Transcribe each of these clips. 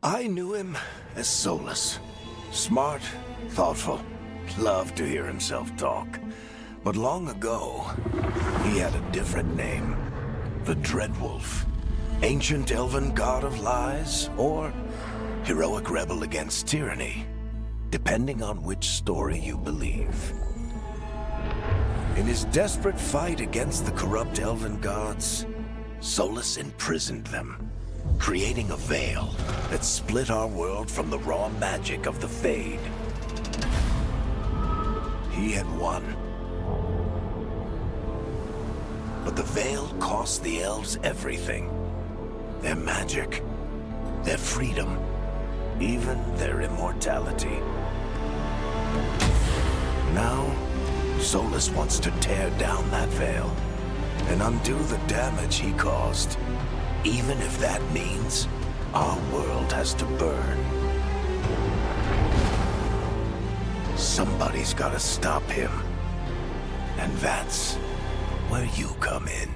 I knew him as Solus. Smart, thoughtful, loved to hear himself talk. But long ago, he had a different name. The Dreadwolf. Ancient elven god of lies, or heroic rebel against tyranny, depending on which story you believe. In his desperate fight against the corrupt elven gods, Solus imprisoned them, creating a veil that split our world from the raw magic of the Fade. He had won. But the veil cost the elves everything. Their magic, their freedom, even their immortality. Now, Solus wants to tear down that veil and undo the damage he caused, even if that means our world has to burn. Somebody's gotta stop him, and that's where you come in.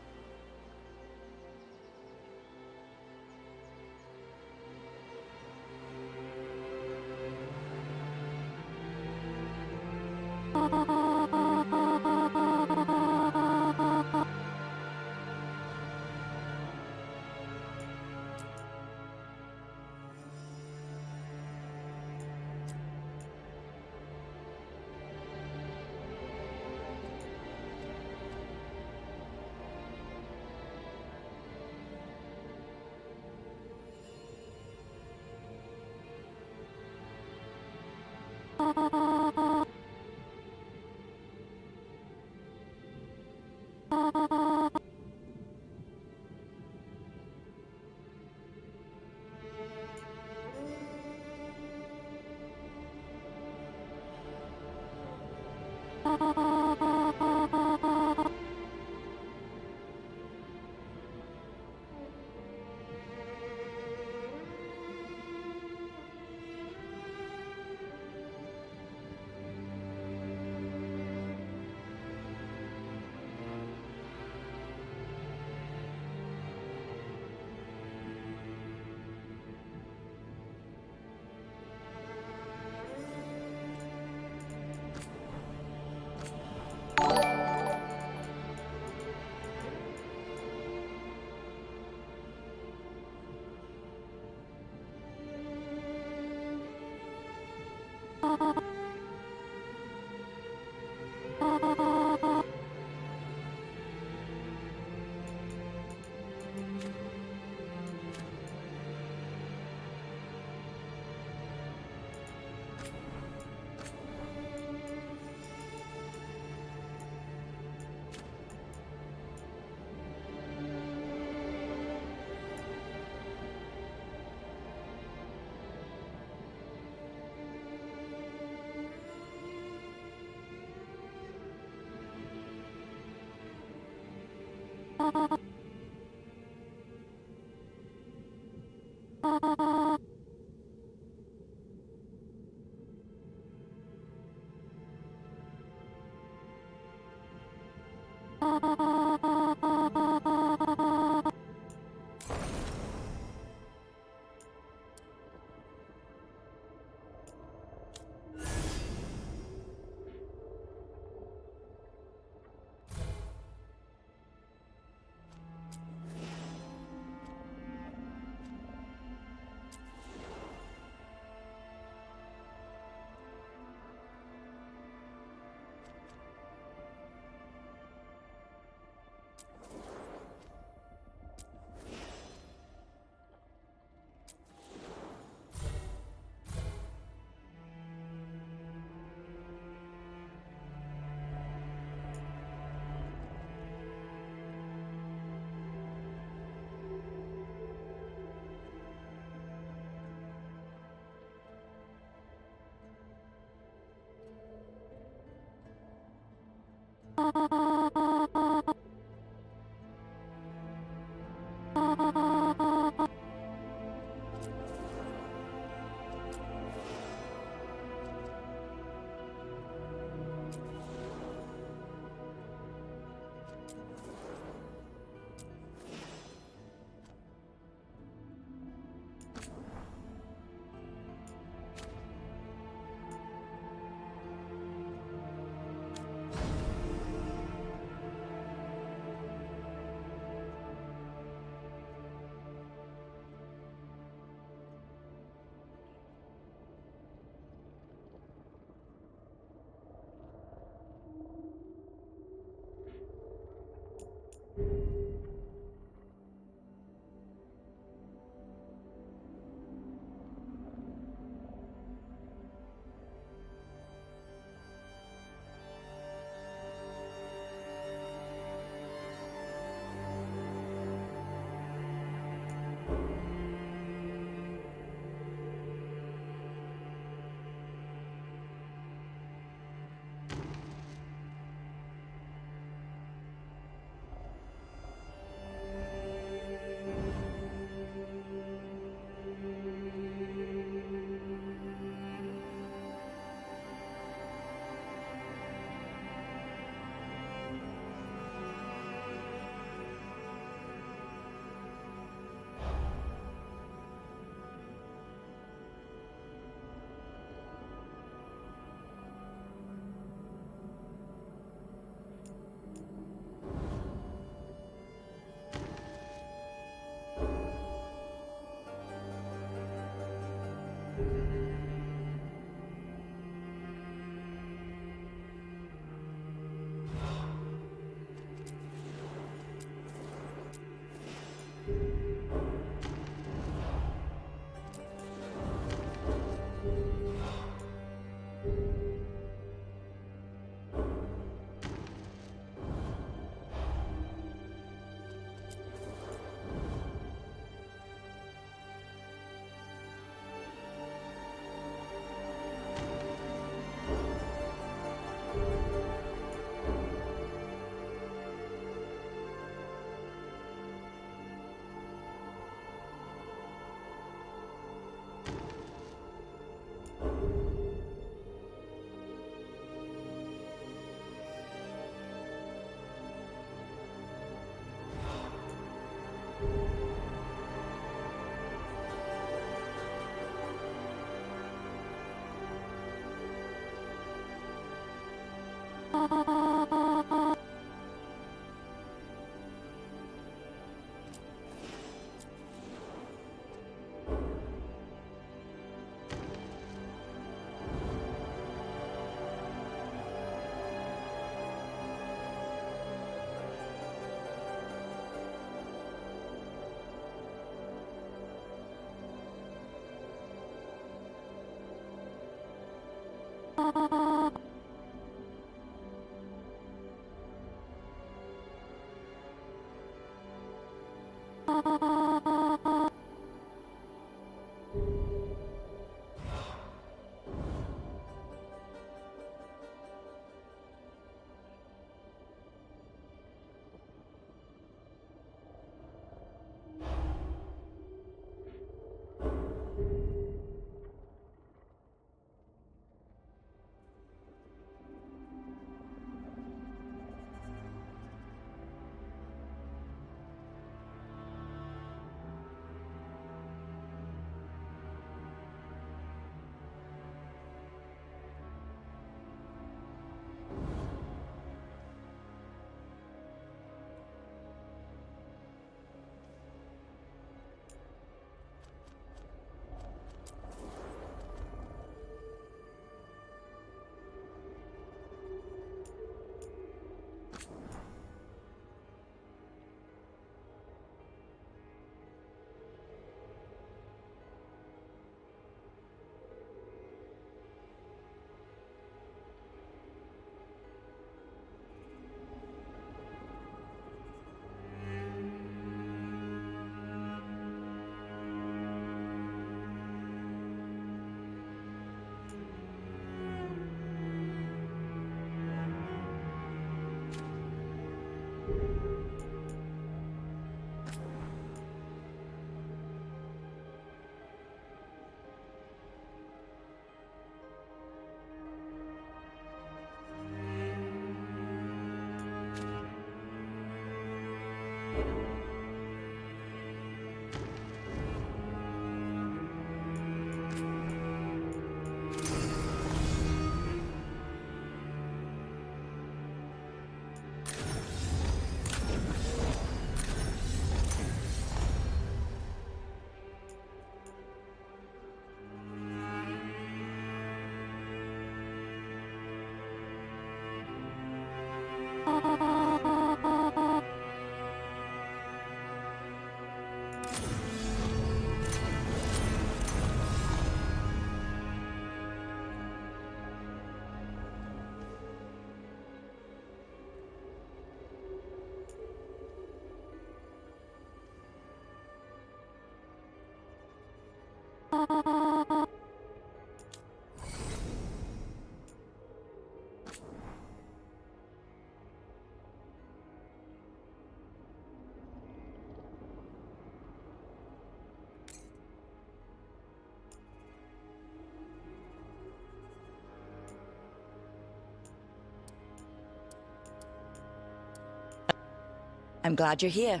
I'm glad you're here.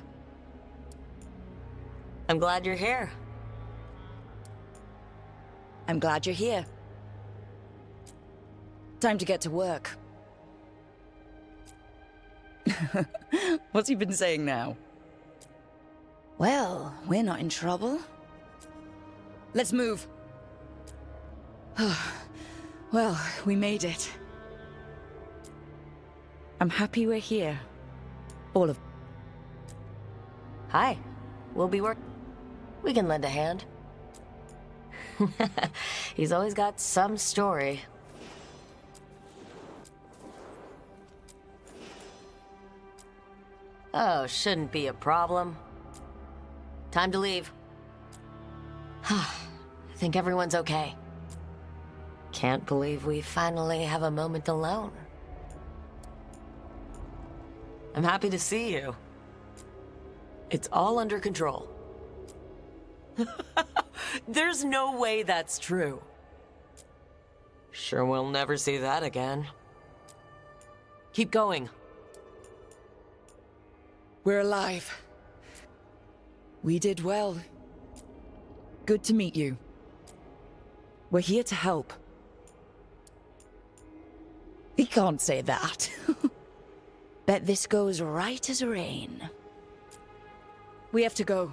I'm glad you're here. I'm glad you're here. Time to get to work. What's he been saying now? Well, we're not in trouble. Let's move. Well, we made it. I'm happy we're here. All of... Hi. We'll be we can lend a hand. He's always got some story. Oh, shouldn't be a problem. Time to leave. I think everyone's okay. Can't believe we finally have a moment alone. I'm happy to see you. It's all under control. There's no way that's true. Sure we'll never see that again. Keep going. We're alive. We did well. Good to meet you. We're here to help. He can't say that. Bet this goes right as rain. We have to go.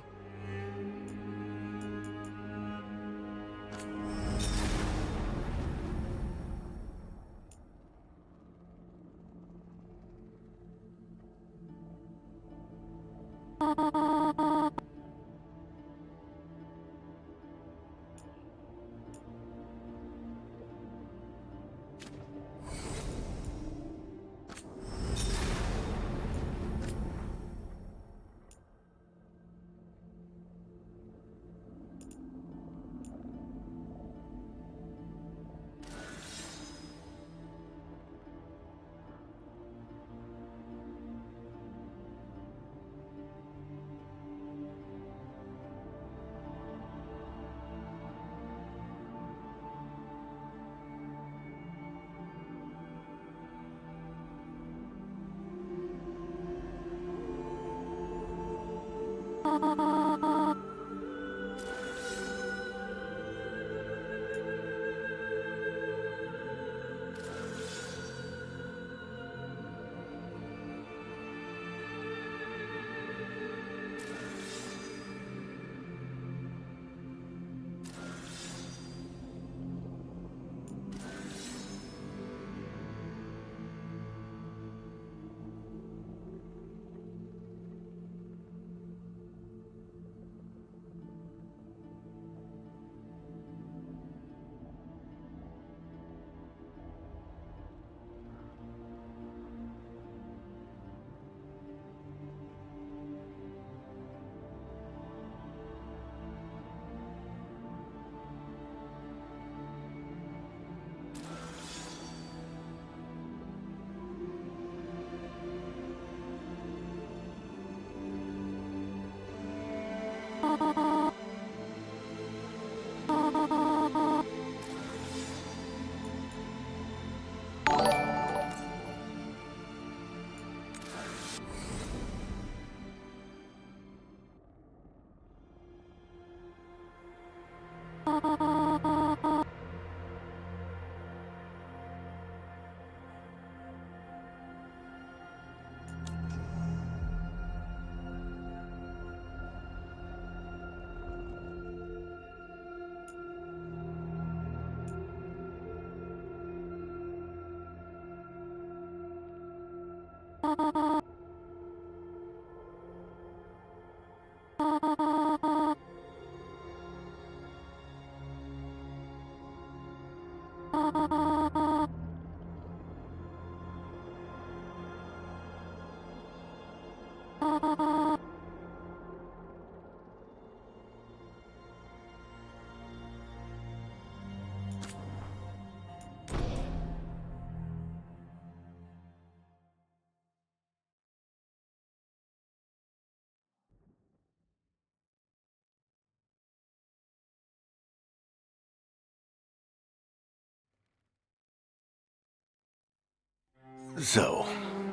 So,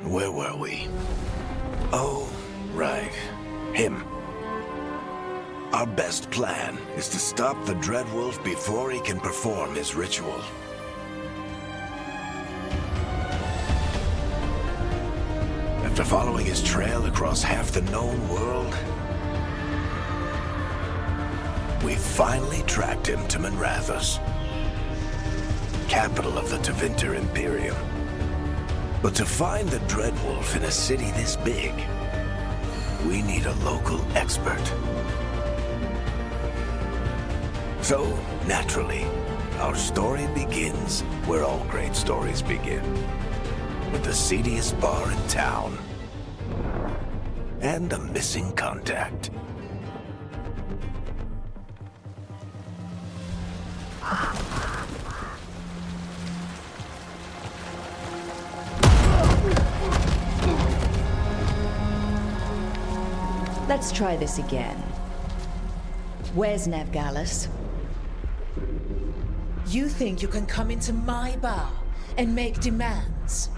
where were we? Oh, right. Him. Our best plan is to stop the Dreadwolf before he can perform his ritual. After following his trail across half the known world, we finally tracked him to Minrathous, capital of the Tevinter Imperium. But to find the Dreadwolf in a city this big, we need a local expert. So, naturally, our story begins where all great stories begin. With the seediest bar in town. And a missing contact. Let's try this again. Where's Nev Gallus? You think you can come into my bar and make demands?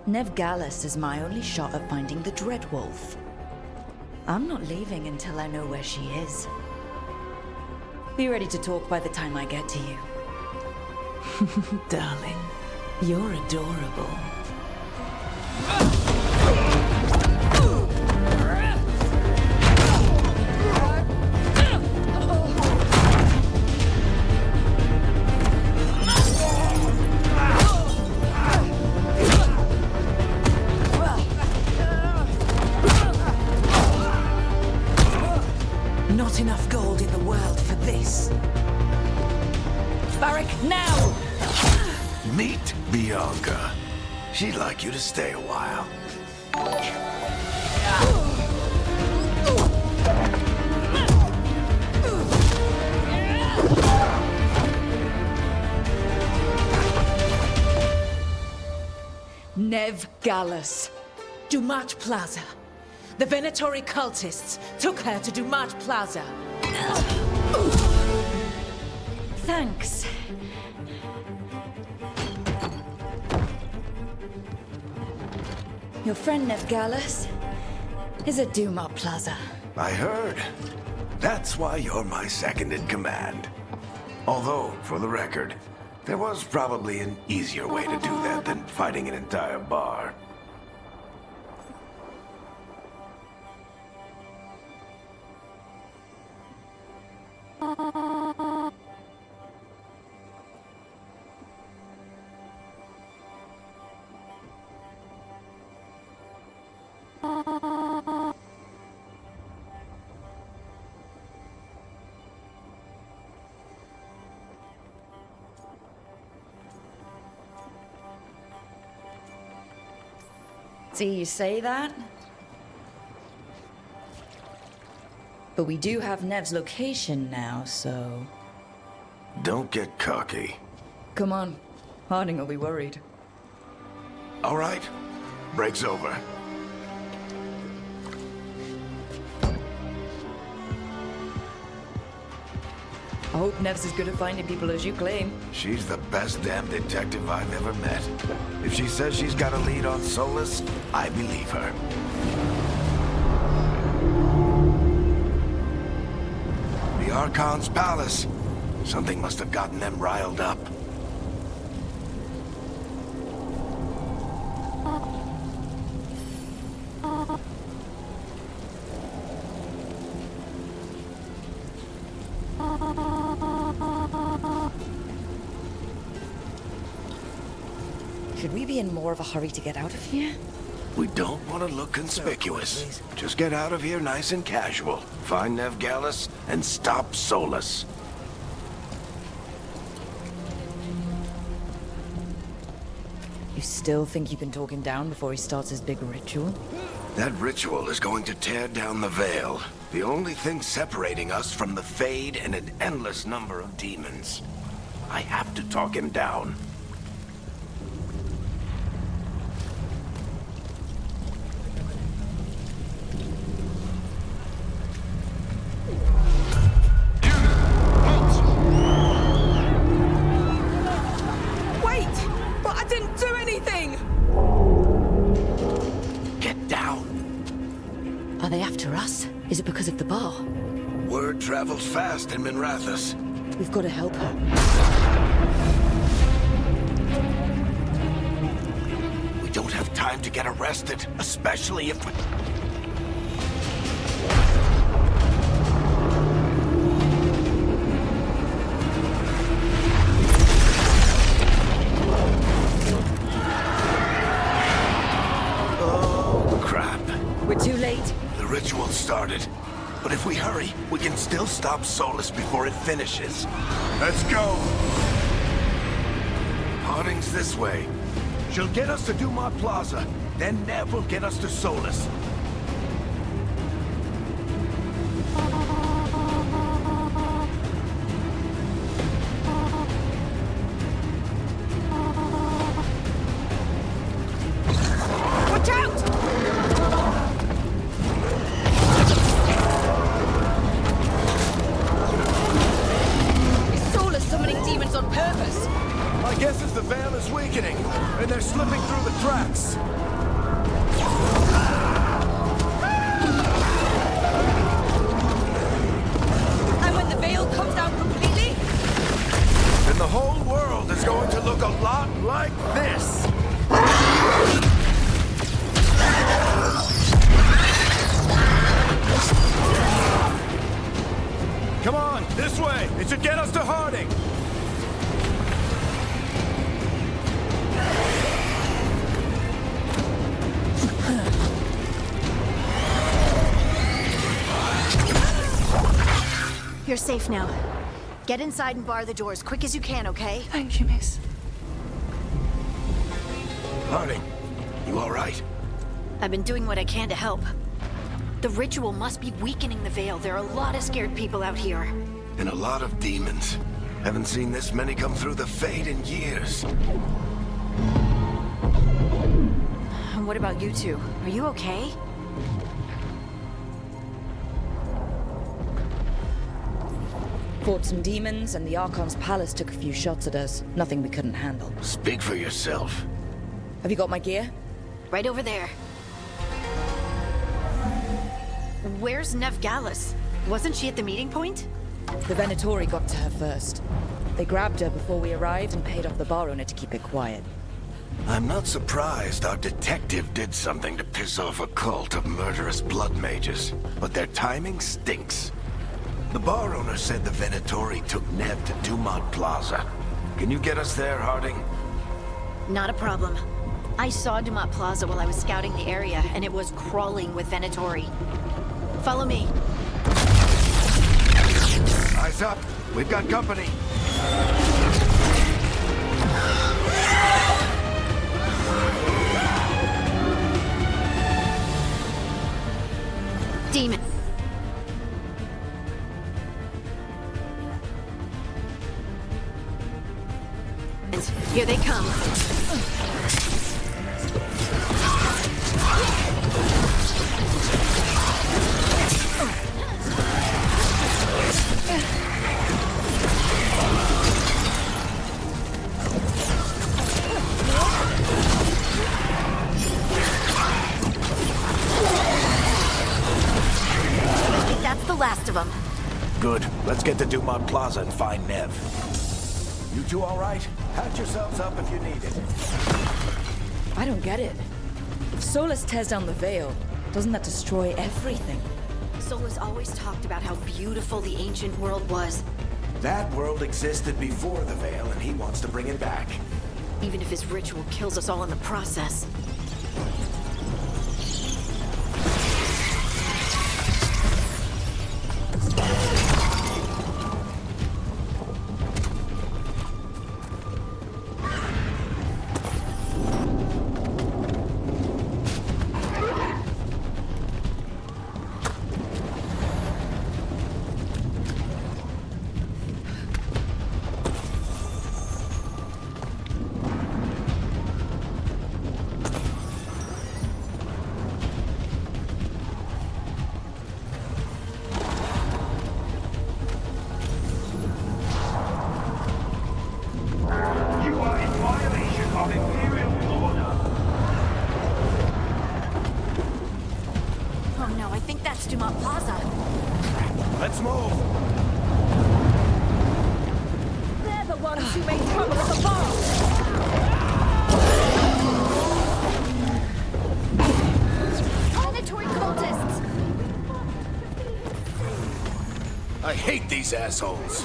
Nev Gallus is my only shot at finding the Dreadwolf. I'm not leaving until I know where she is. Be ready to talk by the time I get to you. Darling, you're adorable. Not enough gold in the world for this. Barrack, now! Meet Bianca. She'd like you to stay a while. Nev Gallus. Dumat Plaza. The Venatori cultists took her to Dumat Plaza. Thanks. Your friend Nev Gallus is at Dumat Plaza. I heard. That's why you're my second in command. Although, for the record, there was probably an easier way to do that than fighting an entire bar. See, you say that? But we do have Nev's location now, so... Don't get cocky. Come on. Harding will be worried. All right. Break's over. I hope Nev's as good at finding people as you claim. She's the best damn detective I've ever met. If she says she's got a lead on Solus, I believe her. The Archon's palace. Something must have gotten them riled up. Should we be in more of a hurry to get out of here? We don't want to look conspicuous. Just get out of here nice and casual. Find Nev Gallus and stop Solus. You still think you can talk him down before he starts his big ritual? That ritual is going to tear down the Veil. The only thing separating us from the Fade and an endless number of demons. I have to talk him down. Are they after us? Is it because of the bar? Word travels fast in Minrathous. We've got to help her. We don't have time to get arrested, especially if we... Oh, crap. We're too late. The ritual started. But if we hurry, we can still stop Solus before it finishes. Let's go! Harding's this way. She'll get us to Dumont Plaza. Then Nev will get us to Solus. Watch out! On purpose. My guess is the Veil is weakening, and they're slipping through the cracks. And when the Veil comes down completely? Then the whole world is going to look a lot like this. Come on, this way. It should get us to Harding. You're safe now. Get inside and bar the doors quick as you can, okay? Thank you, miss. Harding, you all right? I've been doing what I can to help. The ritual must be weakening the Veil. There are a lot of scared people out here. And a lot of demons. Haven't seen this many come through the Fade in years. And what about you two? Are you okay? Fought some demons, and the Archon's palace took a few shots at us. Nothing we couldn't handle. Speak for yourself. Have you got my gear? Right over there. Where's Nev Gallus? Wasn't she at the meeting point? The Venatori got to her first. They grabbed her before we arrived and paid off the bar owner to keep it quiet. I'm not surprised our detective did something to piss off a cult of murderous blood mages, but their timing stinks. The bar owner said the Venatori took Nev to Dumont Plaza. Can you get us there, Harding? Not a problem. I saw Dumont Plaza while I was scouting the area, and it was crawling with Venatori. Follow me. Eyes up. We've got company. Demon. Here they come. last of them. Good. Let's get to Dumont Plaza and find Nev. You two all right? Patch yourselves up if you need it. I don't get it. If Solus tears down the Veil, doesn't that destroy everything? Solus always talked about how beautiful the ancient world was. That world existed before the Veil, and he wants to bring it back. Even if his ritual kills us all in the process. Oh no, I think that's Dumont Plaza. Let's move! They're the ones who made trouble at the bar! Planetary cultists! I hate these assholes!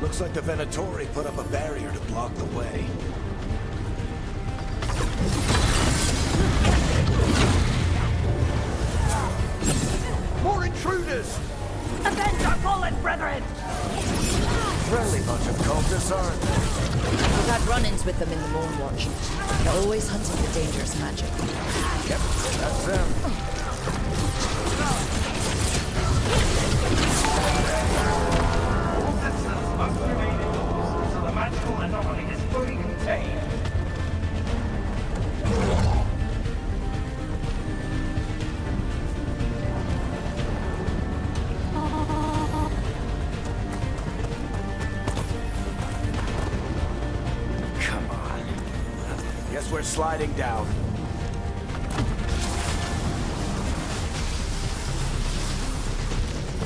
Looks like the Venatori put up a barrier to block the way. More intruders! Avenge our fallen brethren! Friendly bunch of cultists, aren't they? We've had run-ins with them in the Morn Watch. They're always hunting for dangerous magic. Yep, that's them. All citizens must remain indoors, so the magical anomaly is fully contained. Come on. Guess we're sliding down.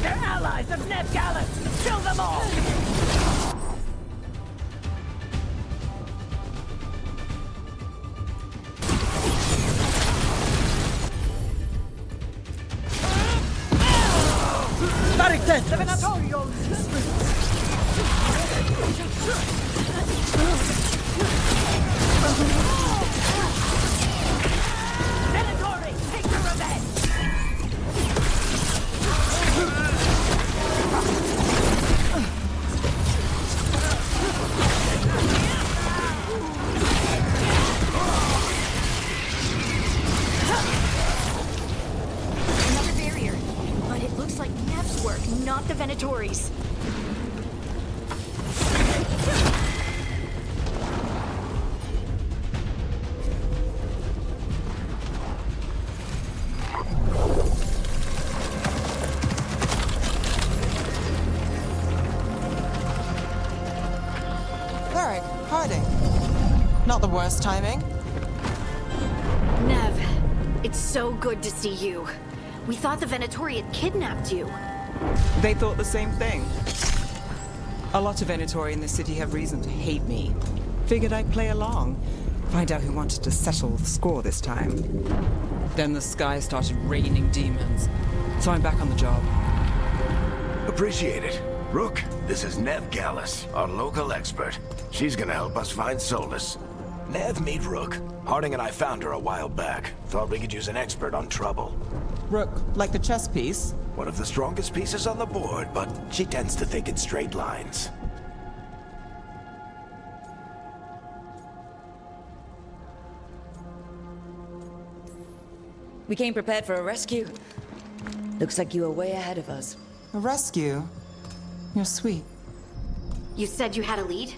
They're allies of Ned Gallus! Kill them all! The Venatorios! Venatori, take your revenge! Another barrier. But it looks like Nev's work, not the Venatori's. Varric, hiding. Not the worst timing. Nev, it's so good to see you. We thought the Venatori had kidnapped you. They thought the same thing. A lot of Venatori in the city have reason to hate me. Figured I'd play along. Find out who wanted to settle the score this time. Then the sky started raining demons. So I'm back on the job. Appreciate it. Rook, this is Nev Gallus, our local expert. She's gonna help us find Solus. Nev, meet Rook. Harding and I found her a while back. Thought we could use an expert on trouble. Rook, like the chess piece? One of the strongest pieces on the board, but she tends to think in straight lines. We came prepared for a rescue. Looks like you were way ahead of us. A rescue? You're sweet. You said you had a lead?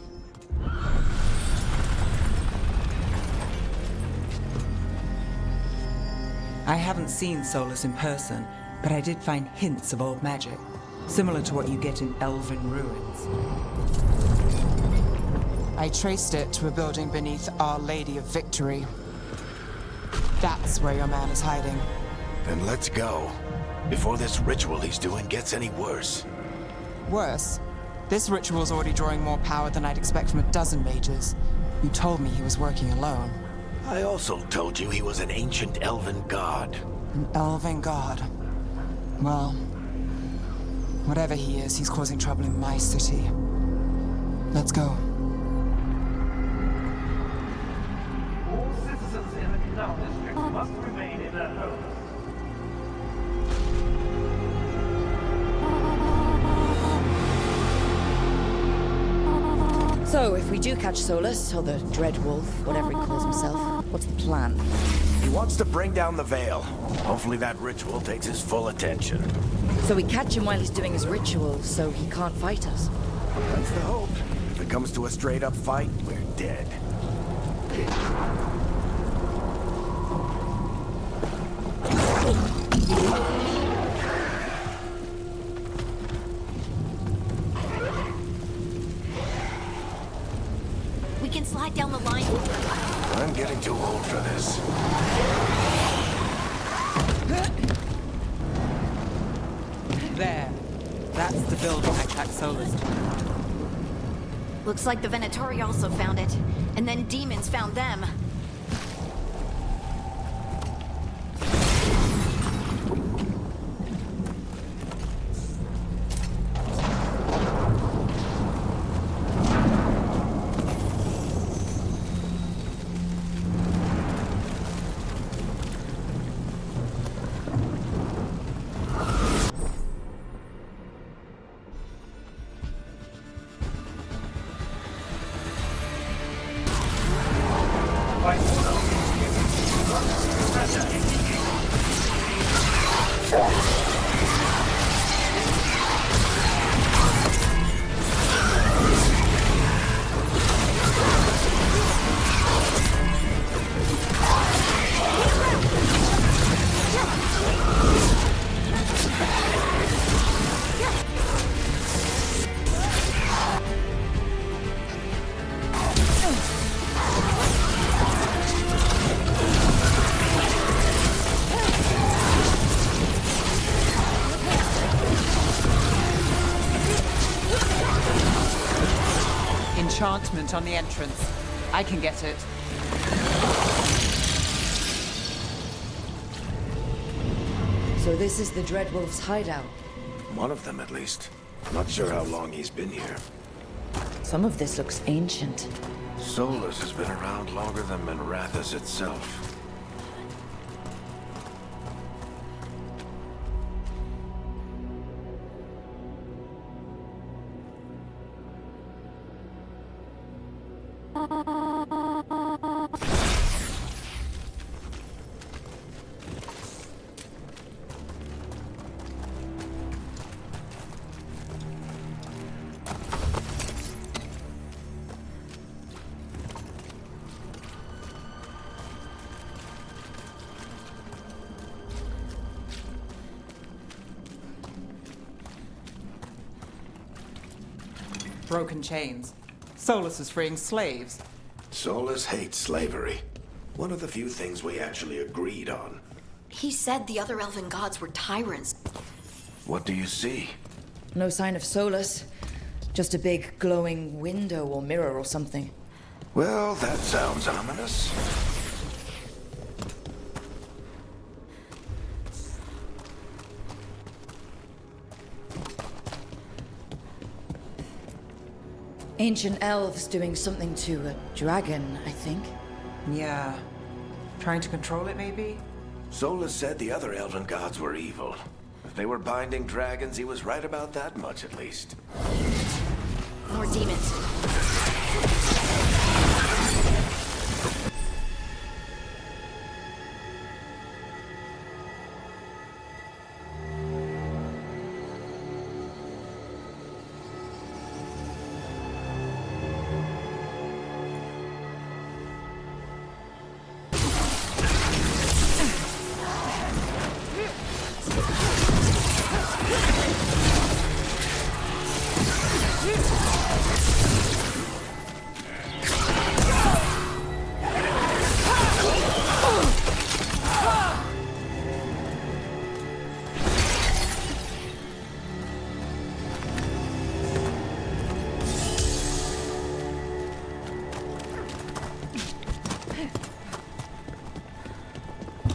I haven't seen Solus in person, but I did find hints of old magic, similar to what you get in elven ruins. I traced it to a building beneath Our Lady of Victory. That's where your man is hiding. Then let's go. Before this ritual he's doing gets any worse. Worse, this ritual's already drawing more power than I'd expect from a dozen mages. You told me he was working alone. I also told you he was an ancient elven god. An elven god. Well, whatever he is, he's causing trouble in my city. Let's go. All citizens in the Qynoa district must remain in their homes. So, if we do catch Solus, or the Dread Wolf, whatever he calls himself, what's the plan? He wants to bring down the Veil. Hopefully that ritual takes his full attention. So we catch him while he's doing his ritual, so he can't fight us. That's the hope. If it comes to a straight-up fight, we're dead. We can slide down the line. I'm getting too old for this. There. That's the building I tracked Solus to. Looks like the Venatori also found it. And then demons found them. Enchantment on the entrance. I can get it. So this is the Dread Wolf's hideout. One of them, at least. Not sure how long he's been here. Some of this looks ancient. Solus has been around longer than Minrathous itself. Broken chains. Solus is freeing slaves. Solus hates slavery. One of the few things we actually agreed on. He said the other elven gods were tyrants. What do you see? No sign of Solus. Just a big glowing window or mirror or something. Well, that sounds ominous. Ancient elves doing something to a dragon, I think. Yeah. Trying to control it, maybe? Solus said the other elven gods were evil. If they were binding dragons, he was right about that much, at least. More demons.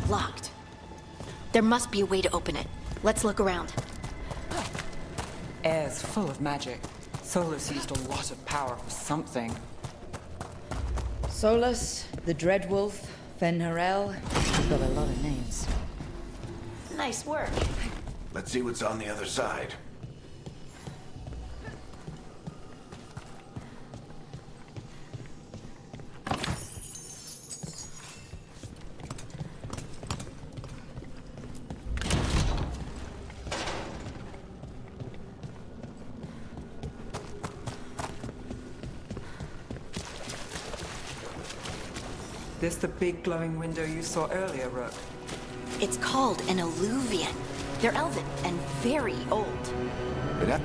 Locked. There must be a way to open it. Let's look around. Air's full of magic. Solus used a lot of power for something. Solus, the Dreadwolf, Fen'Harel. You've got a lot of names. Nice work. Let's see what's on the other side. This the big glowing window you saw earlier, Rook? It's called an alluvian. They're elven and very old. It ha-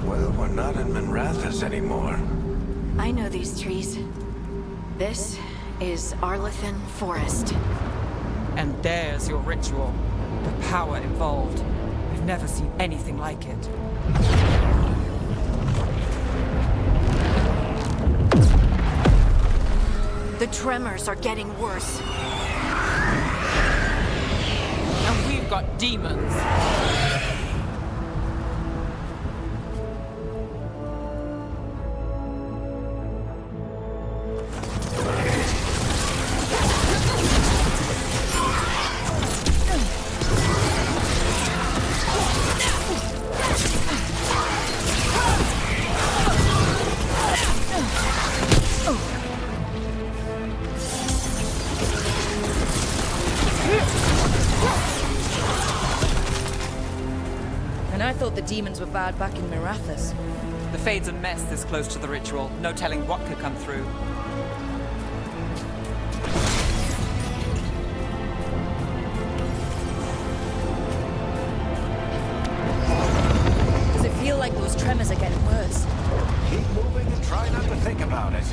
Well, we're not in Minrathous anymore. I know these trees. This is Arlethan Forest. And there's your ritual. The power involved. We've never seen anything like it. The tremors are getting worse. And we've got demons. And I thought the demons were bad back in Mirathas. The Fade's a mess this close to the ritual. No telling what could come through. Does it feel like those tremors are getting worse? Keep moving and try not to think about it.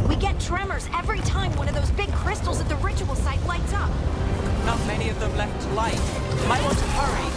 We get tremors every time one of those big crystals at the ritual site lights up. Not many of them left to light. Might want to hurry.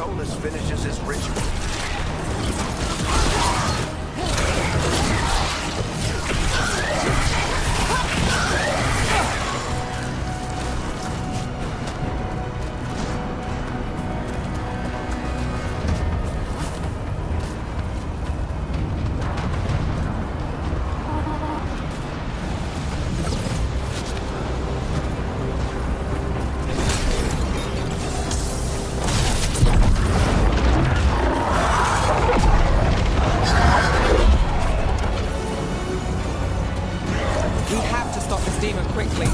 Solus finishes his ritual. We have to stop this demon quickly.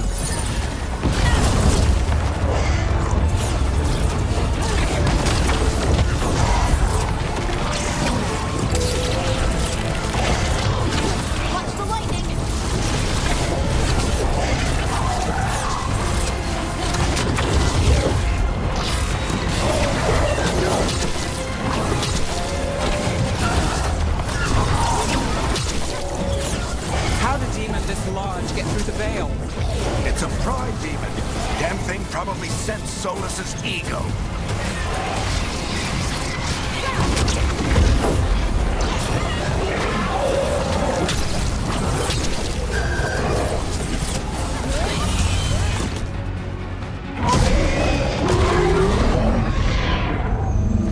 Watch the lightning! How did demon this large get through the veil? It's a pride demon. Damn thing probably sensed Solus's ego.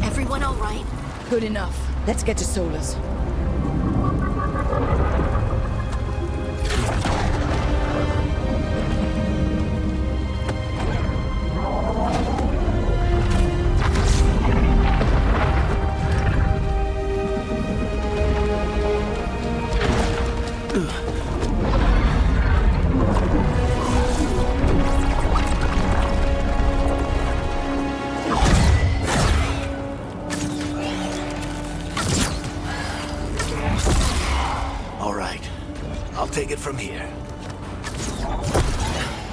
Everyone all right? Good enough. Let's get to Solus. All right. I'll take it from here.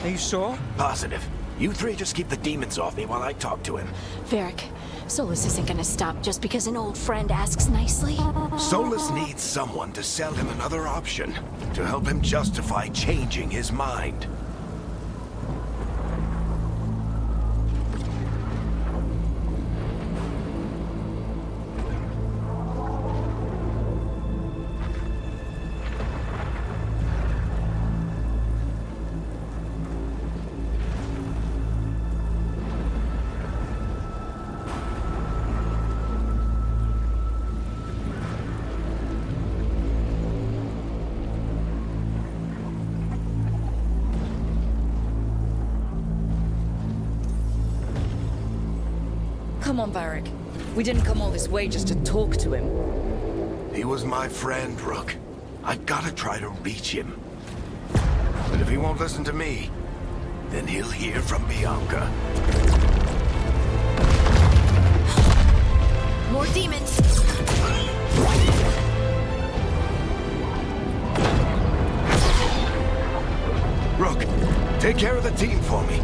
Are you sure? Positive. You three just keep the demons off me while I talk to him. Varric, Solus isn't gonna stop just because an old friend asks nicely. Solus needs someone to sell him another option, to help him justify changing his mind. Come on, Varric. We didn't come all this way just to talk to him. He was my friend, Rook. I gotta try to reach him. But if he won't listen to me, then he'll hear from Bianca. More demons! Rook, take care of the team for me.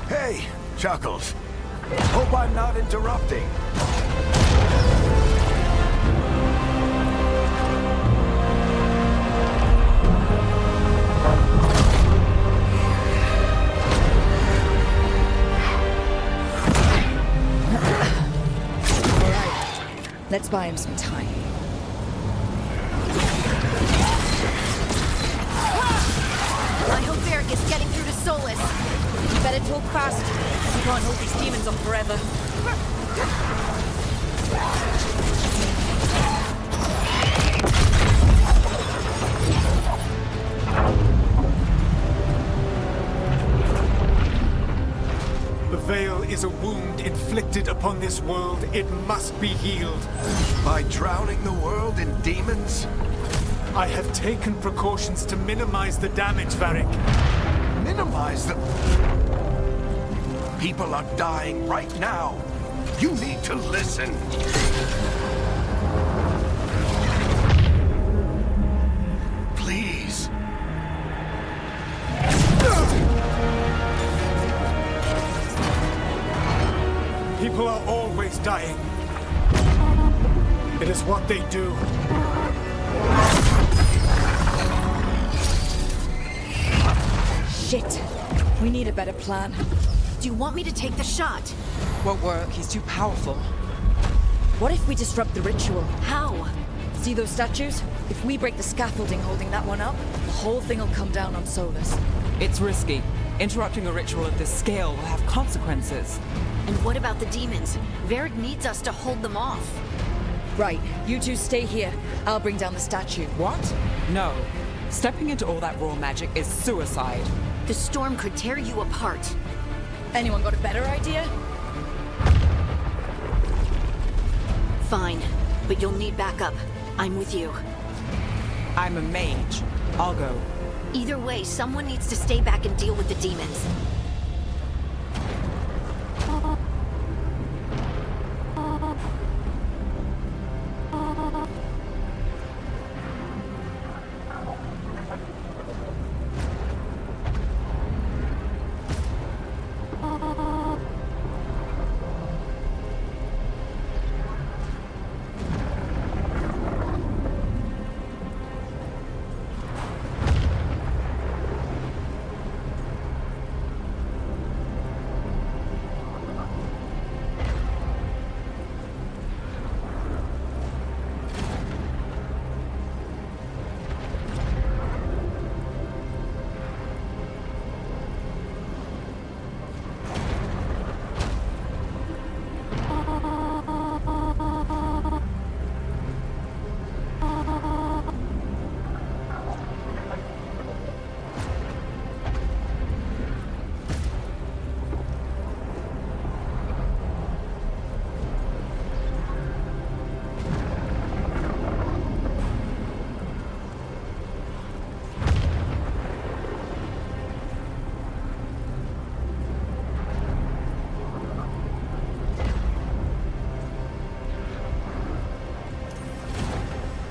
Hey, Chuckles. Hope I'm not interrupting. Let's buy him some time. I hope Varric is getting through to Solus. You better talk fast. We can't hold these demons off forever. The Veil is a wound inflicted upon this world. It must be healed. By drowning the world in demons? I have taken precautions to minimize the damage, Varric. Minimize the... People are dying right now. You need to listen. Please. People are always dying. It is what they do. Shit. We need a better plan. Do you want me to take the shot? Won't work, he's too powerful. What if we disrupt the ritual? How? See those statues? If we break the scaffolding holding that one up, the whole thing will come down on Solus. It's risky. Interrupting a ritual of this scale will have consequences. And what about the demons? Varric needs us to hold them off. Right, you two stay here. I'll bring down the statue. What? No. Stepping into all that raw magic is suicide. The storm could tear you apart. Anyone got a better idea? Fine, but you'll need backup. I'm with you. I'm a mage. I'll go. Either way, someone needs to stay back and deal with the demons.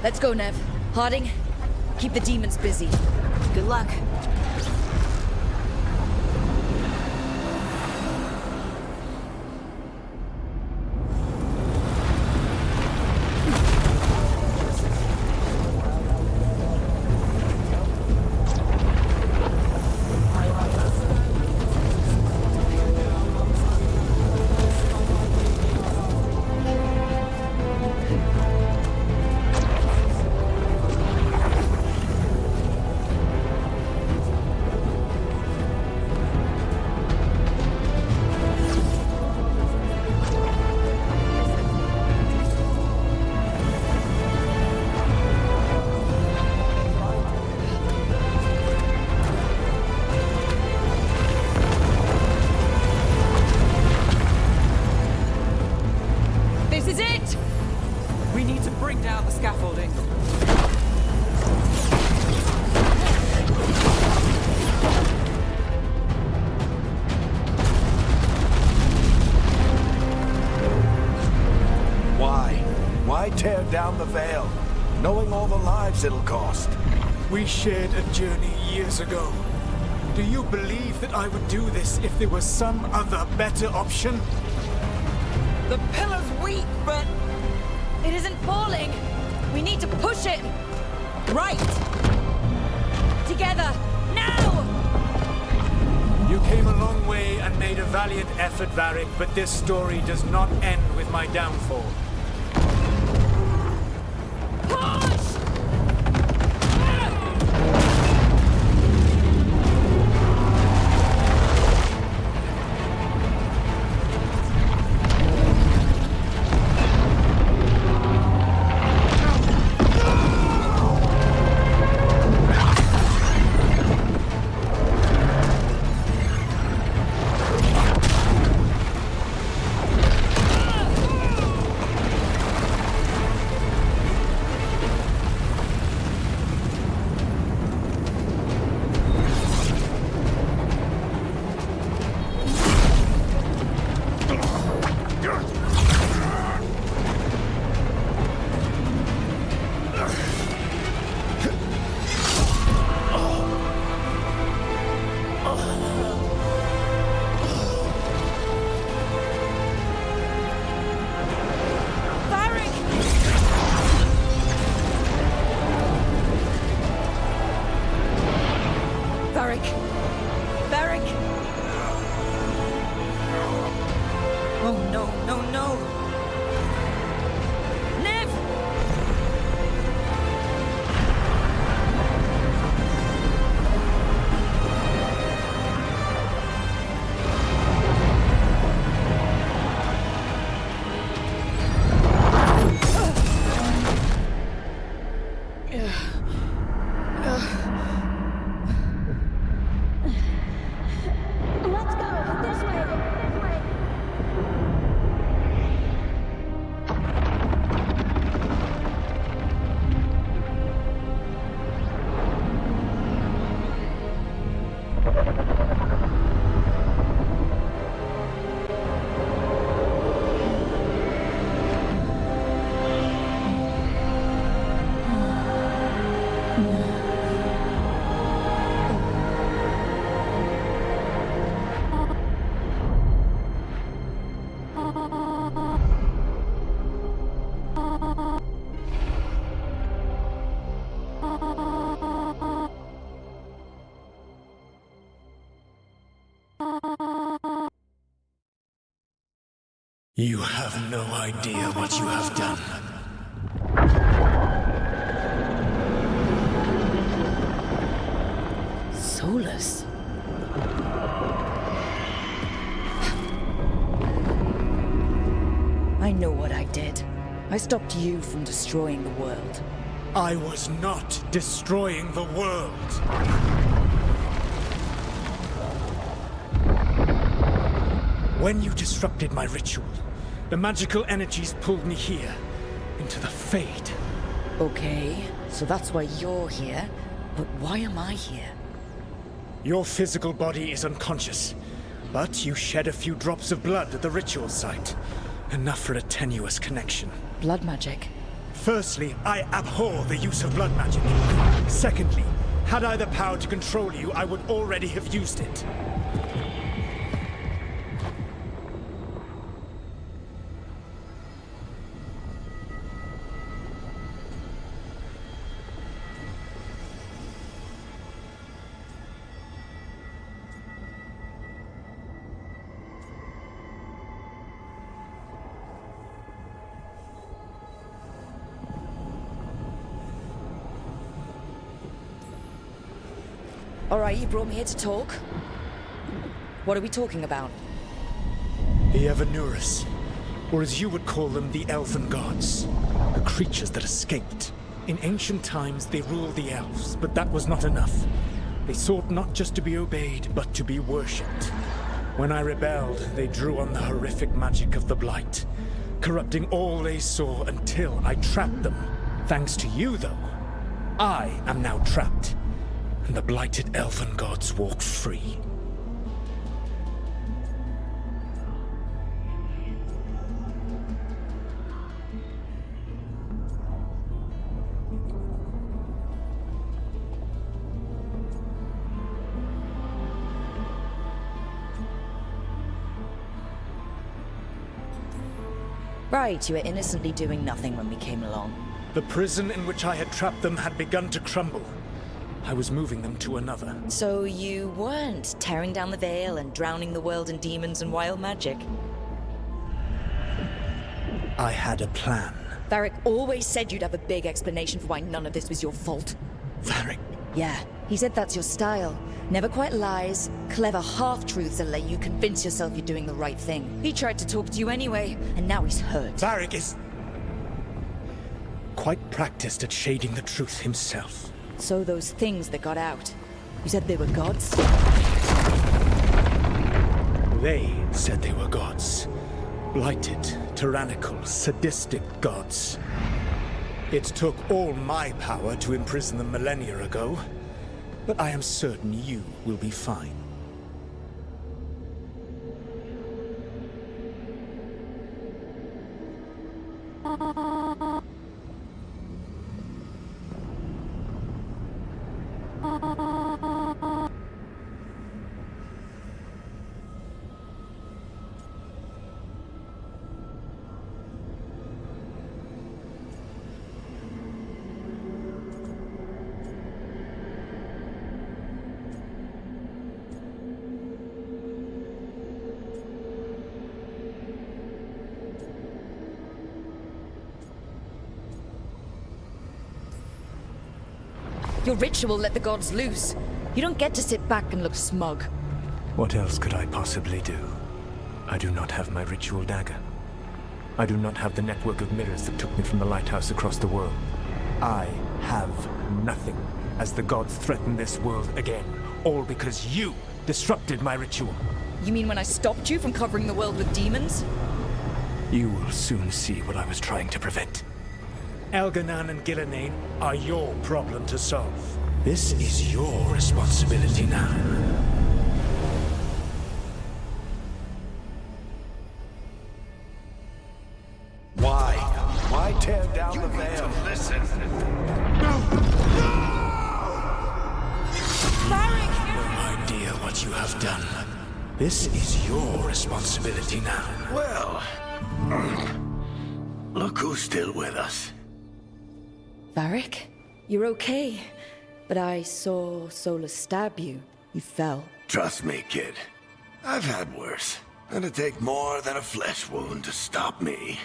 Let's go, Nev. Harding, keep the demons busy. Good luck. This is it! We need to bring down the scaffolding. Why tear down the Veil, knowing all the lives it'll cost? We shared a journey years ago. Do you believe that I would do this if there was some other better option? The pillar's weak, but... It isn't falling! We need to push it! Right! Together! Now! You came a long way and made a valiant effort, Varric, but this story does not end with my downfall. Push! You have no idea what you have done. Solus. I know what I did. I stopped you from destroying the world. I was not destroying the world. When you disrupted my ritual, the magical energies pulled me here, into the Fade. Okay, so that's why you're here. But why am I here? Your physical body is unconscious, but you shed a few drops of blood at the ritual site. Enough for a tenuous connection. Blood magic. Firstly, I abhor the use of blood magic. Secondly, had I the power to control you, I would already have used it. Alright, you brought me here to talk. What are we talking about? The Evanurus, or as you would call them, the Elven Gods. The creatures that escaped. In ancient times, they ruled the elves, but that was not enough. They sought not just to be obeyed, but to be worshipped. When I rebelled, they drew on the horrific magic of the Blight, corrupting all they saw until I trapped them. Thanks to you, though, I am now trapped. And the blighted elven gods walk free. Right, you were innocently doing nothing when we came along. The prison in which I had trapped them had begun to crumble. I was moving them to another. So you weren't tearing down the veil and drowning the world in demons and wild magic? I had a plan. Varric always said you'd have a big explanation for why none of this was your fault. Varric. Yeah, he said that's your style. Never quite lies, clever half-truths that let you convince yourself you're doing the right thing. He tried to talk to you anyway, and now he's hurt. Varric is quite practiced at shading the truth himself. So those things that got out, you said they were gods? They said they were gods. Blighted, tyrannical, sadistic gods. It took all my power to imprison them millennia ago, but I am certain you will be fine. Your ritual let the gods loose. You don't get to sit back and look smug. What else could I possibly do? I do not have my ritual dagger. I do not have the network of mirrors that took me from the lighthouse across the world. I have nothing as the gods threaten this world again, all because you disrupted my ritual. You mean when I stopped you from covering the world with demons? You will soon see what I was trying to prevent. Elganan and Gillenane are your problem to solve. This is your responsibility now. Why? Why tear down the veil? Listen. No idea what you have done. This is your responsibility now. Well, look who's still with us. Varric? You're okay. But I saw Solus stab you. You fell. Trust me, kid. I've had worse. It'd take more than a flesh wound to stop me.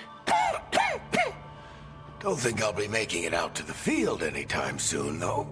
Don't think I'll be making it out to the field anytime soon, though.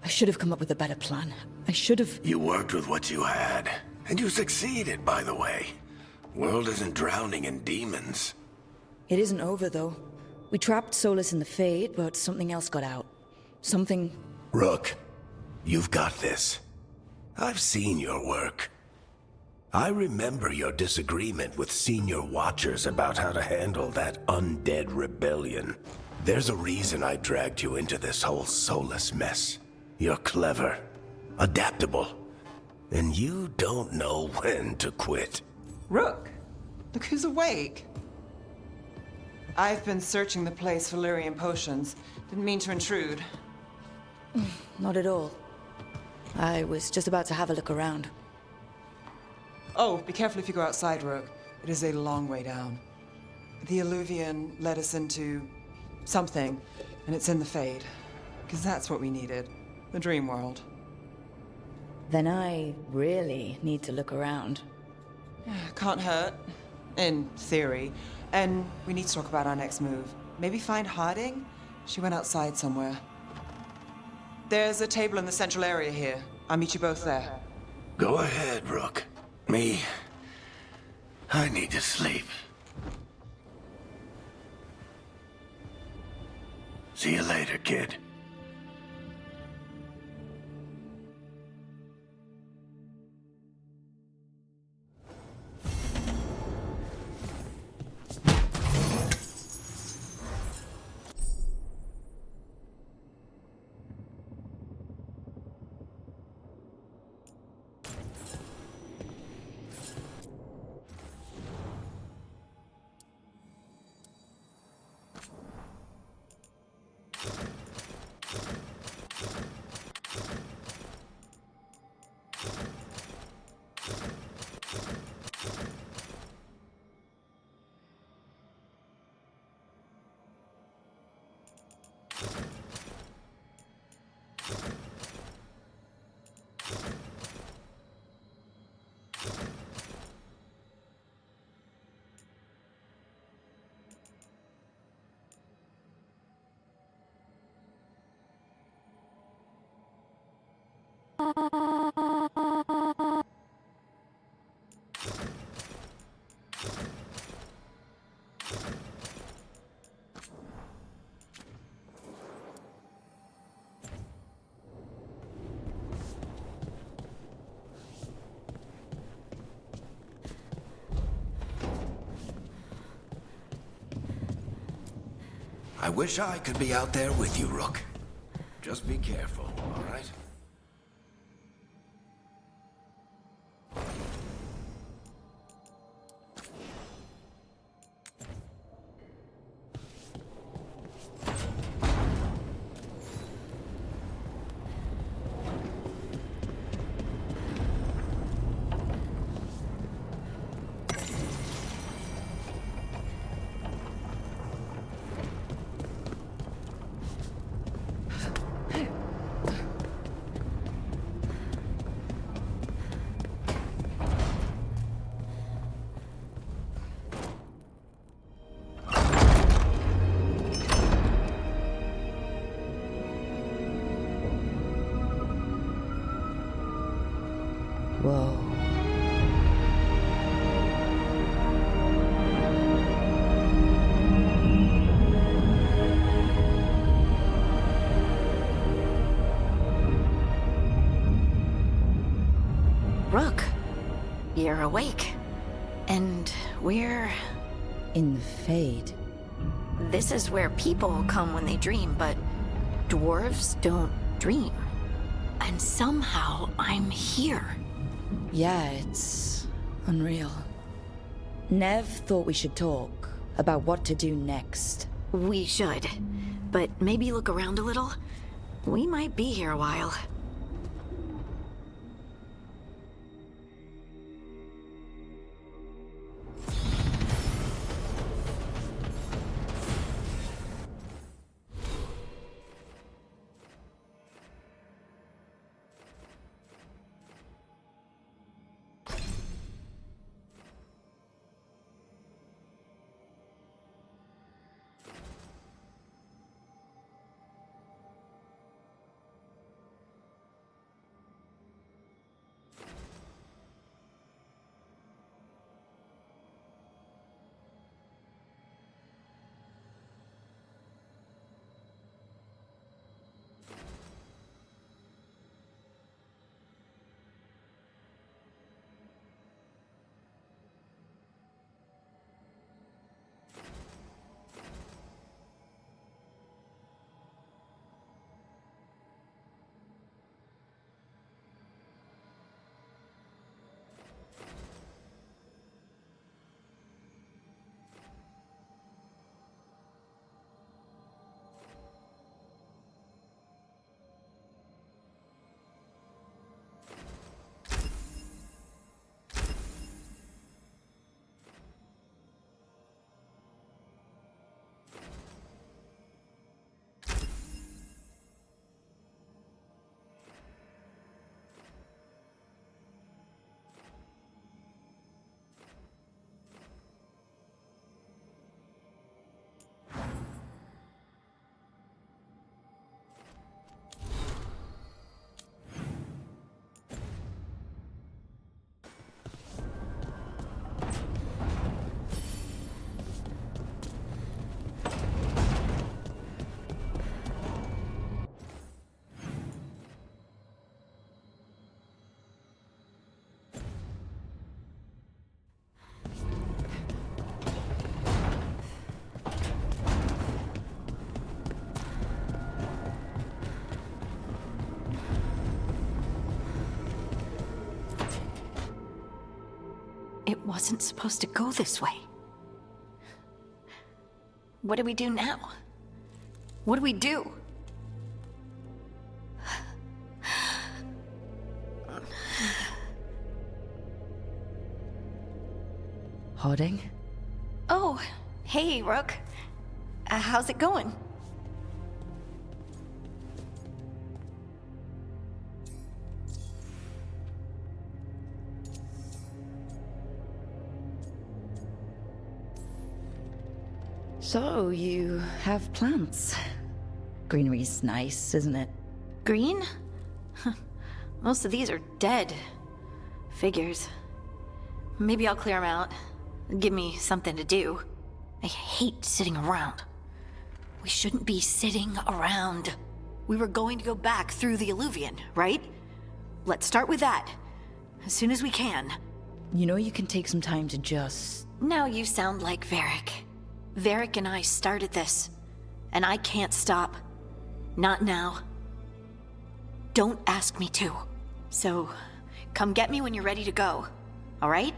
I should have come up with a better plan. I should have... You worked with what you had. And you succeeded, by the way. World isn't drowning in demons. It isn't over, though. We trapped Solus in the Fade, but something else got out. Something... Rook, you've got this. I've seen your work. I remember your disagreement with senior Watchers about how to handle that undead rebellion. There's a reason I dragged you into this whole Solus mess. You're clever, adaptable, and you don't know when to quit. Rook, look who's awake. I've been searching the place for Lyrian potions. Didn't mean to intrude. Not at all. I was just about to have a look around. Oh, be careful if you go outside, Rook. It is a long way down. The Alluvian led us into something, and it's in the Fade. Because that's what we needed. The dream world. Then I really need to look around. Can't hurt. In theory. And we need to talk about our next move. Maybe find Harding? She went outside somewhere. There's a table in the central area here. I'll meet you both there. Go ahead, Rook. Me, I need to sleep. See you later, kid. I wish I could be out there with you, Rook. Just be careful, all right? Whoa. Rook, you're awake. And we're... In the Fade. This is where people come when they dream, but dwarves don't dream. And somehow I'm here. Yeah, it's unreal. Nev thought we should talk about what to do next. We should. But maybe look around a little. We might be here a while. It wasn't supposed to go this way. What do we do now? What do we do? Harding? Oh, hey, Rook. How's it going? So, you have plants. Greenery's nice, isn't it? Green? Most of these are dead. Figures. Maybe I'll clear them out. Give me something to do. I hate sitting around. We shouldn't be sitting around. We were going to go back through the Alluvion, right? Let's start with that. As soon as we can. You know you can take some time to just... Now you sound like Varric. Varric and I started this. And I can't stop. Not now. Don't ask me to. So, come get me when you're ready to go. All right?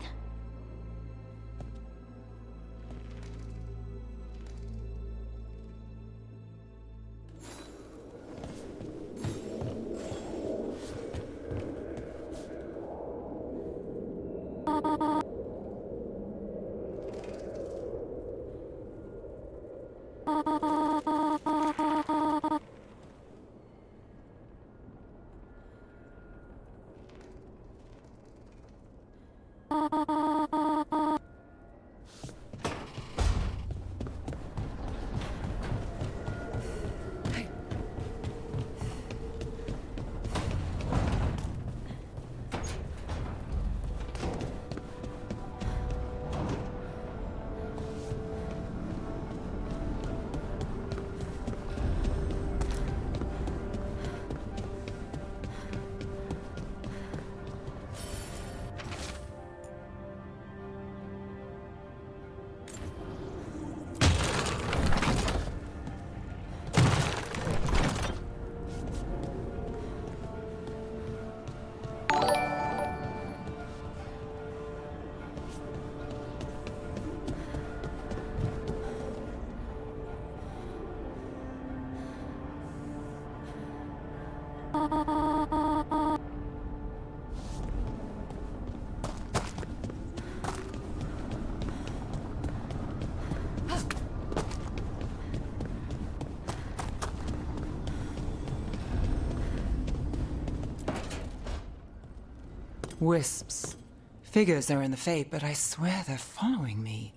Wisps. Figures are in the Fate, but I swear they're following me.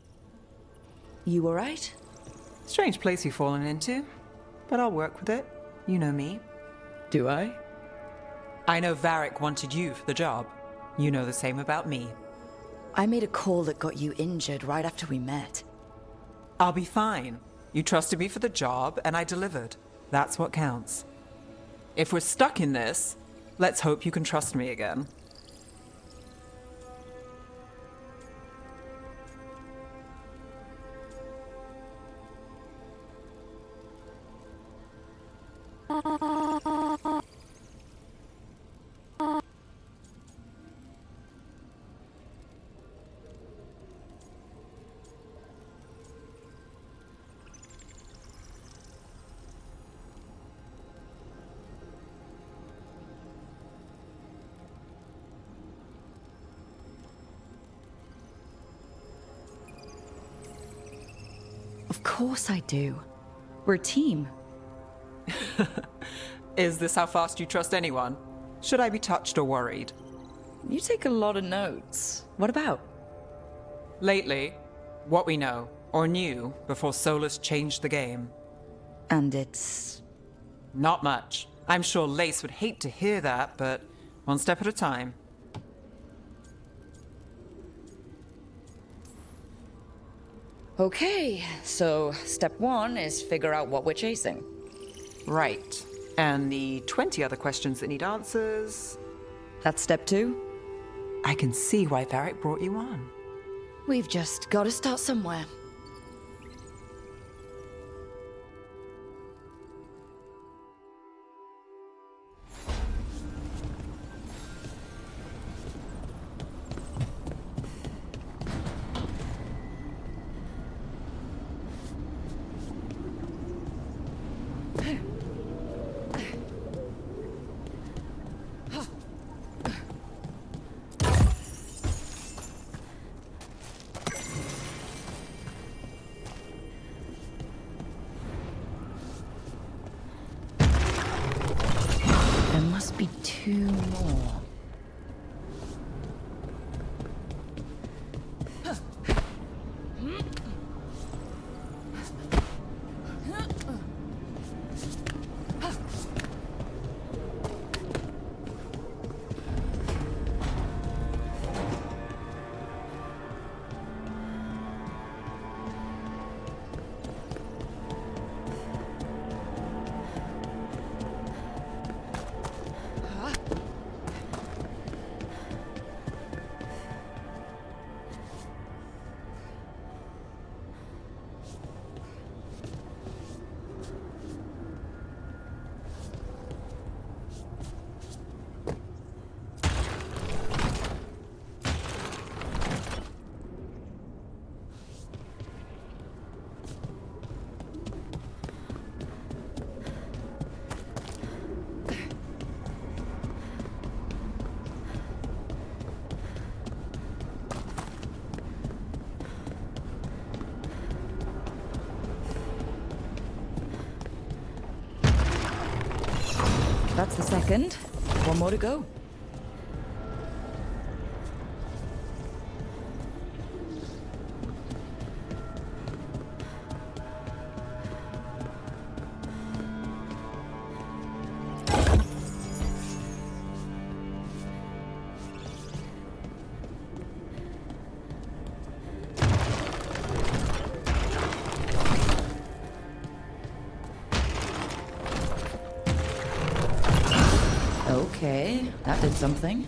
You alright? Strange place you've fallen into, but I'll work with it. You know me. Do I? I know Varric wanted you for the job. You know the same about me. I made a call that got you injured right after we met. I'll be fine. You trusted me for the job, and I delivered. That's what counts. If we're stuck in this, let's hope you can trust me again. Of course I do. We're a team. Is this how fast you trust anyone? Should I be touched or worried? You take a lot of notes. What about? Lately, what we know, or knew, before Solus changed the game. And it's... Not much. I'm sure Lace would hate to hear that, but one step at a time. Okay, so step one is figure out what we're chasing. Right. And the 20 other questions that need answers... That's step two? I can see why Varric brought you on. We've just got to start somewhere. There must be two more. That's the second. One more to go. Okay, that did something.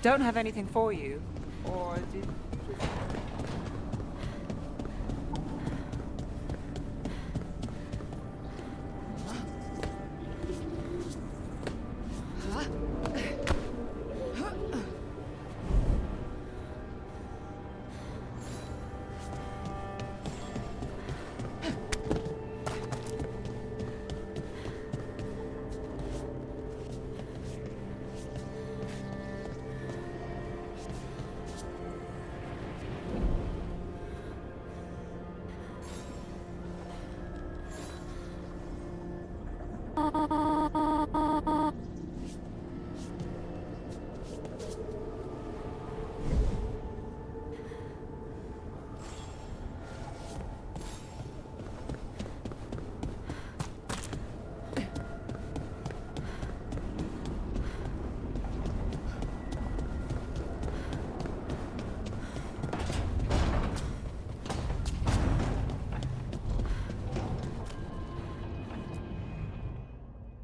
Don't have anything for you. Or did...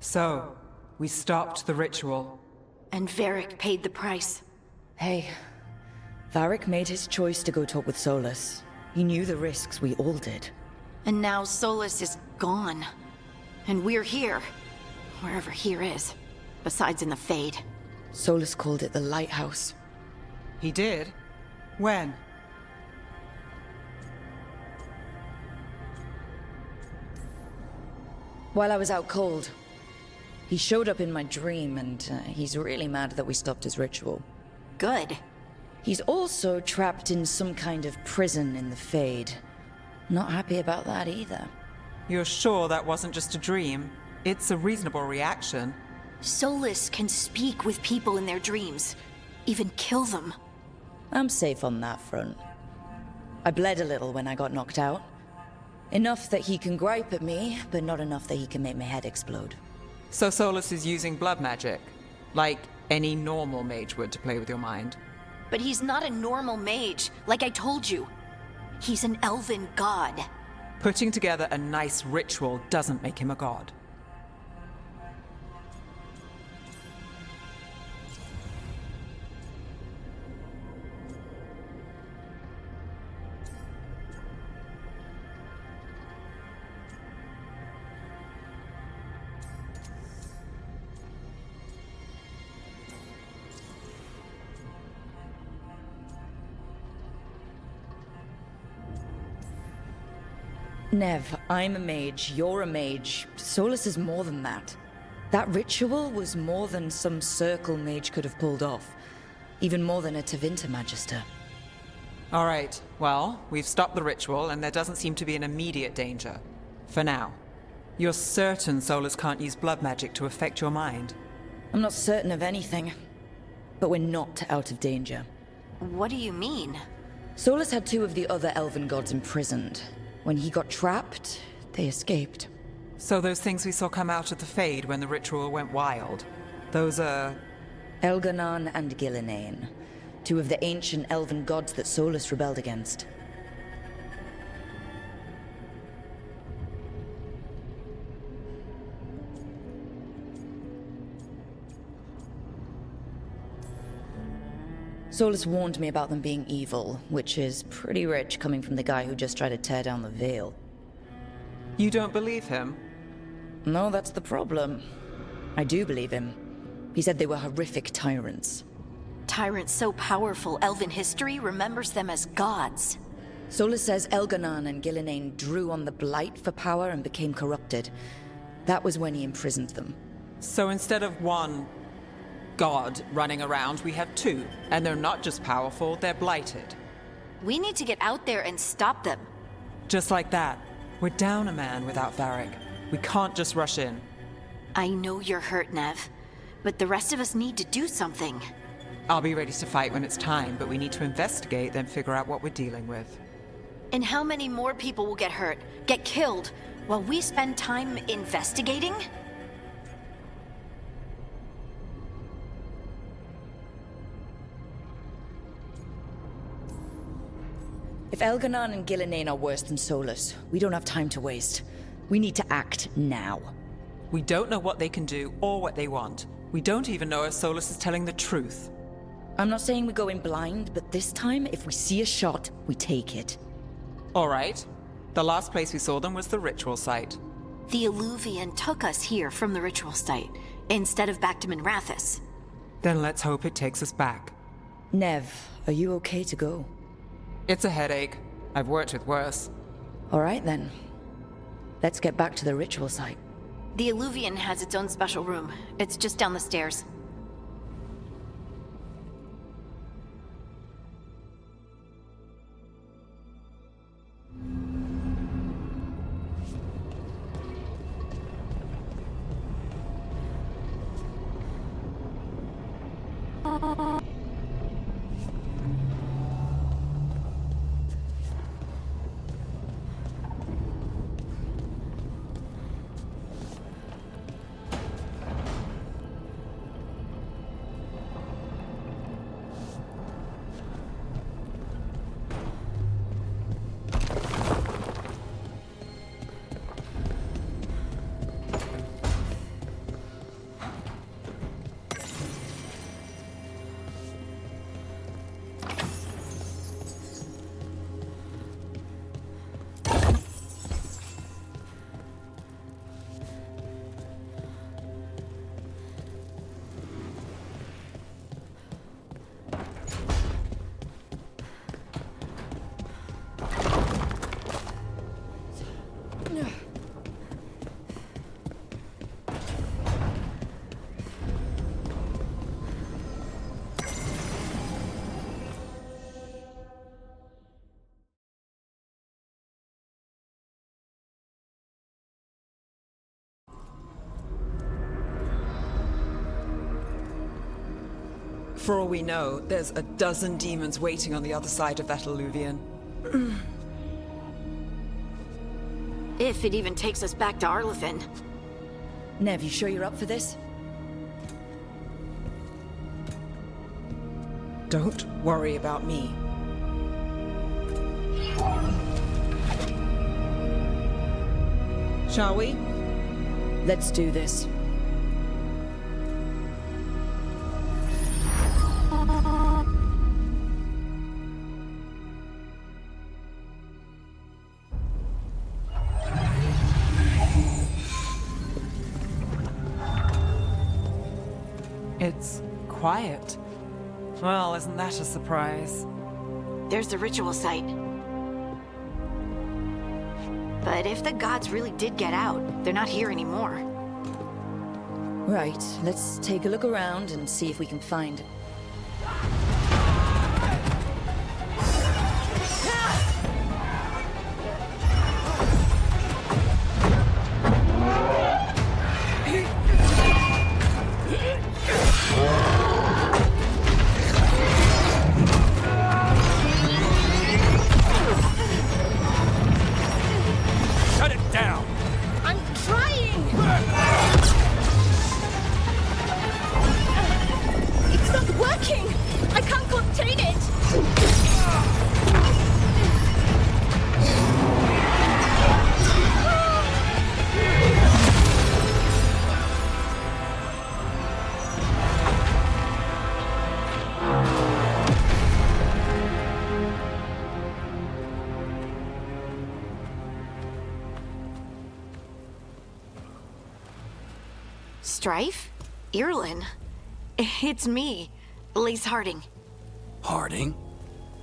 So, we stopped the ritual. And Varric paid the price. Hey, Varric made his choice to go talk with Solus. He knew the risks, we all did. And now Solus is gone. And we're here. Wherever here is. Besides in the Fade. Solus called it the Lighthouse. He did? When? While I was out cold. He showed up in my dream, and he's really mad that we stopped his ritual. Good. He's also trapped in some kind of prison in the Fade. Not happy about that either. You're sure that wasn't just a dream? It's a reasonable reaction. Solus can speak with people in their dreams. Even kill them. I'm safe on that front. I bled a little when I got knocked out. Enough that he can gripe at me, but not enough that he can make my head explode. So Solus is using blood magic, like any normal mage would to play with your mind. But he's not a normal mage, like I told you. He's an elven god. Putting together a nice ritual doesn't make him a god. Nev, I'm a mage, you're a mage. Solus is more than that. That ritual was more than some circle mage could have pulled off. Even more than a Tevinter Magister. All right, well, we've stopped the ritual and there doesn't seem to be an immediate danger. For now. You're certain Solus can't use blood magic to affect your mind? I'm not certain of anything. But we're not out of danger. What do you mean? Solus had two of the other elven gods imprisoned. When he got trapped, they escaped. So those things we saw come out of the Fade when the ritual went wild, those are... Elganon and Gillinane, two of the ancient elven gods that Solus rebelled against. Solus warned me about them being evil, which is pretty rich coming from the guy who just tried to tear down the Veil. You don't believe him? No, that's the problem. I do believe him. He said they were horrific tyrants. Tyrants so powerful, elven history remembers them as gods. Solus says Elganon and Gillinane drew on the Blight for power and became corrupted. That was when he imprisoned them. So instead of one god running around, we have two. And they're not just powerful, they're blighted. We need to get out there and stop them. Just like that. We're down a man without Varric. We can't just rush in. I know you're hurt, Nev. But the rest of us need to do something. I'll be ready to fight when it's time, but we need to investigate, then figure out what we're dealing with. And how many more people will get hurt, get killed, while we spend time investigating? If Elganon and Gillinane are worse than Solus, we don't have time to waste. We need to act now. We don't know what they can do or what they want. We don't even know if Solus is telling the truth. I'm not saying we go in blind, but this time, if we see a shot, we take it. All right. The last place we saw them was the ritual site. The Illuvian took us here from the ritual site, instead of back to Minrathous. Then let's hope it takes us back. Nev, are you okay to go? It's a headache. I've worked with worse. All right then. Let's get back to the ritual site. The Illuvian has its own special room. It's just down the stairs. For all we know, there's a dozen demons waiting on the other side of that Illuvian. If it even takes us back to Arlethan. Nev, you sure you're up for this? Don't worry about me. Shall we? Let's do this. It's quiet. Well, isn't that a surprise? There's the ritual site. But if the gods really did get out, they're not here anymore. Right, let's take a look around and see if we can find... Shut it down! I'm trying! It's not working! I can't contain it! Strife? Irlin? It's me, Lise Harding. Harding?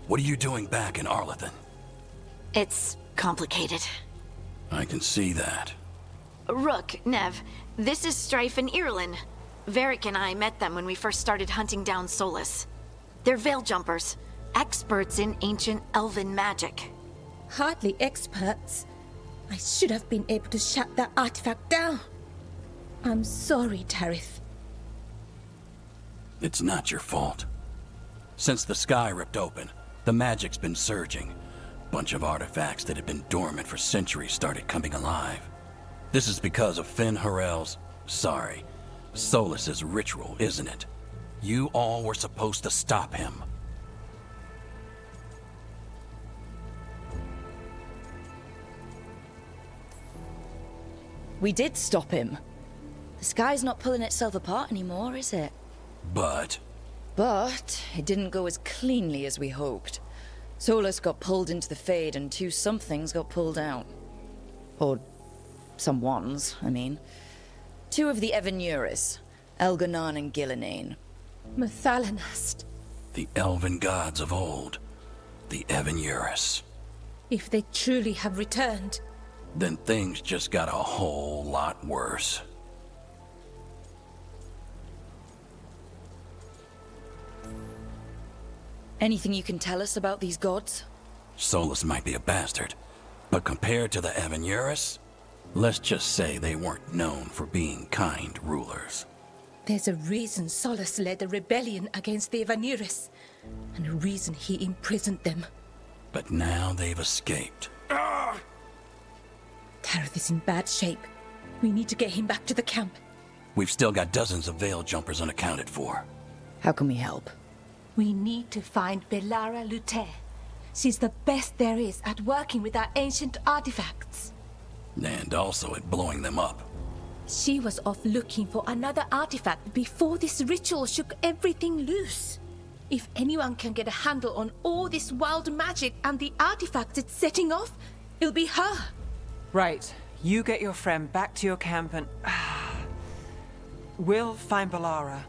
What are you doing back in Arlethan? It's complicated. I can see that. Rook, Nev, this is Strife and Irlin. Varric and I met them when we first started hunting down Solus. They're veil jumpers, experts in ancient elven magic. Hardly experts. I should have been able to shut that artifact down. I'm sorry, Tarith. It's not your fault. Since the sky ripped open, the magic's been surging. Bunch of artifacts that had been dormant for centuries started coming alive. This is because of Finn Harel's... Solus's ritual, isn't it? You all were supposed to stop him. We did stop him. The sky's not pulling itself apart anymore, is it? But But it didn't go as cleanly as we hoped. Solus got pulled into the Fade and 2 somethings got pulled out. Or someones, I mean. 2 of the Evanuris, Elganon and Gillinane. Mathalanast. The elven gods of old. The Evanuris. If they truly have returned. Then things just got a whole lot worse. Anything you can tell us about these gods? Solus might be a bastard, but compared to the Evanuris, let's just say they weren't known for being kind rulers. There's a reason Solus led a rebellion against the Evanuris, and a reason he imprisoned them. But now they've escaped. Tareth is in bad shape. We need to get him back to the camp. We've still got dozens of Veil Jumpers unaccounted for. How can we help? We need to find Belara Luther. She's the best there is at working with our ancient artifacts. And also at blowing them up. She was off looking for another artifact before this ritual shook everything loose. If anyone can get a handle on all this wild magic and the artifacts it's setting off, it'll be her. Right. You get your friend back to your camp and... we'll find Belara.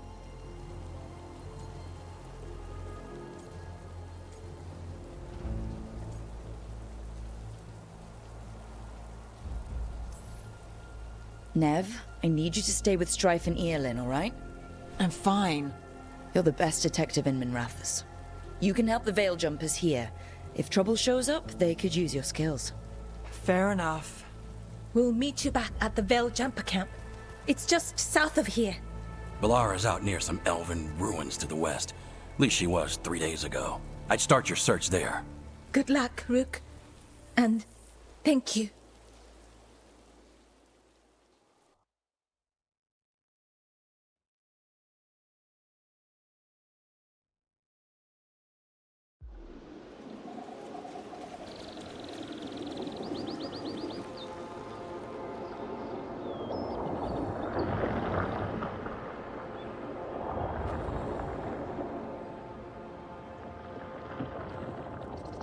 Nev, I need you to stay with Strife and Eolin, all right? I'm fine. You're the best detective in Minrathous. You can help the Veil Jumpers here. If trouble shows up, they could use your skills. Fair enough. We'll meet you back at the Veil Jumper camp. It's just south of here. Belara's out near some elven ruins to the west. At least she was 3 days ago. I'd start your search there. Good luck, Rook. And thank you.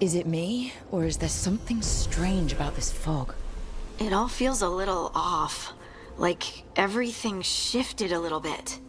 Is it me, or is there something strange about this fog? It all feels a little off. Like everything shifted a little bit.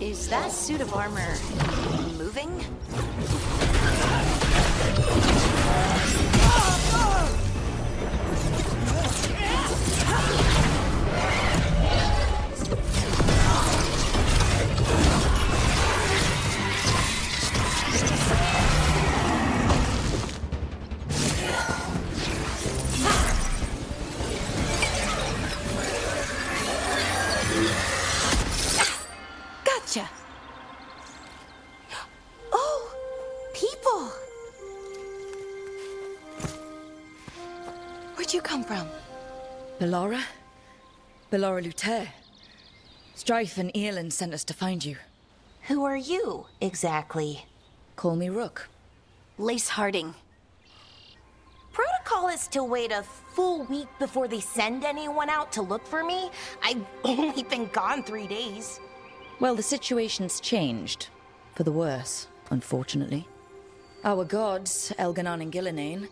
Is that suit of armor moving? Gotcha. Oh, people. Where'd you come from? Belara? Belara Luther. Strife and Eolin sent us to find you. Who are you, exactly? Call me Rook. Lace Harding. Protocol is to wait a full week before they send anyone out to look for me. I've only been gone 3 days. Well, the situation's changed. For the worse, unfortunately. Our gods, Elganon and Gillinane,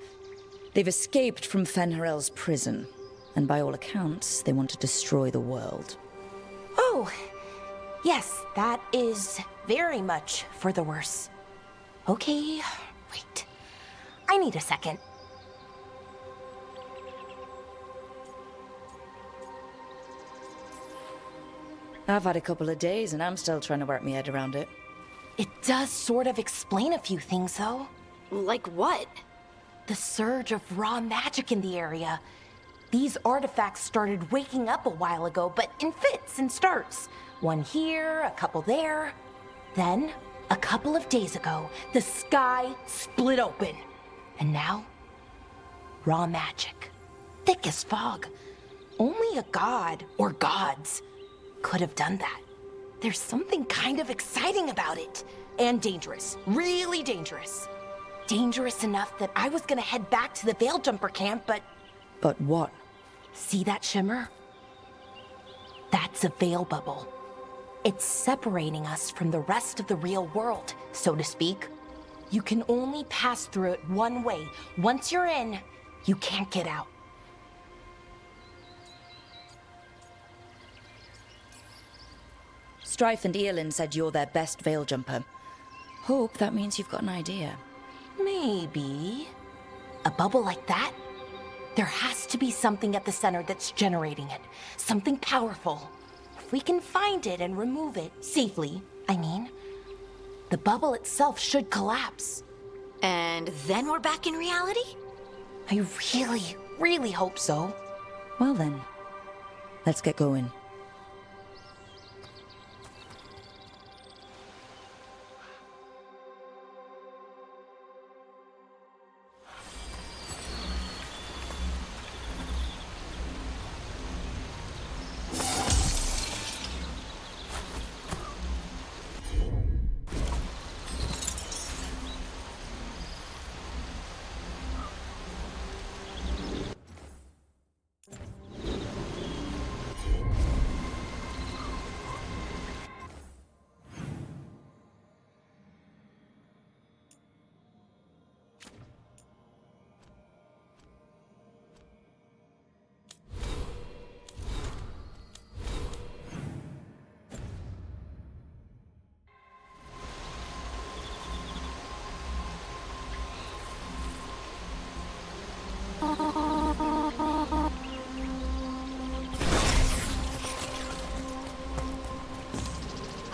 they've escaped from Fen'Harel's prison. And by all accounts, they want to destroy the world. Oh, Yes, that is very much for the worse. Okay, wait. I need a second. I've had a couple of days and I'm still trying to work my head around it. It does sort of explain a few things, though. Like what? The surge of raw magic in the area. These artifacts started waking up a while ago, but in fits and starts. One here, a couple there. Then, a couple of days ago, the sky split open. And now, raw magic. Thick as fog. Only a god, or gods, could have done that. There's something kind of exciting about it. And dangerous. Really dangerous. Dangerous enough that I was gonna head back to the Veil Jumper camp, but... But what? See that shimmer? That's a veil bubble. It's separating us from the rest of the real world, so to speak. You can only pass through it one way. Once you're in, you can't get out. Strife and Eolin said you're their best Veil Jumper. Hope that means you've got an idea. Maybe. A bubble like that? There has to be something at the center that's generating it. Something powerful. If we can find it and remove it, safely, I mean, the bubble itself should collapse. And then we're back in reality? I really, really hope so. Well then, let's get going.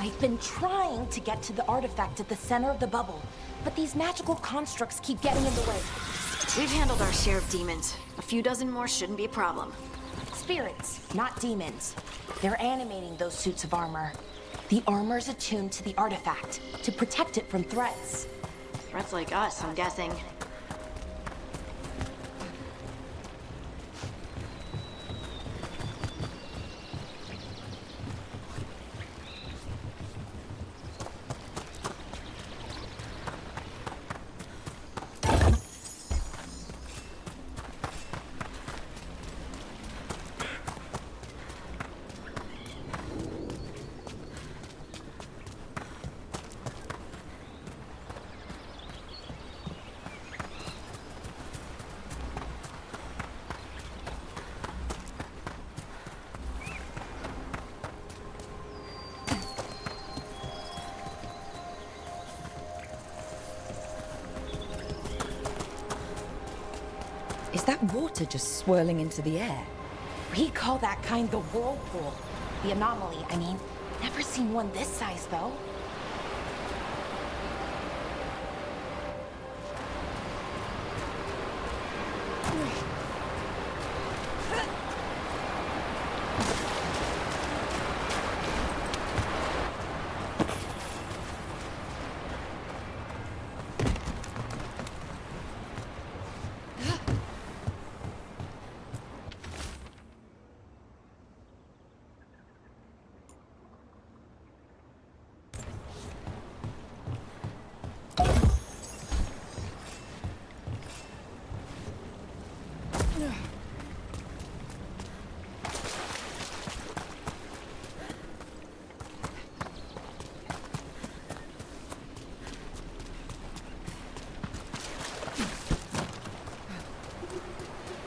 I've been trying to get to the artifact at the center of the bubble, but these magical constructs keep getting in the way. We've handled our share of demons. A few dozen more shouldn't be a problem. Spirits, not demons. They're animating those suits of armor. The armor's attuned to the artifact, to protect it from threats. Threats like us, I'm guessing. Is that water just swirling into the air? We call that kind the whirlpool. The anomaly, I mean. Never seen one this size, though.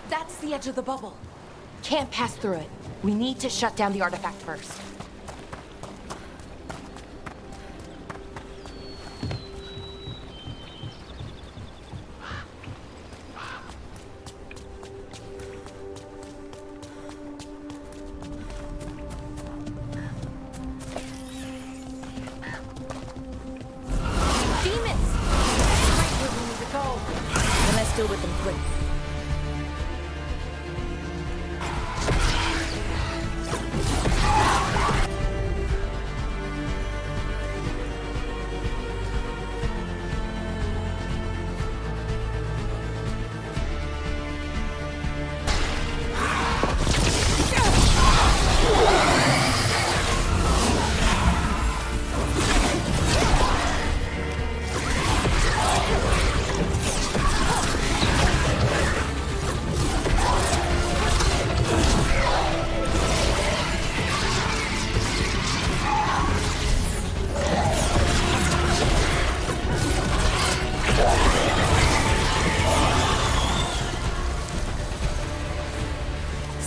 That's the edge of the bubble. Can't pass through it. We need to shut down the artifact first. quickly.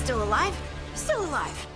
Still alive? Still alive.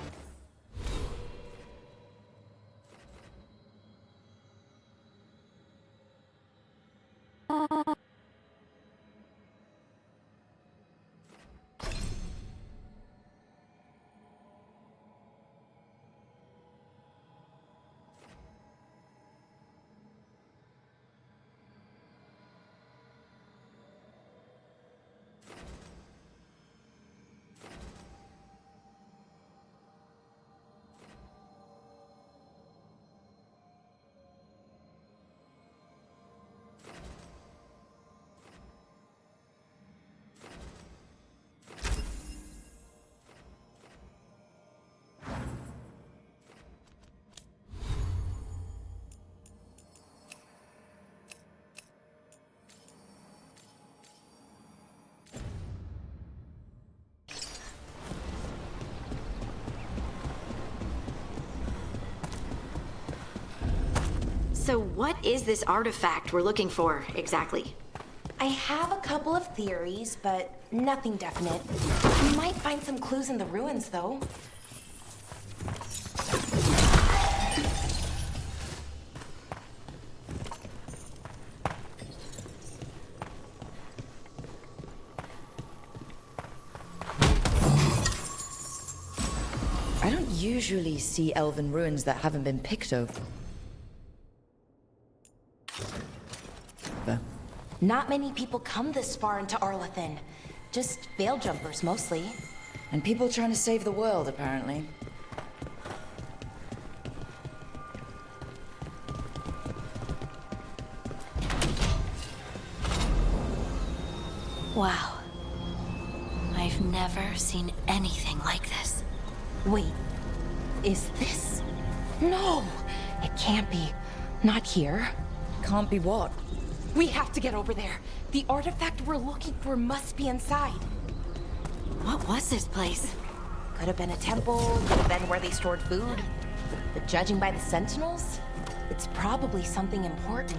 So what is this artifact we're looking for, exactly? I have a couple of theories, but nothing definite. We might find some clues in the ruins, though. I don't usually see elven ruins that haven't been picked over. Not many people come this far into Arlathan. Just veil jumpers, mostly. And people trying to save the world, apparently. Wow. I've never seen anything like this. Wait, is this? No, it can't be. Not here. Can't be what? We have to get over there. The artifact we're looking for must be inside. What was this place? Could have been a temple, could have been where they stored food. But judging by the sentinels, it's probably something important.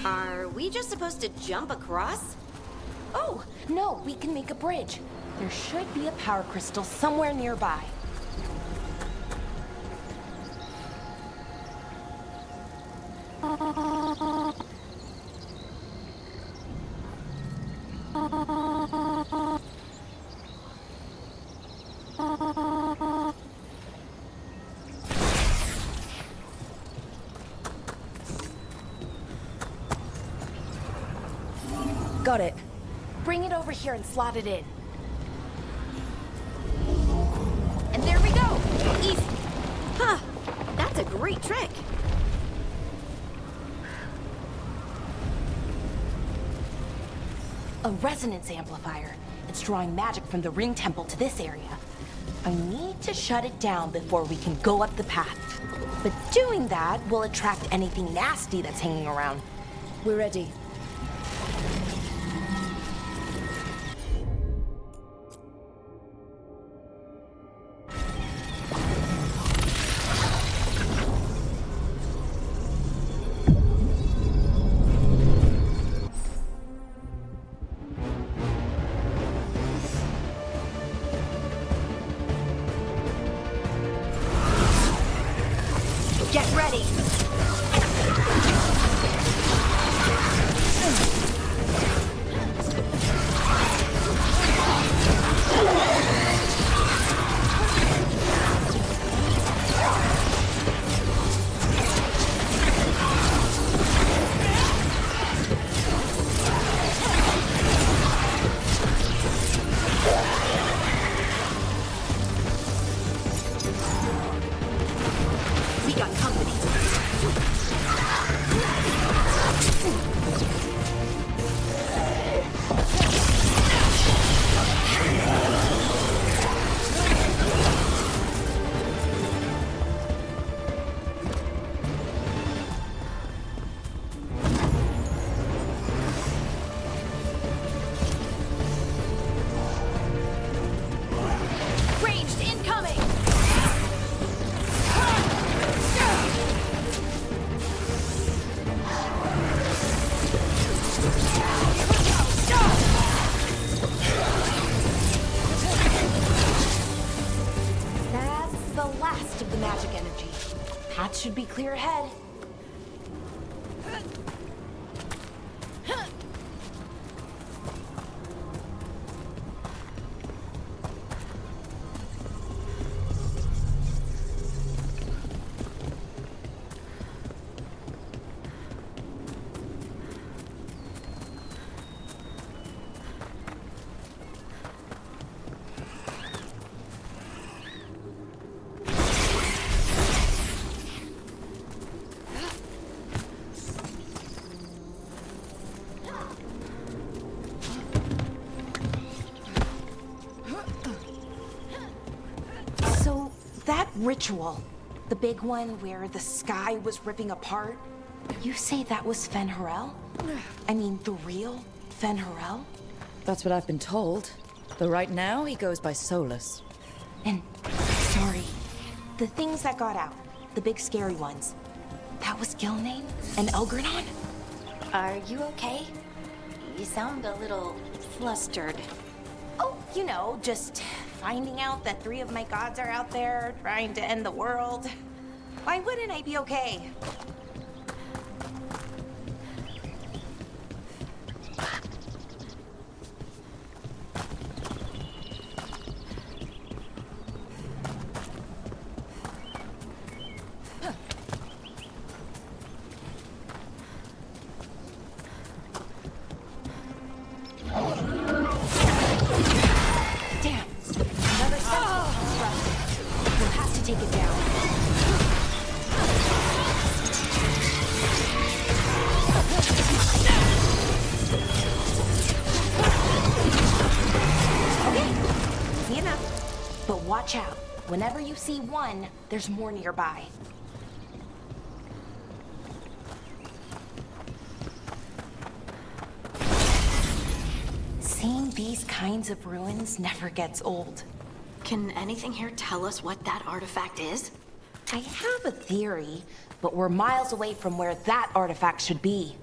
Are we just supposed to jump across? Oh, no, we can make a bridge. There should be a power crystal somewhere nearby. Got it. Bring it over here and slot it in. And there we go! Easy! Huh, that's a great trick. A resonance amplifier. It's drawing magic from the ring temple to this area. I need to shut it down before we can go up the path. But doing that will attract anything nasty that's hanging around. We're ready. Get ready! We got company. Ranged incoming! That's the last of the magic energy. Path should be clear ahead. So, that ritual, the big one where the sky was ripping apart, you say that was Fen'Harel? I mean, the real Fen'Harel? That's what I've been told. Though right now, he goes by Solus. And, sorry, the things that got out, the big scary ones, that was Gilnane and Elgranon? Are you okay? You sound a little flustered. Oh, you know, just finding out that 3 of my gods are out there trying to end the world. Why wouldn't I be okay? Damn, another sentinel constructed. We'll have to take it down. Okay, easy enough. But watch out. Whenever you see one, there's more nearby. Seeing these kinds of ruins never gets old. Can anything here tell us what that artifact is? I have a theory, but we're miles away from where that artifact should be.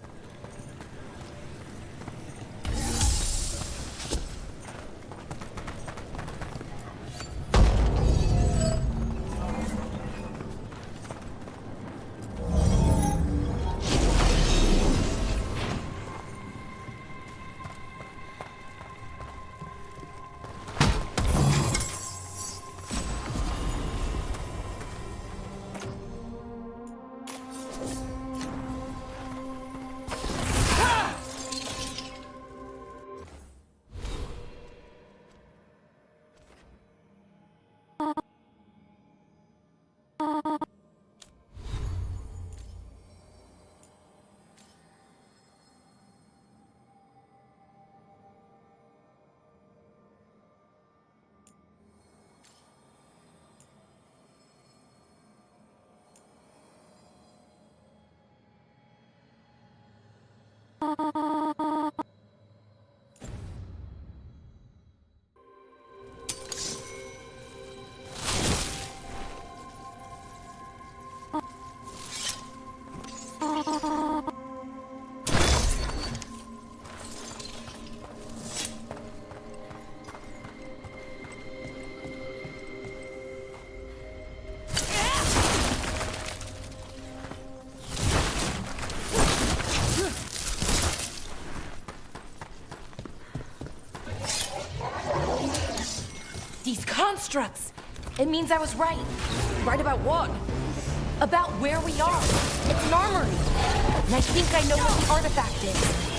constructs. It means I was right. Right about what? About where we are. It's an armory. And I think I know what the artifact is.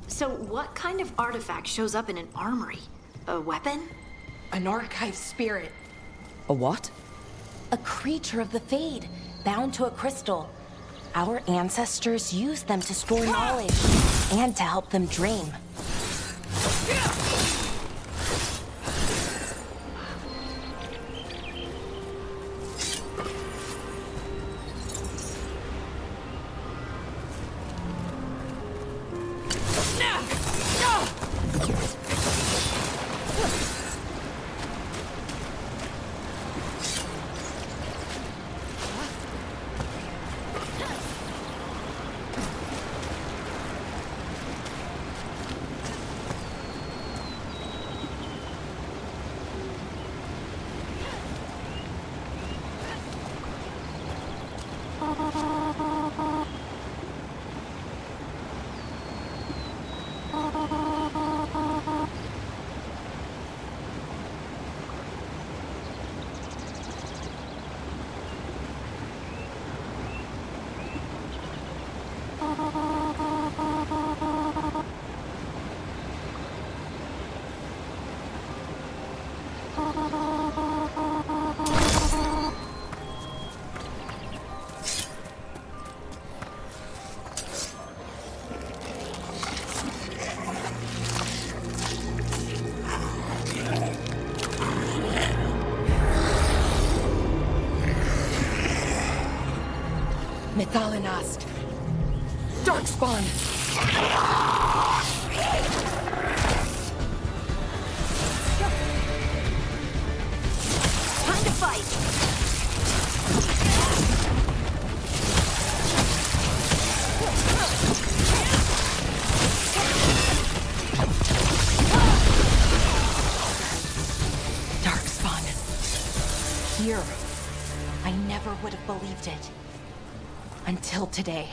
So what kind of artifact shows up in an armory? A weapon? An archive spirit. A what? A creature of the Fade, bound to a crystal. Our ancestors used them to store knowledge and to help them dream. Mythalinast. Darkspawn. Time to fight! Darkspawn. Here. I never would have believed it. Until today.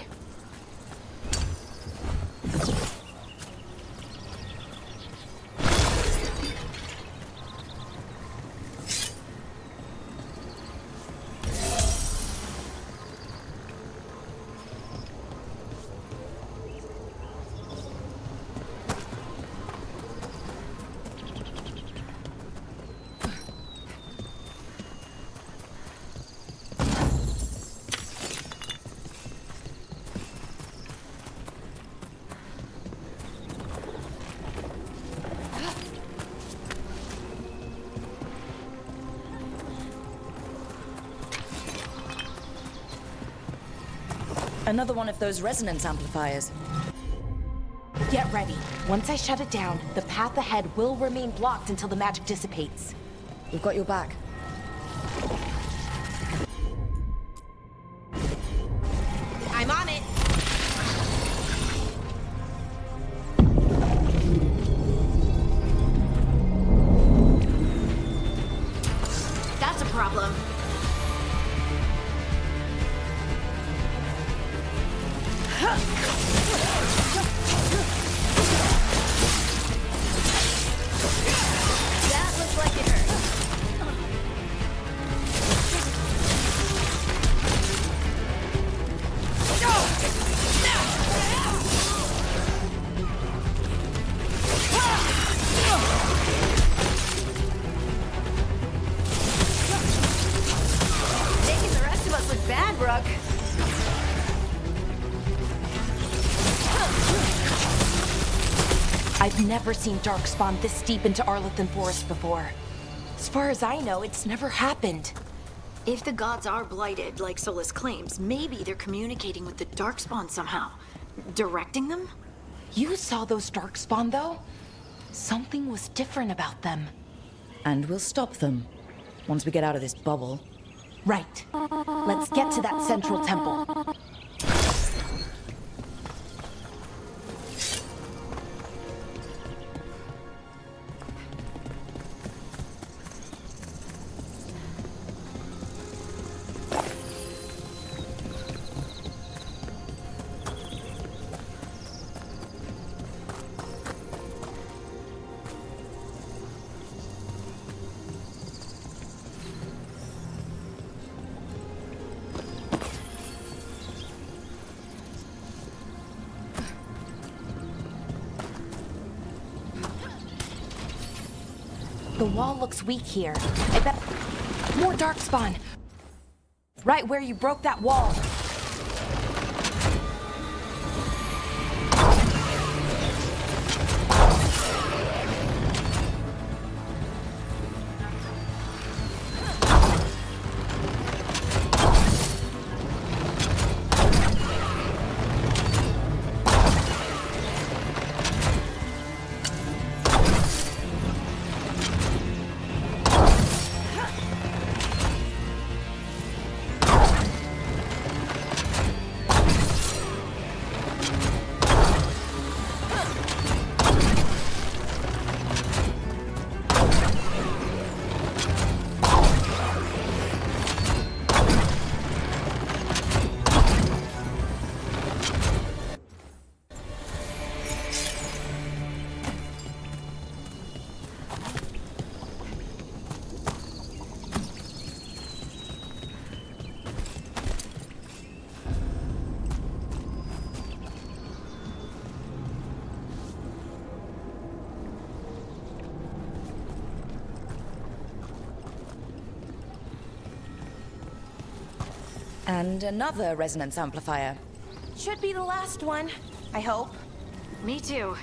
Another one of those resonance amplifiers. Get ready. Once I shut it down, the path ahead will remain blocked until the magic dissipates. We've got your back. I'm on it. That looks like it hurt. Making the rest of us look bad, Brooke. I've never seen Darkspawn this deep into Arlothan Forest before. As far as I know, it's never happened. If the gods are blighted, like Solus claims, maybe they're communicating with the Darkspawn somehow. Directing them? You saw those Darkspawn, though? Something was different about them. And we'll stop them once we get out of this bubble. Right. Let's get to that central temple. The wall looks weak here. I bet... More Darkspawn! Right where you broke that wall. And another resonance amplifier. Should be the last one, I hope. Me too.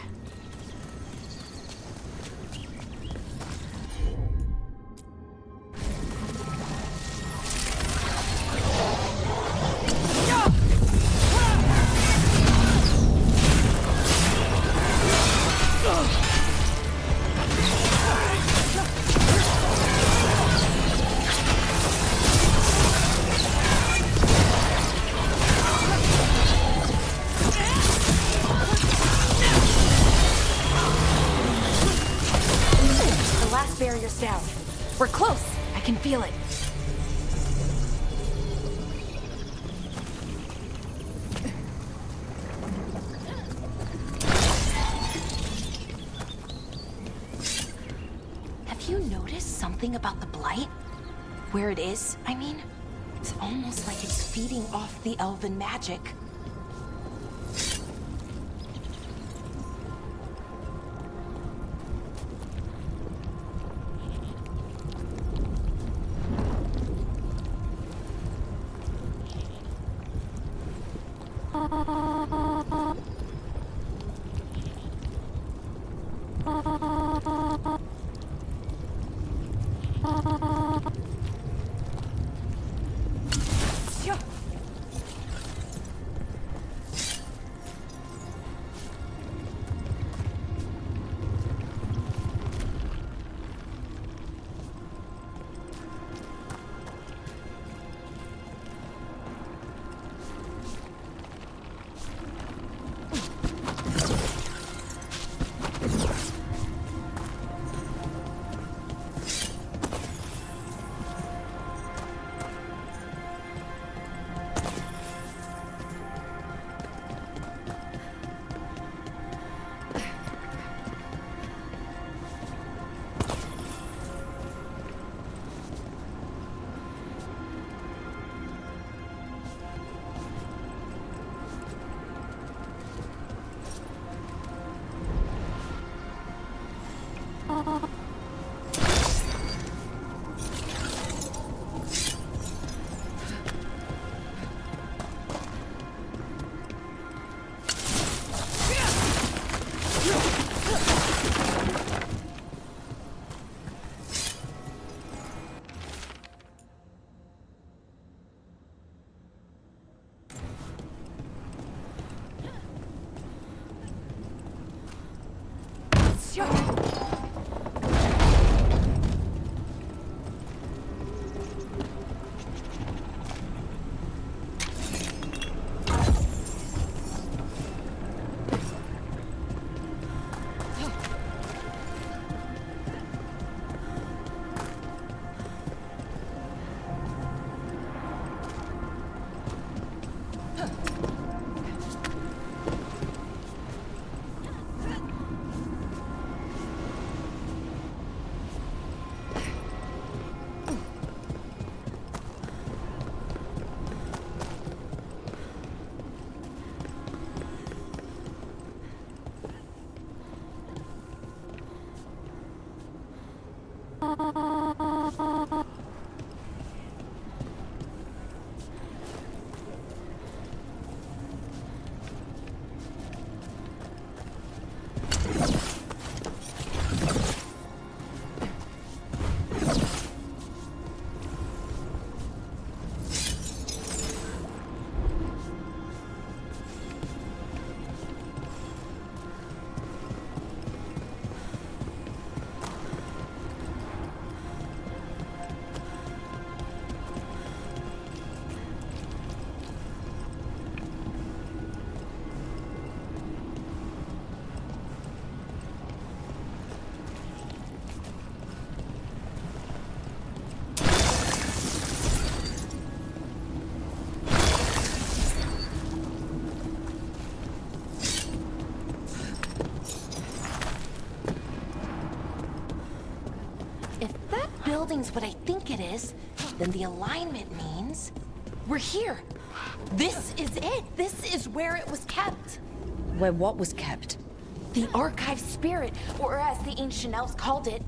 Barrier's down. We're close. I can feel it. Have you noticed something about the blight? Where it is, I mean? It's almost like it's feeding off the elven magic. building's what I think it is, then the alignment means we're here. This is it. This is where it was kept. Where what was kept? The archive spirit, or as the ancient elves called it,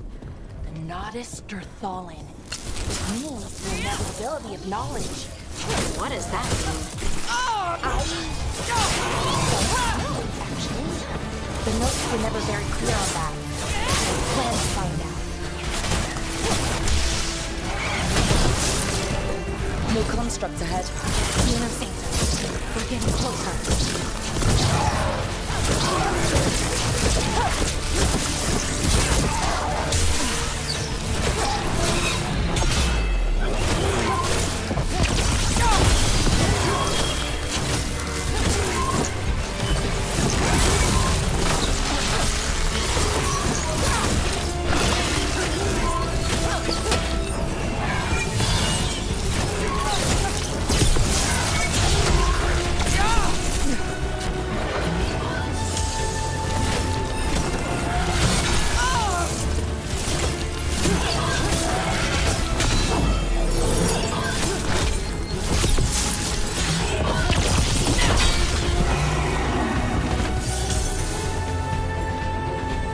the Nodus Derthalin. It means the inevitability of knowledge. What does that mean? Actually, the notes were never very clear on that. I plan to find out. No constructs ahead. You know, Saint, we're getting closer.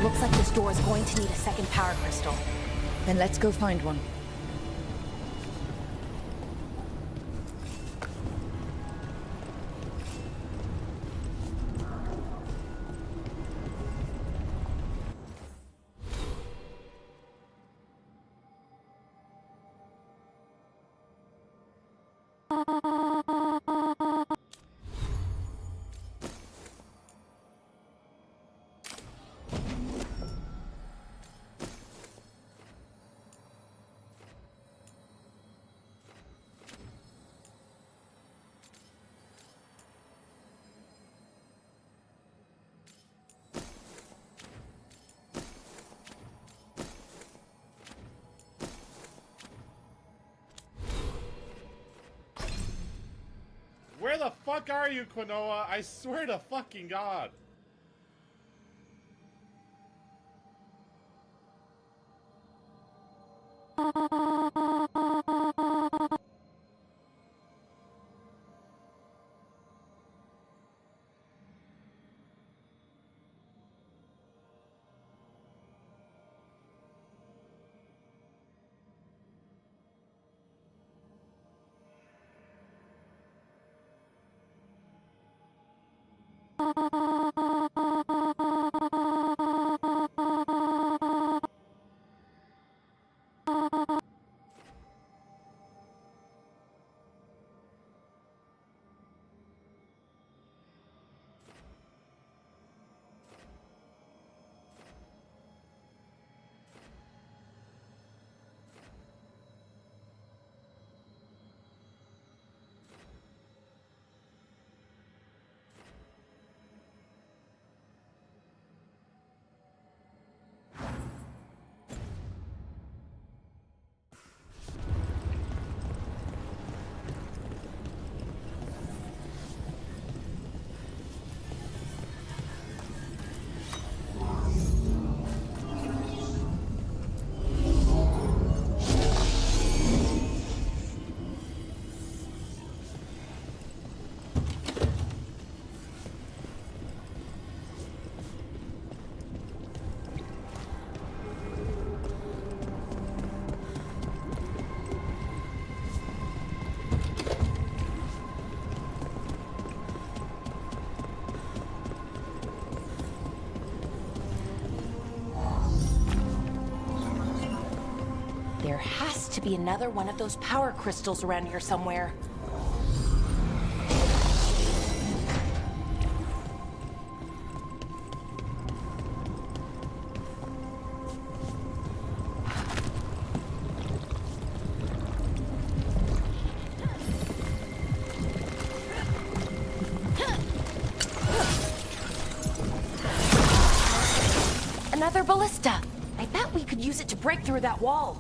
Looks like this door is going to need a second power crystal. Then let's go find one. Where the fuck are you, Qynoa? I swear to fucking God. There has to be another one of those power crystals around here somewhere. Another ballista! I bet we could use it to break through that wall.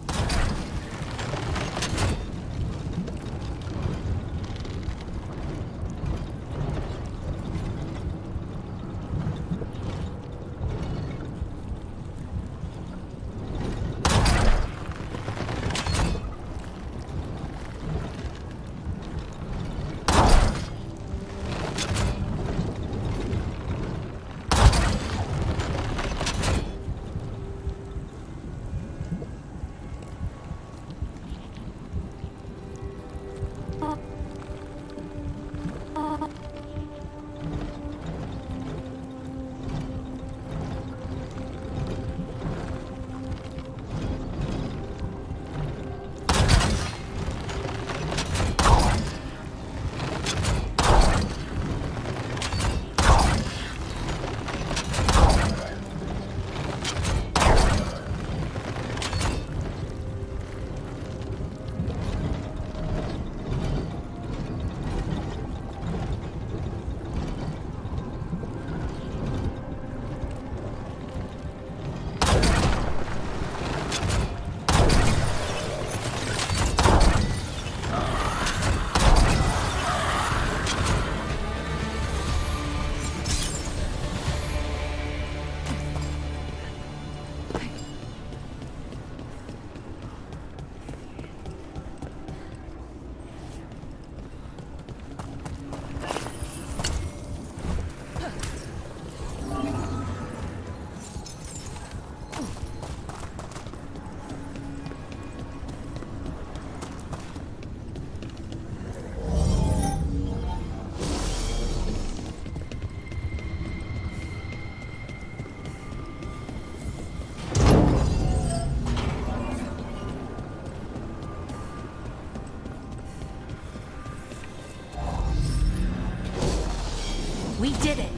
We did it.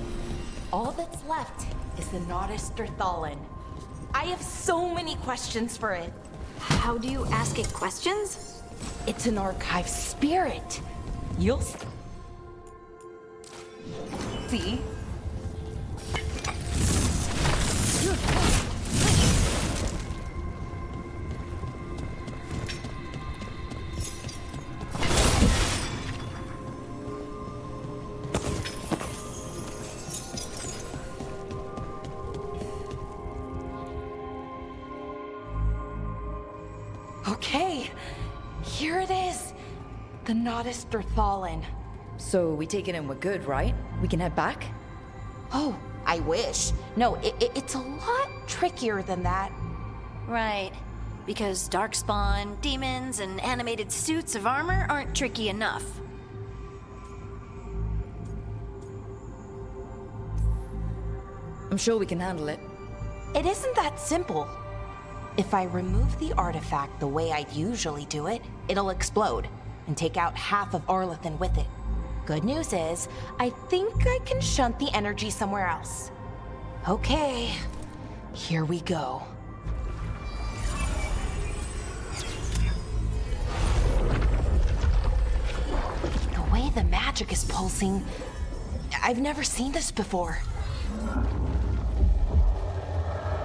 All that's left is the Nodus Thallen. I have so many questions for it. How do you ask it questions? It's an archive spirit. You'll see. Okay, here it is. The Nodus Thallen. So we take it and we're good, right? We can head back? Oh, I wish. No, it's a lot trickier than that. Right. Because darkspawn, demons, and animated suits of armor aren't tricky enough. I'm sure we can handle it. It isn't that simple. If I remove the artifact the way I'd usually do it, it'll explode and take out half of Arlethan with it. Good news is, I think I can shunt the energy somewhere else. Okay, here we go. The way the magic is pulsing, I've never seen this before.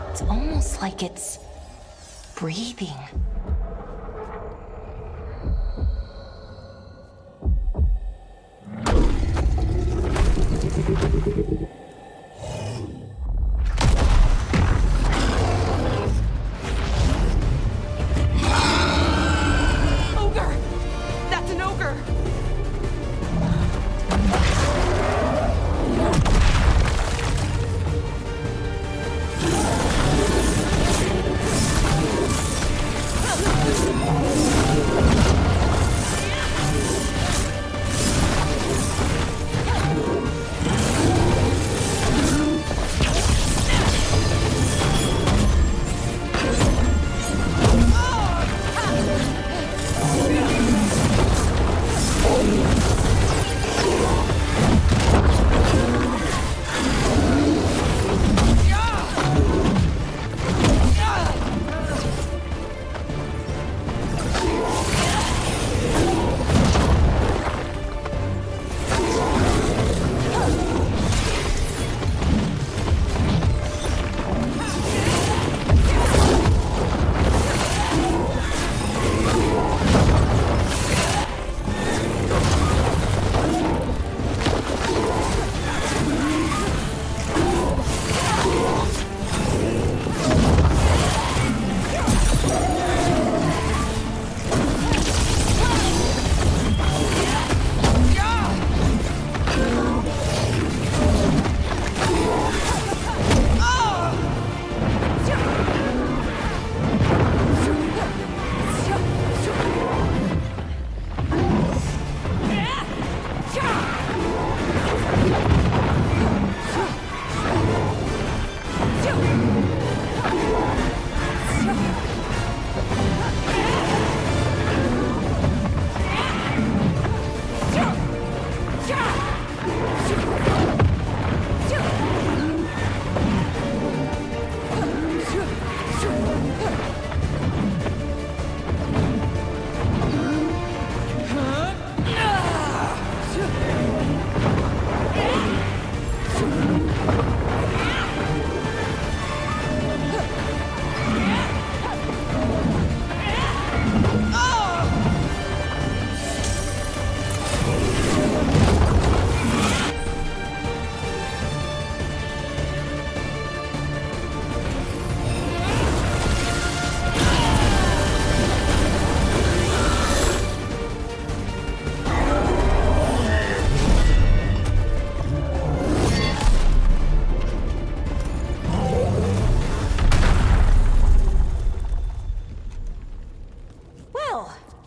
It's almost like it's breathing. Ogre! That's an ogre!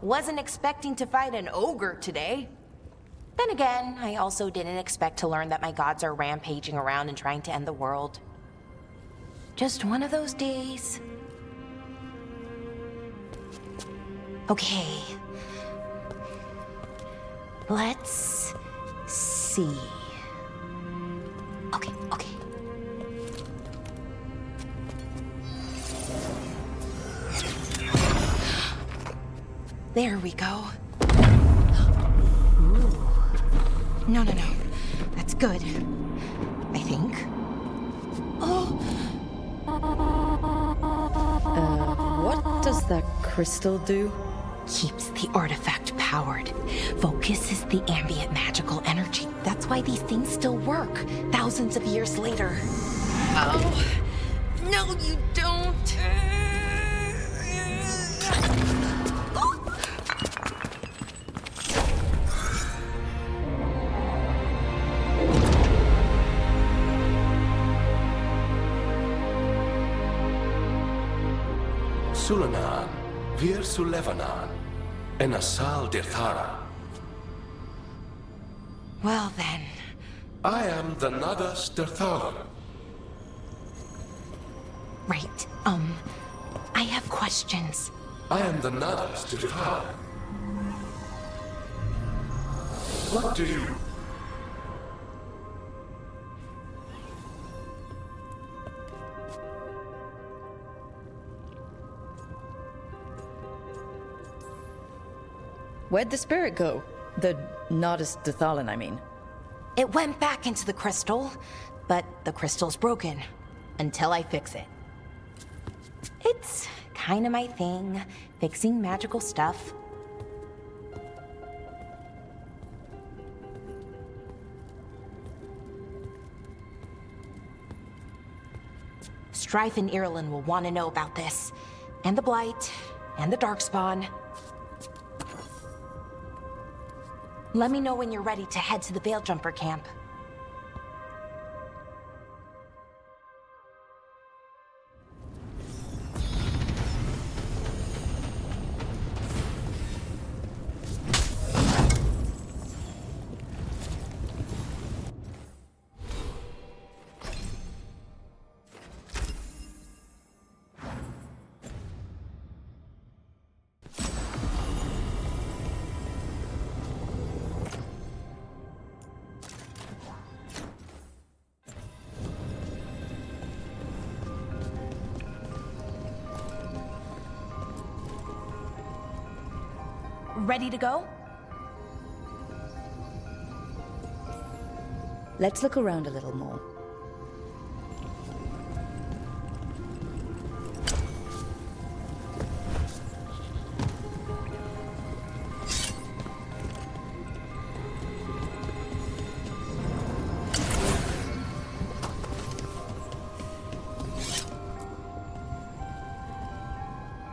Wasn't expecting to fight an ogre today. Then again, I also didn't expect to learn that my gods are rampaging around and trying to end the world. Just one of those days. Okay. Let's see. There we go. Ooh. No. That's good. I think. Oh! What does that crystal do? Keeps the artifact powered. Focuses the ambient magical energy. That's why these things still work, thousands of years later. Oh! No, you don't! Sulanan, Vir Sulevanan, and Asal Dirthara. Well then. I am the Nadas Dirthalan. Right, I have questions. I am the Nadas Dirthalan. What do you... Where'd the spirit go? The Nodus Dathalan, I mean. It went back into the crystal, but the crystal's broken. Until I fix it. It's kinda my thing, fixing magical stuff. Strife and Irulan will want to know about this. And the Blight, and the Darkspawn. Let me know when you're ready to head to the Veilgjumper camp. Ready to go? Let's look around a little more.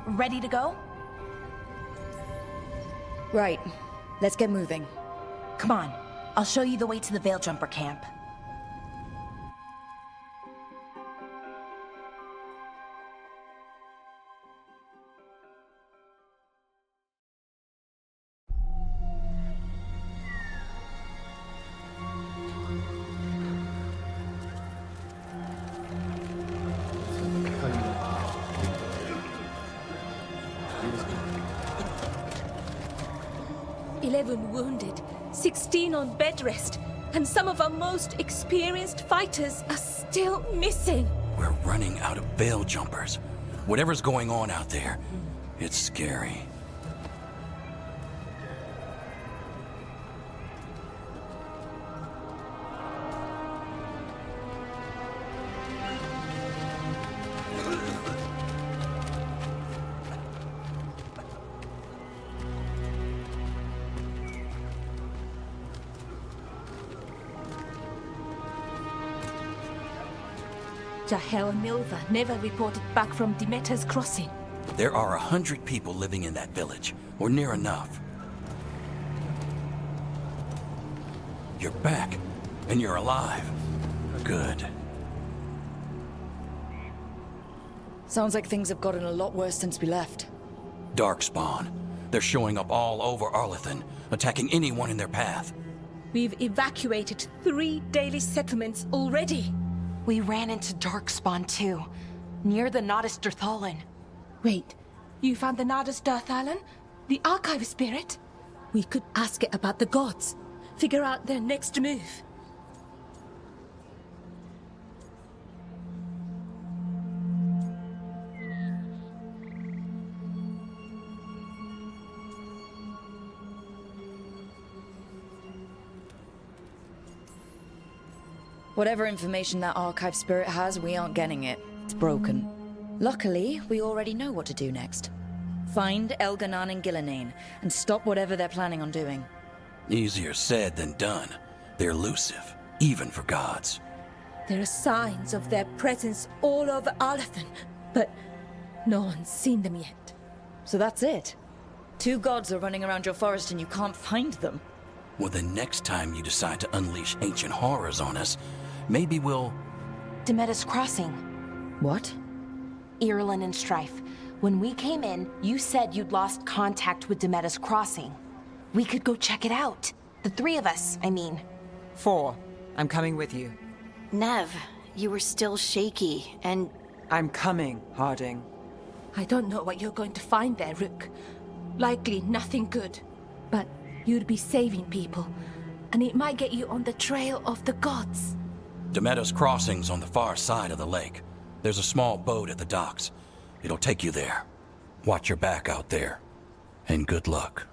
Ready to go? Right. Let's get moving. Come on. I'll show you the way to the Veilgjumper camp. Wounded, 16 on bed rest, and some of our most experienced fighters are still missing. We're running out of Veiljumpers. Whatever's going on out there, it's scary. Jahel and Milva never reported back from Demeter's crossing. There are 100 people living in that village, or near enough. You're back, and you're alive. Good. Sounds like things have gotten a lot worse since we left. Darkspawn. They're showing up all over Arlathan, attacking anyone in their path. We've evacuated 3 daily settlements already. We ran into Darkspawn too, near the Nodus Dirthalan. Wait, you found the Nodus Dirthalan? The archive spirit? We could ask it about the gods. Figure out their next move. Whatever information that archive spirit has, we aren't getting it. It's broken. Luckily, we already know what to do next. Find Elganan and Gillinane, and stop whatever they're planning on doing. Easier said than done. They're elusive, even for gods. There are signs of their presence all over Arlathan, but no one's seen them yet. So that's it? 2 gods are running around your forest and you can't find them? Well, the next time you decide to unleash ancient horrors on us, maybe we'll... Demeda's Crossing. What? Irulan and Strife. When we came in, you said you'd lost contact with Demeda's Crossing. We could go check it out. The 3 of us, I mean. 4. I'm coming with you. Nev, you were still shaky, and... I'm coming, Harding. I don't know what you're going to find there, Rook. Likely nothing good. But you'd be saving people, and it might get you on the trail of the gods. Demeda's Crossing's on the far side of the lake. There's a small boat at the docks. It'll take you there. Watch your back out there. And good luck.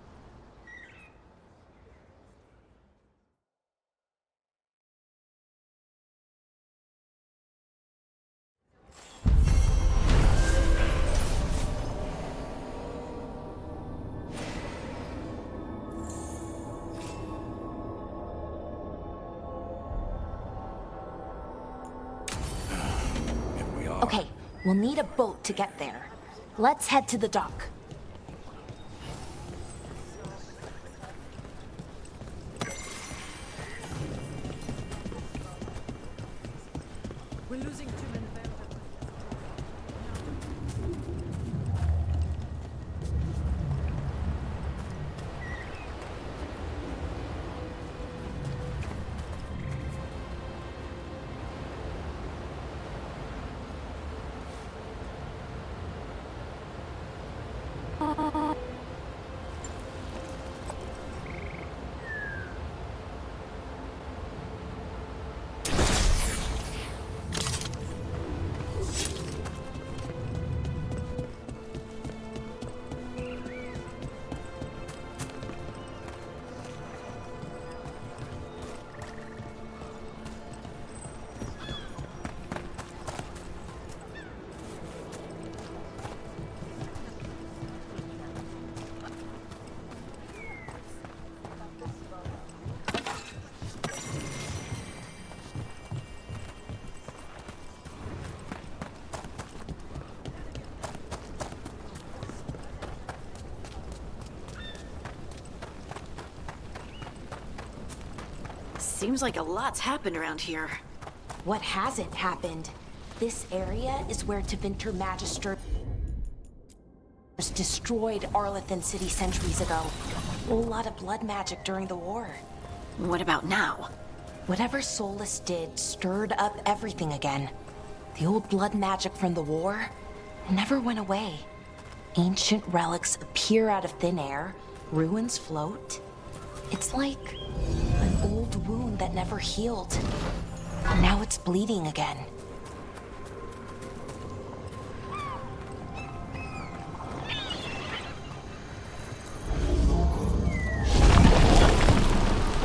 Okay, we'll need a boat to get there. Let's head to the dock. We're losing 2 men. Seems like a lot's happened around here. What hasn't happened? This area is where Tevinter Magister destroyed Arlathan City centuries ago. A whole lot of blood magic during the war. What about now? Whatever Solus did stirred up everything again. The old blood magic from the war never went away. Ancient relics appear out of thin air, ruins float. It's like an old wound that never healed. Now it's bleeding again.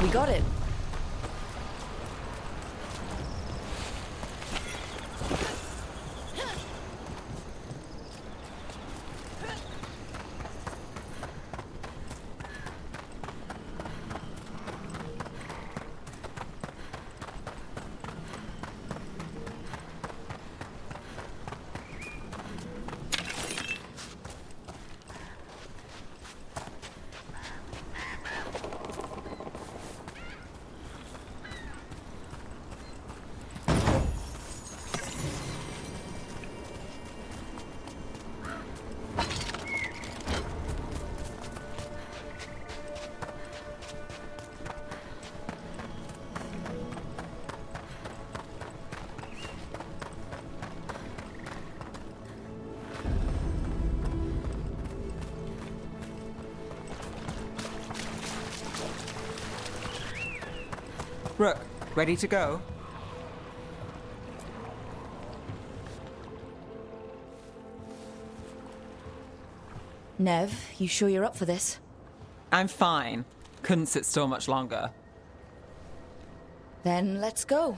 We got it. Rook, ready to go? Nev, you sure you're up for this? I'm fine. Couldn't sit still much longer. Then let's go.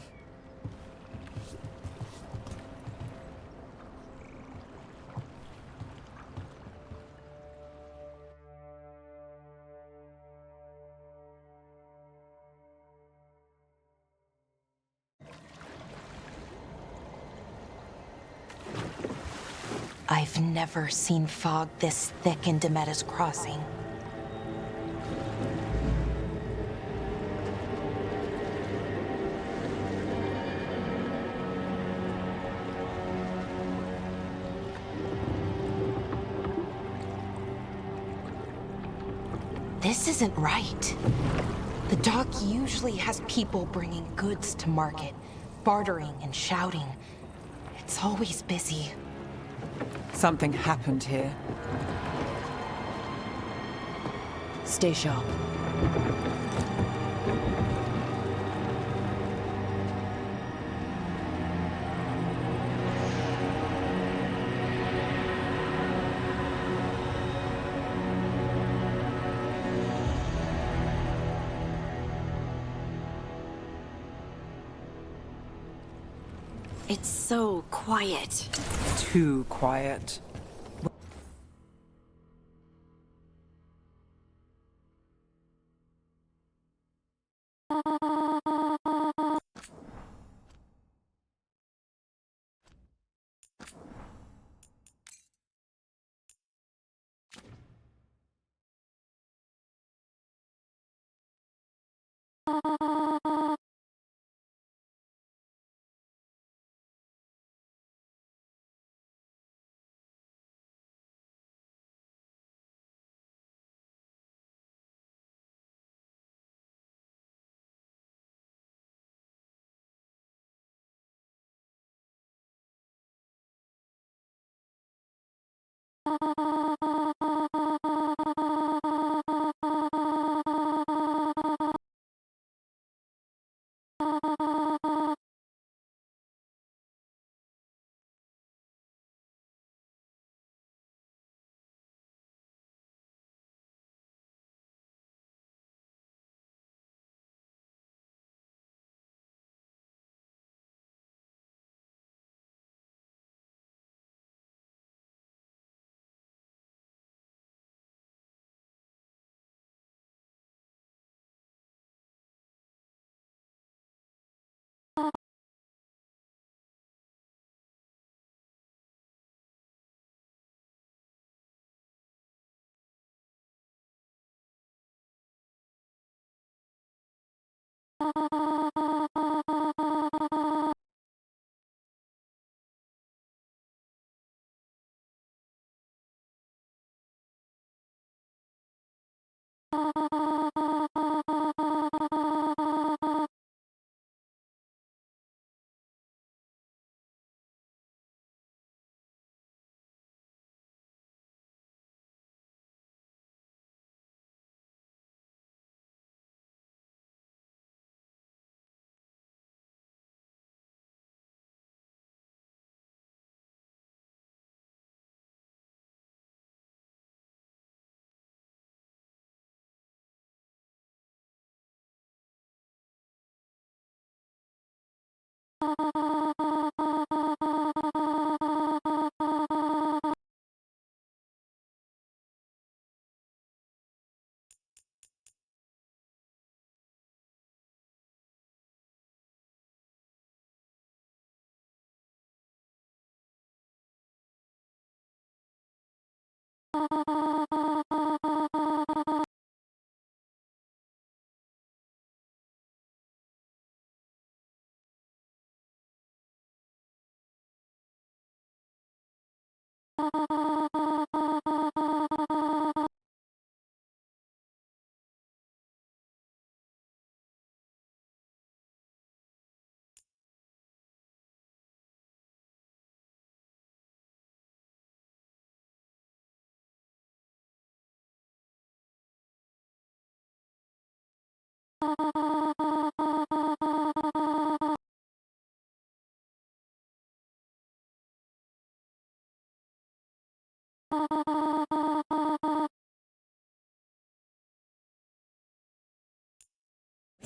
I've never seen fog this thick in Demetta's Crossing. This isn't right. The dock usually has people bringing goods to market, bartering and shouting. It's always busy. Something happened here. Stay sharp. It's so quiet. Too quiet.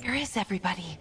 Where is everybody?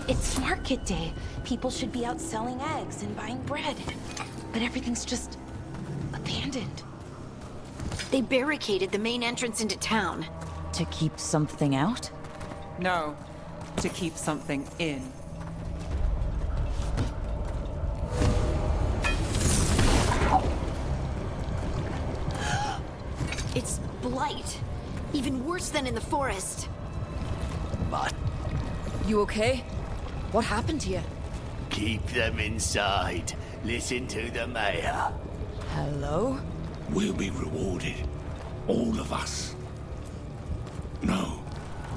It's market day. People should be out selling eggs and buying bread. But everything's just abandoned. They barricaded the main entrance into town. To keep something out? No, to keep something in. It's blight. Even worse than in the forest. But You okay? What happened to you? keep them inside. Listen to the mayor. Hello? We'll be rewarded. All of us. No,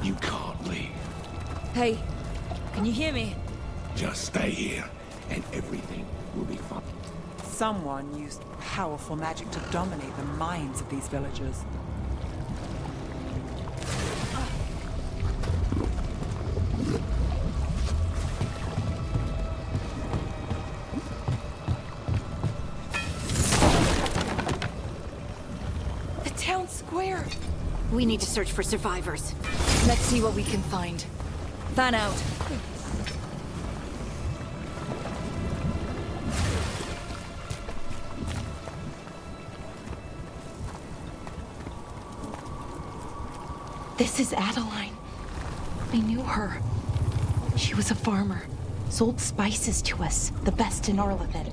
you can't leave. Hey, can you hear me? Just stay here, and everything will be fine. Someone used powerful magic to dominate the minds of these villagers. The town square! We need to search for survivors. Let's see what we can find. Fan out. This is Adeline. I knew her. She was a farmer. Sold spices to us, the best in Arlithen.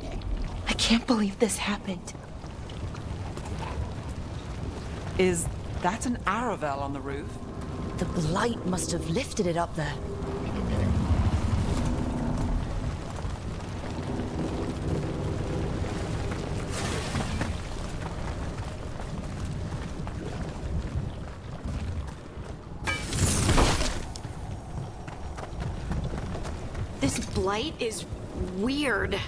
I can't believe this happened. Is that an Aravel on the roof? The blight must have lifted it up there. This blight is weird.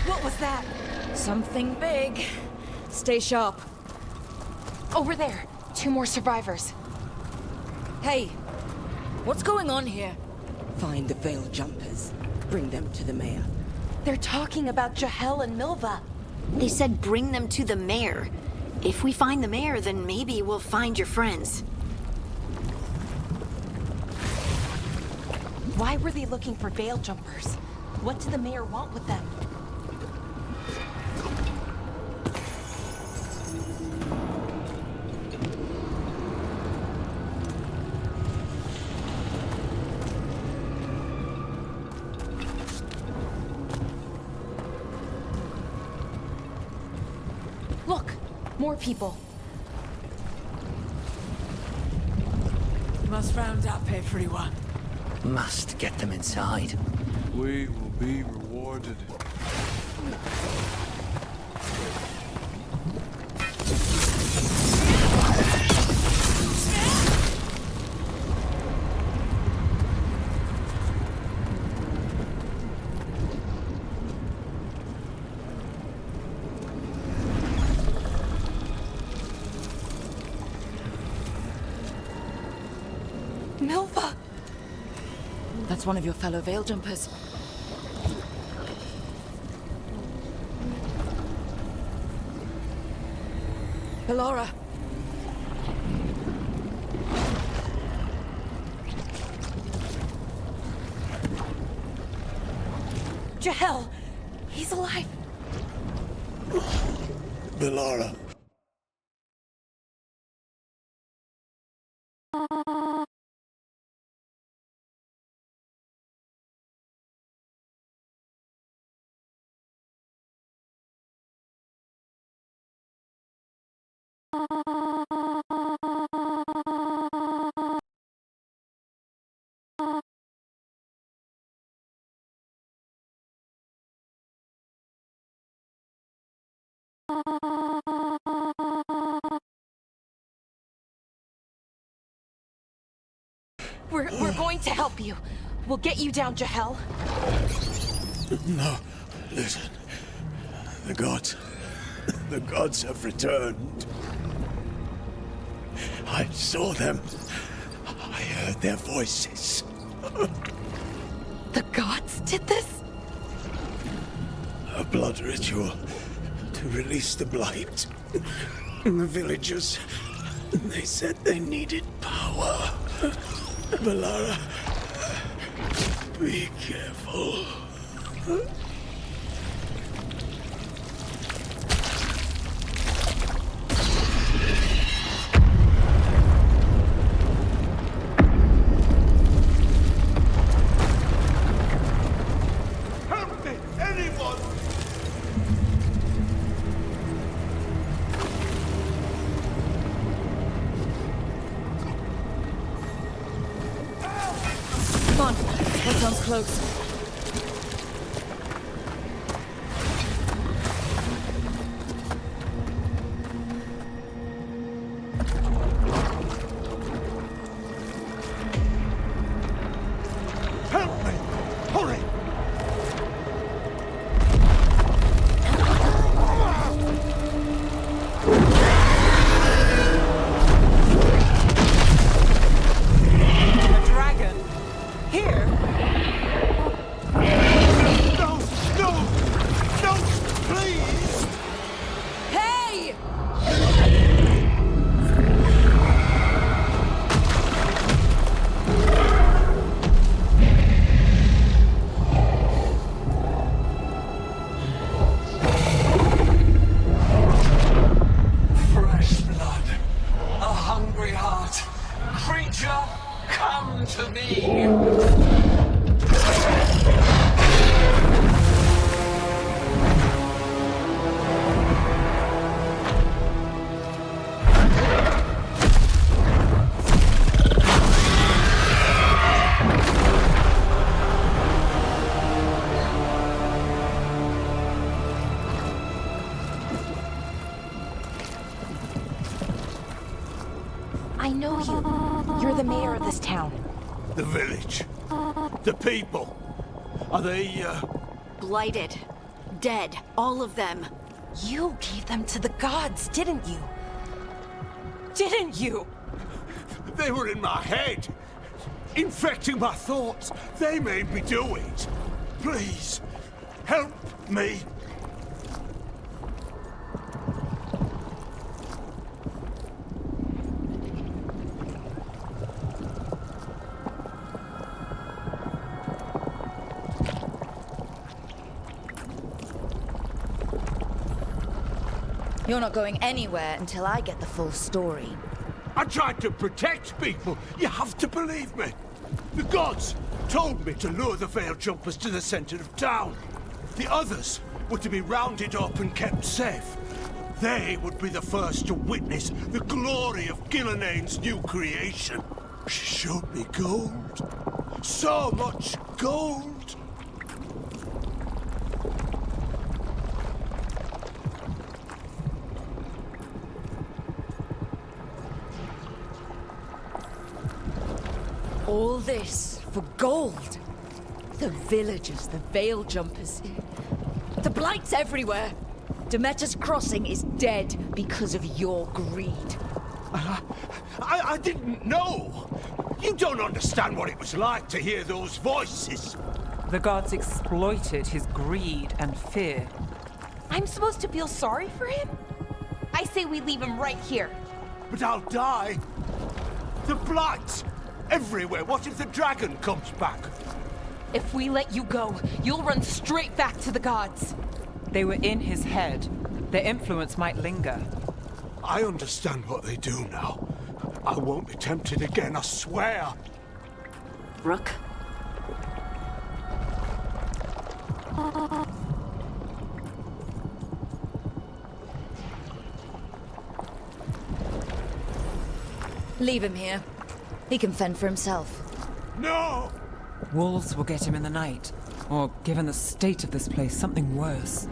What was that? Something big. Stay sharp. Over there. 2 more survivors. Hey, what's going on here? Find the veiled jumpers. Bring them to the mayor. They're talking about Jahel and Milva. They said bring them to the mayor. If we find the mayor, then maybe we'll find your friends. Why were they looking for veil jumpers? What did the mayor want with them? Look, more people. Must round up everyone. Must get them inside. We will be rewarded. Milva! That's one of your fellow veil jumpers. Belora. Jahel! He's alive! Bellara. We're going to help you. We'll get you down, Jahel. No, listen. The gods have returned. I saw them. I heard their voices. The gods did this? A blood ritual to to release the Blight. And the villagers, they said they needed power. Valara, be careful. Help me! Anyone! Come on, that sounds close. Help me! Hurry! A dragon? Here? No! No! No! Please! Hey! Fresh blood, a hungry heart. Creature, come to me. I know you. You're the mayor of this town. The village. The people. Are they, Blighted. Dead. All of them. You gave them to the gods, didn't you? Didn't you? They were in my head. Infecting my thoughts. They made me do it. Please, help me. You're not going anywhere until I get the full story. I tried to protect people. You have to believe me. The gods told me to lure the Veil Jumpers to the center of town. The others were to be rounded up and kept safe. They would be the first to witness the glory of Gilneain's new creation. She showed me gold. So much gold. All this for gold. The villagers, the Veil Jumpers. The Blight's everywhere. Demeter's Crossing is dead because of your greed. I didn't know. You don't understand what it was like to hear those voices. The gods exploited his greed and fear. I'm supposed to feel sorry for him? I say we leave him right here. But I'll die. The Blight! Everywhere. What if the dragon comes back? If we let you go, you'll run straight back to the gods. They were in his head. Their influence might linger. I understand what they do now. I won't be tempted again, I swear. Rook? Leave him here. He can fend for himself. No! Wolves will get him in the night. Or, given the state of this place, something worse.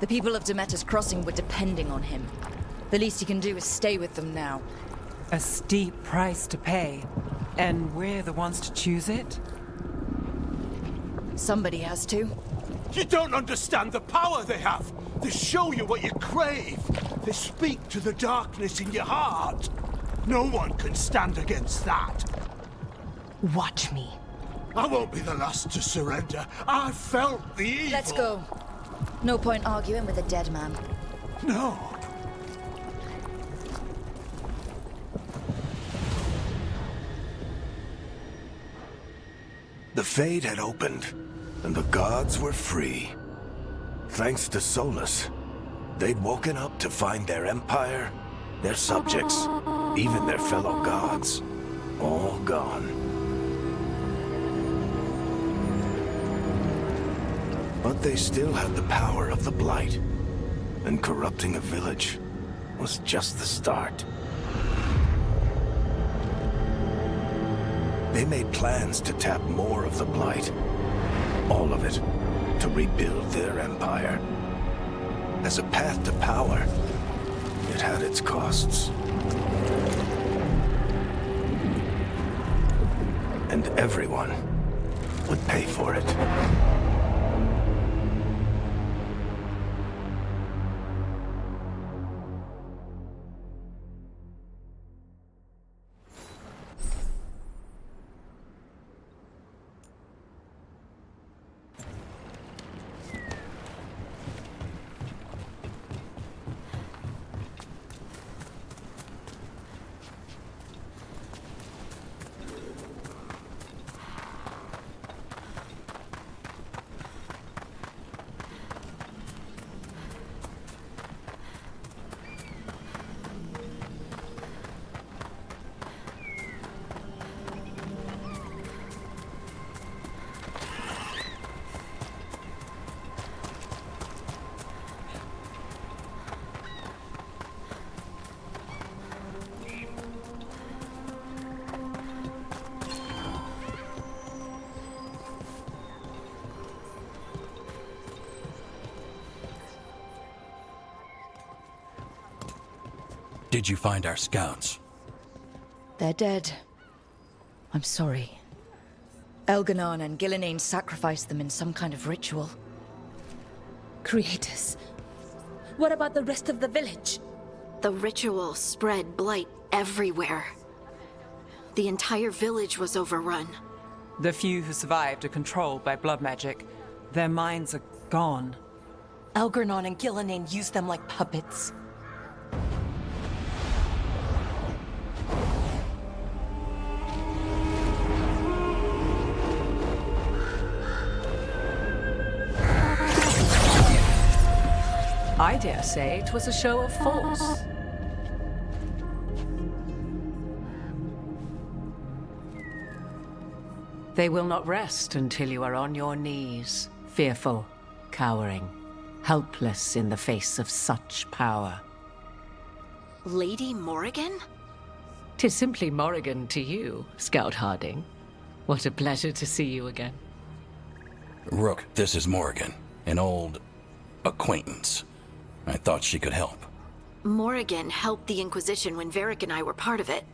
The people of Demeter's Crossing were depending on him. The least he can do is stay with them now. A steep price to pay. And we're the ones to choose it? Somebody has to. You don't understand the power they have. They show you what you crave. They speak to the darkness in your heart. No one can stand against that. Watch me. I won't be the last to surrender. I felt the evil. Let's go. No point arguing with a dead man. No. The Fade had opened, and the gods were free. Thanks to Solus, they'd woken up to find their empire, their subjects, even their fellow gods, all gone. But they still had the power of the Blight, and corrupting a village was just the start. They made plans to tap more of the Blight, all of it, to rebuild their empire. As a path to power, it had its costs. And everyone would pay for it. Did you find our scouts? They're dead. I'm sorry. Elganon and Gillenane sacrificed them in some kind of ritual. Creators. What about the rest of the village? The ritual spread blight everywhere. The entire village was overrun. The few who survived are controlled by blood magic. Their minds are gone. Elganon and Gillenane used them like puppets. I dare say it was a show of force. They will not rest until you are on your knees, fearful, cowering, helpless in the face of such power. Lady Morrigan? 'Tis simply Morrigan to you, Scout Harding. What a pleasure to see you again. Rook, this is Morrigan, an old acquaintance. I thought she could help. Morrigan helped the Inquisition when Varric and I were part of it.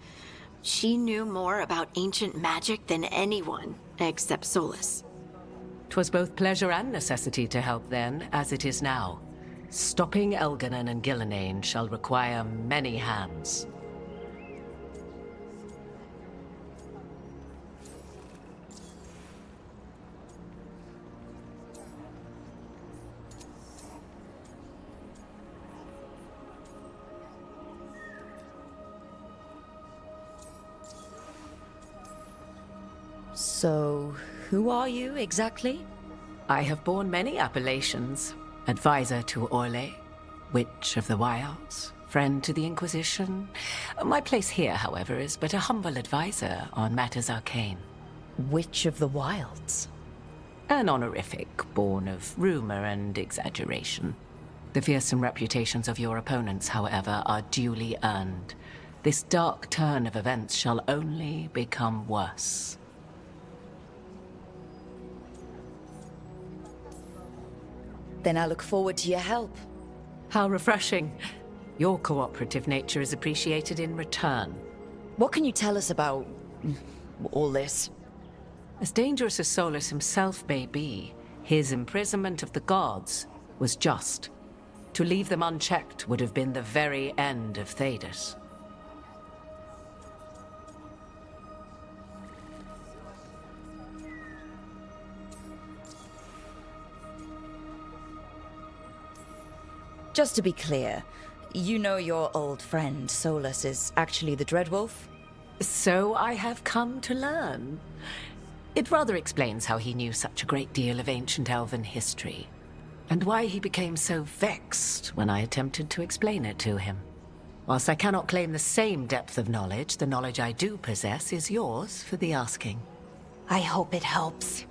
She knew more about ancient magic than anyone, except Solus. 'Twas both pleasure and necessity to help then, as it is now. Stopping Elganon and Gillenane shall require many hands. So, who are you exactly? I have borne many appellations. Advisor to Orlais, Witch of the Wilds, friend to the Inquisition. My place here, however, is but a humble advisor on matters arcane. Witch of the Wilds? An honorific born of rumor and exaggeration. The fearsome reputations of your opponents, however, are duly earned. This dark turn of events shall only become worse. Then I look forward to your help. How refreshing. Your cooperative nature is appreciated in return. What can you tell us about all this? As dangerous as Solus himself may be, His imprisonment of the gods was just. To leave them unchecked would have been the very end of Thedas. Just to be clear, you know your old friend Solus is actually the Dreadwolf? So I have come to learn. It rather explains how he knew such a great deal of ancient elven history, and why he became so vexed when I attempted to explain it to him. Whilst I cannot claim the same depth of knowledge, the knowledge I do possess is yours for the asking. I hope it helps.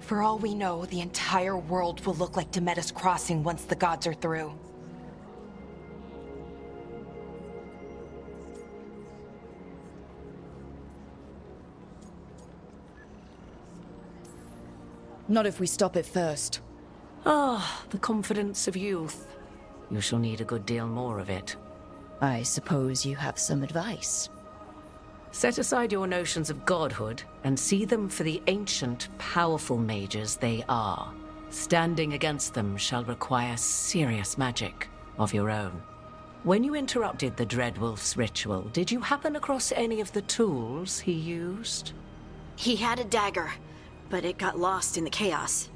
For all we know, the entire world will look like Demetus Crossing once the gods are through. Not if we stop it first. Ah, the confidence of youth. You shall need a good deal more of it. I suppose you have some advice. Set aside your notions of godhood and see them for the ancient, powerful mages they are. Standing against them shall require serious magic of your own. When you interrupted the Dreadwolf's ritual, did you happen across any of the tools he used? He had a dagger, but it got lost in the chaos.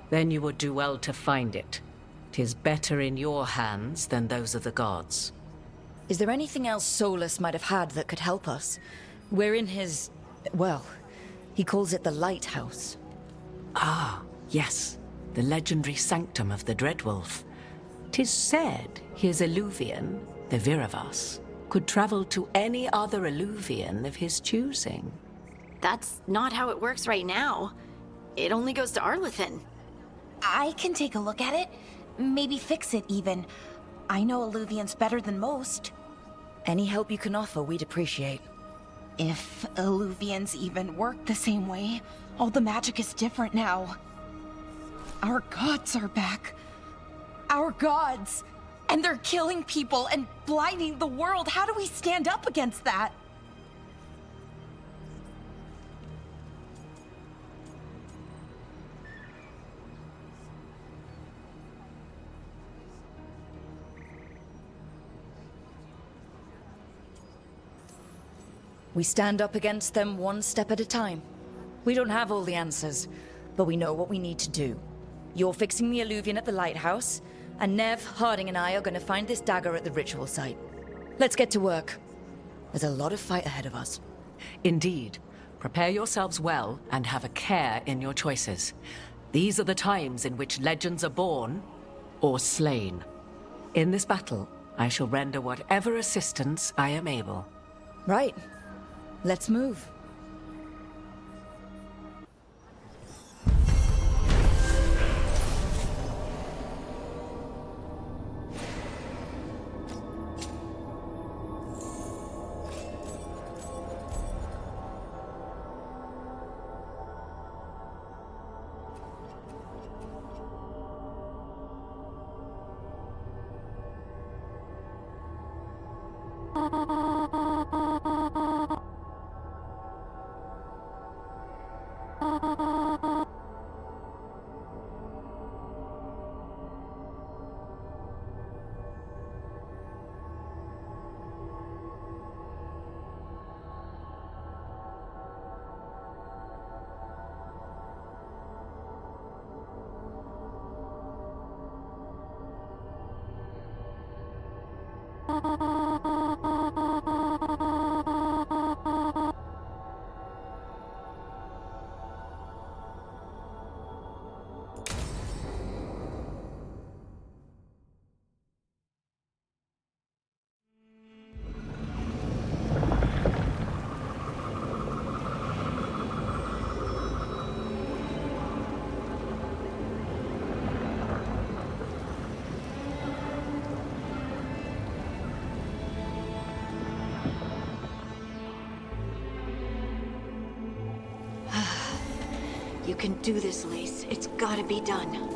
Then you would do well to find it. 'Tis better in your hands than those of the gods. Is there anything else Solus might have had that could help us? We're in his... well, he calls it the Lighthouse. Ah, yes. The legendary sanctum of the Dreadwolf. 'Tis said his Illuvian, the Viravas, could travel to any other Illuvian of his choosing. That's not how it works right now. It only goes to Arlethan. I can take a look at it. Maybe fix it, even. I know Illuvians better than most. Any help you can offer, we'd appreciate. If Illuvians even work the same way, all the magic is different now. Our gods are back. Our gods! And they're killing people and blinding the world. How do we stand up against that? We stand up against them one step at a time. We don't have all the answers, but we know what we need to do. You're fixing the Illuvian at the lighthouse, and Nev, Harding, and I are going to find this dagger at the ritual site. Let's get to work. There's a lot of fight ahead of us. Indeed. Prepare yourselves well and have a care in your choices. These are the times in which legends are born or slain. In this battle, I shall render whatever assistance I am able. Right. Let's move. You can do this, Lace. It's gotta be done.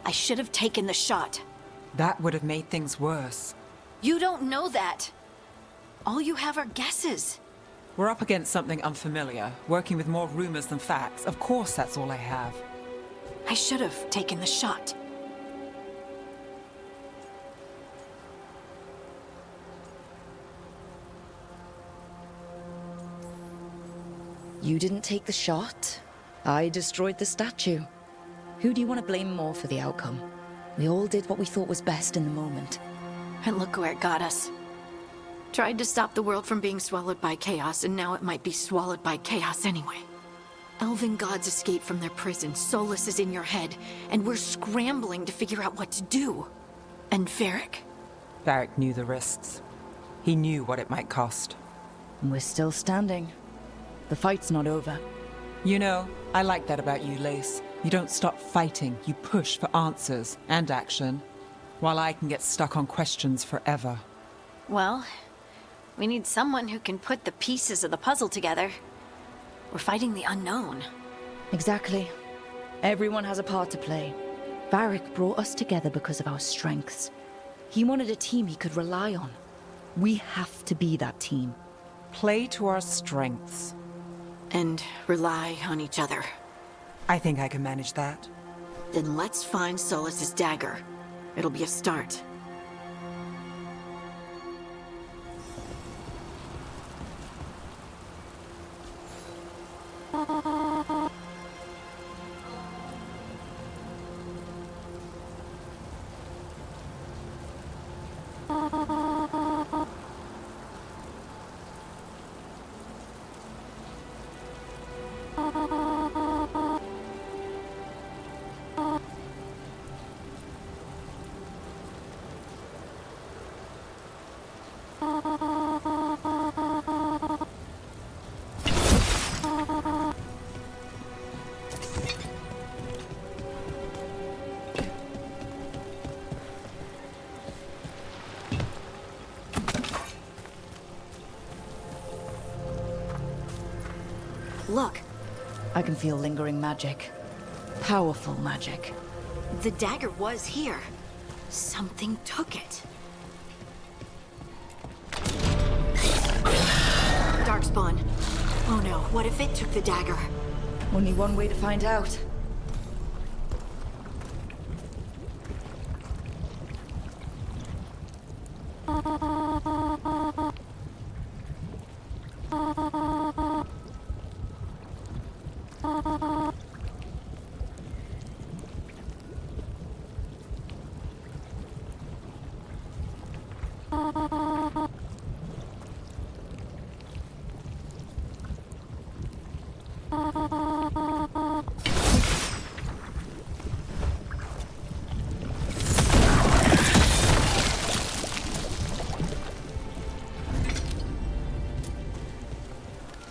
I should have taken the shot. That would have made things worse. You don't know that. All you have are guesses. We're up against something unfamiliar, working with more rumors than facts. Of course that's all I have. I should have taken the shot. You didn't take the shot. I destroyed the statue. Who do you want to blame more for the outcome? We all did what we thought was best in the moment. And look where it got us. Tried to stop the world from being swallowed by chaos, and now it might be swallowed by chaos anyway. Elven gods escaped from their prison, Solus is in your head, and we're scrambling to figure out what to do. And Varric? Varric knew the risks. He knew what it might cost. And we're still standing. The fight's not over. You know, I like that about you, Lace. You don't stop fighting, you push for answers and action, while I can get stuck on questions forever. Well, we need someone who can put the pieces of the puzzle together. We're fighting the unknown. Exactly. Everyone has a part to play. Varric brought us together because of our strengths. He wanted a team he could rely on. We have to be that team. Play to our strengths. And rely on each other. I think I can manage that. Then let's find Solus's dagger. It'll be a start. Look. I can feel lingering magic. Powerful magic. The dagger was here. Something took it. Darkspawn. Oh no, what if it took the dagger? Only one way to find out.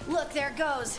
Look, there it goes.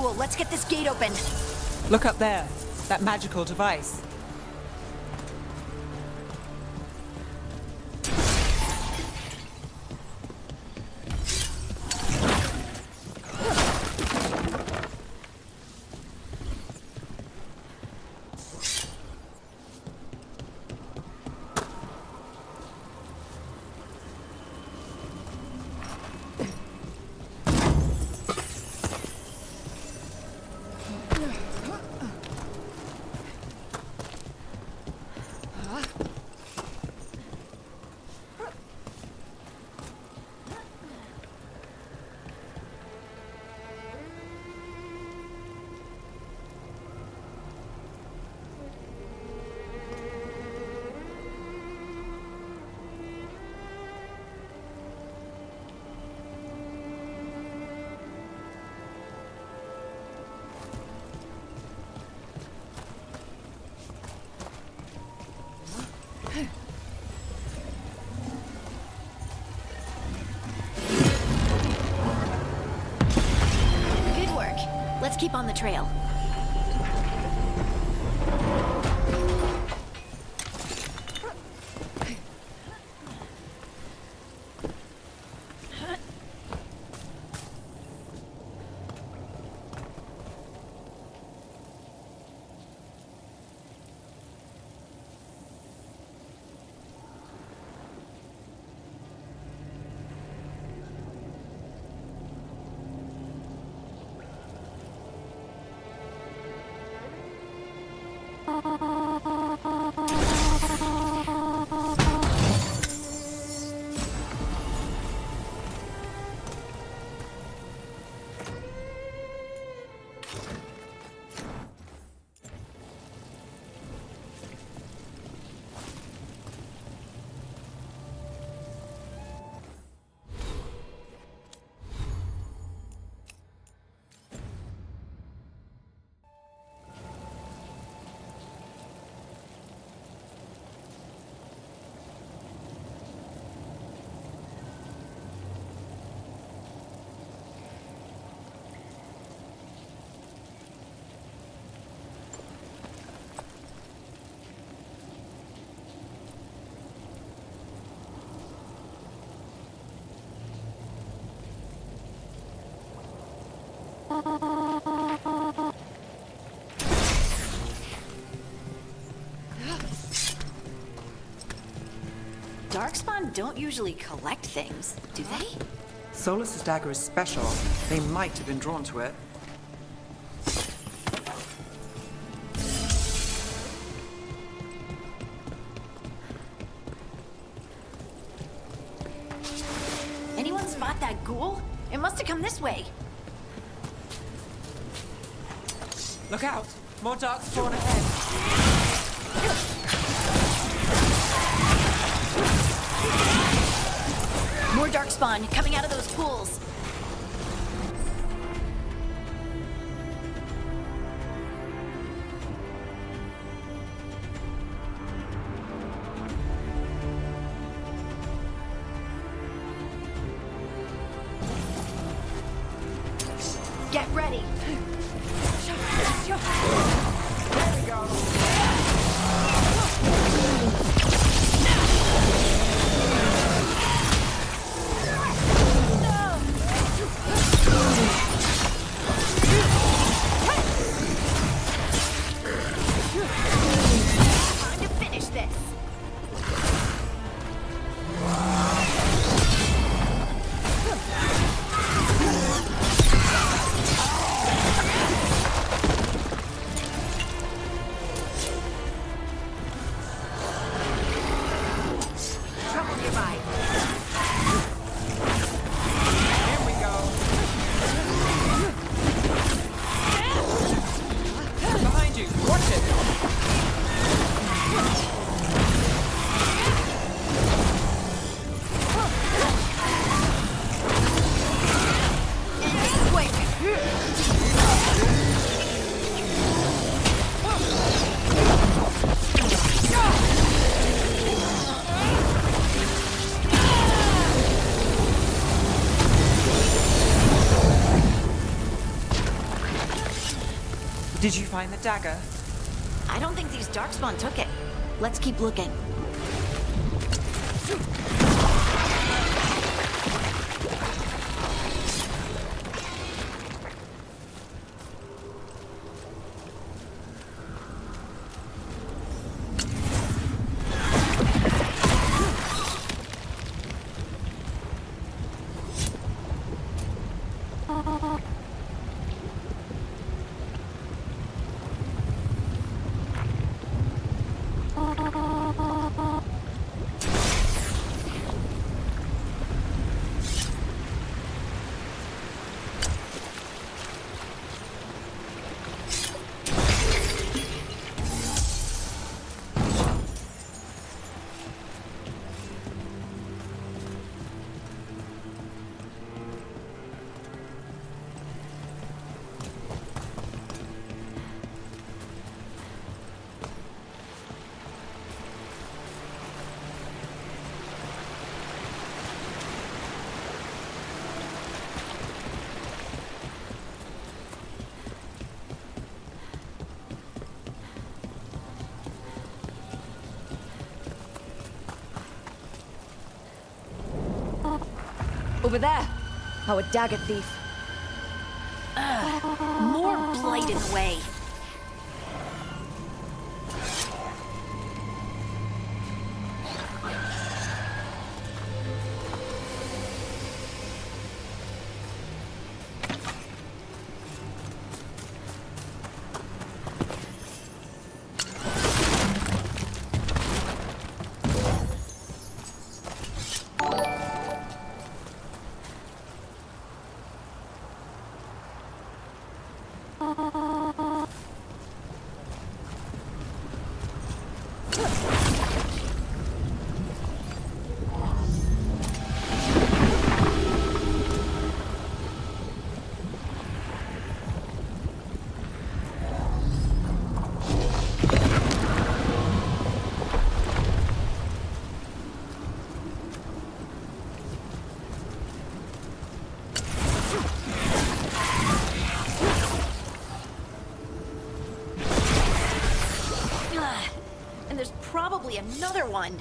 ghoul. Let's get this gate open. Look up there. That magical device. Let's keep on the trail. Darkspawn don't usually collect things, do they? Solus's dagger is special. They might have been drawn to it. Anyone spot that ghoul? It must have come this way. Look out! More darkspawn ahead. More darkspawn coming out of those pools. Get ready. There we go. Time to finish this. Did you find the dagger? I don't think these Darkspawn took it. Let's keep looking. Over there! Our dagger thief. More blight in the way. And there's probably another one.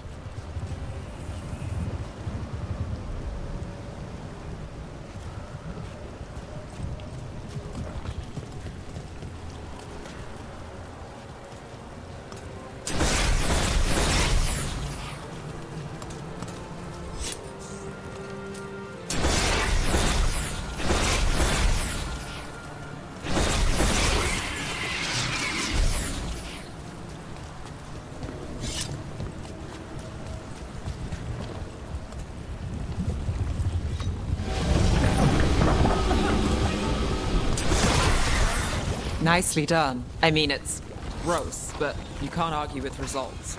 Nicely done. I mean, it's gross, but you can't argue with results.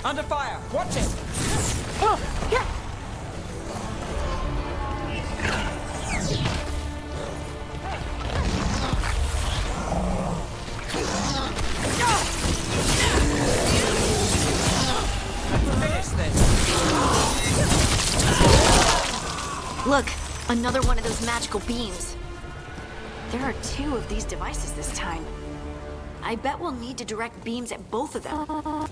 Under fire! Watch it! Oh, yeah! Finish this! Look, another one of those magical beams. There are 2 of these devices this time. I bet we'll need to direct beams at both of them.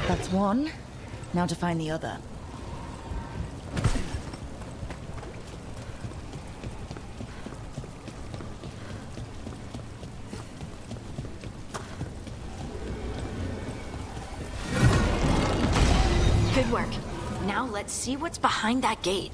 That's one. Now to find the other. Good work. Now let's see what's behind that gate.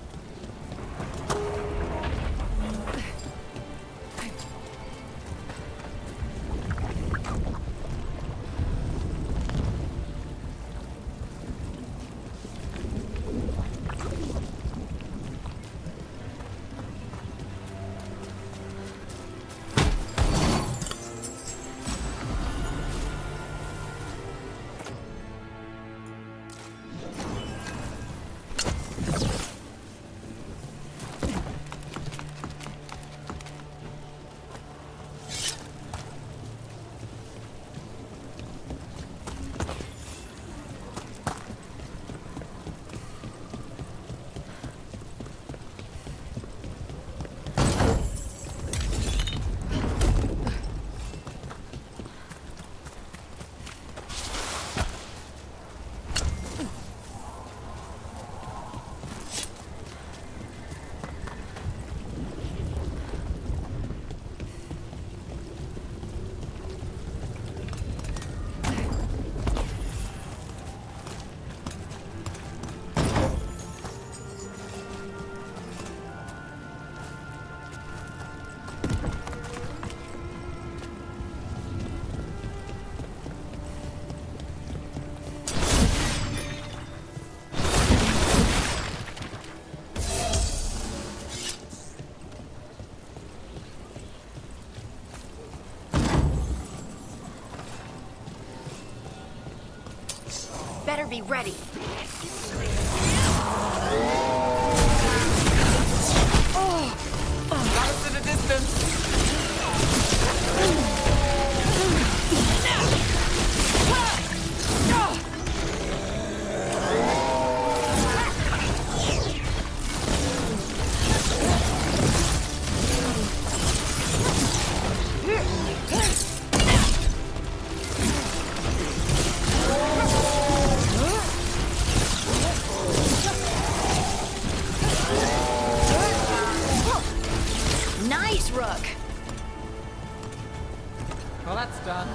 Better be ready. Got us in a distance. Nice, Rook. Well, that's done.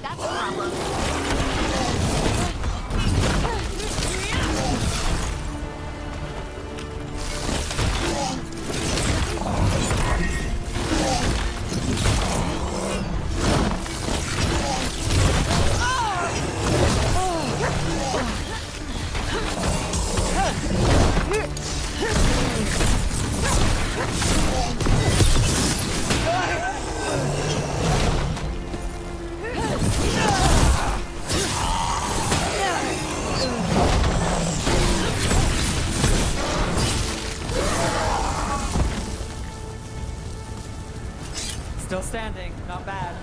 That's a problem. Still standing, not bad.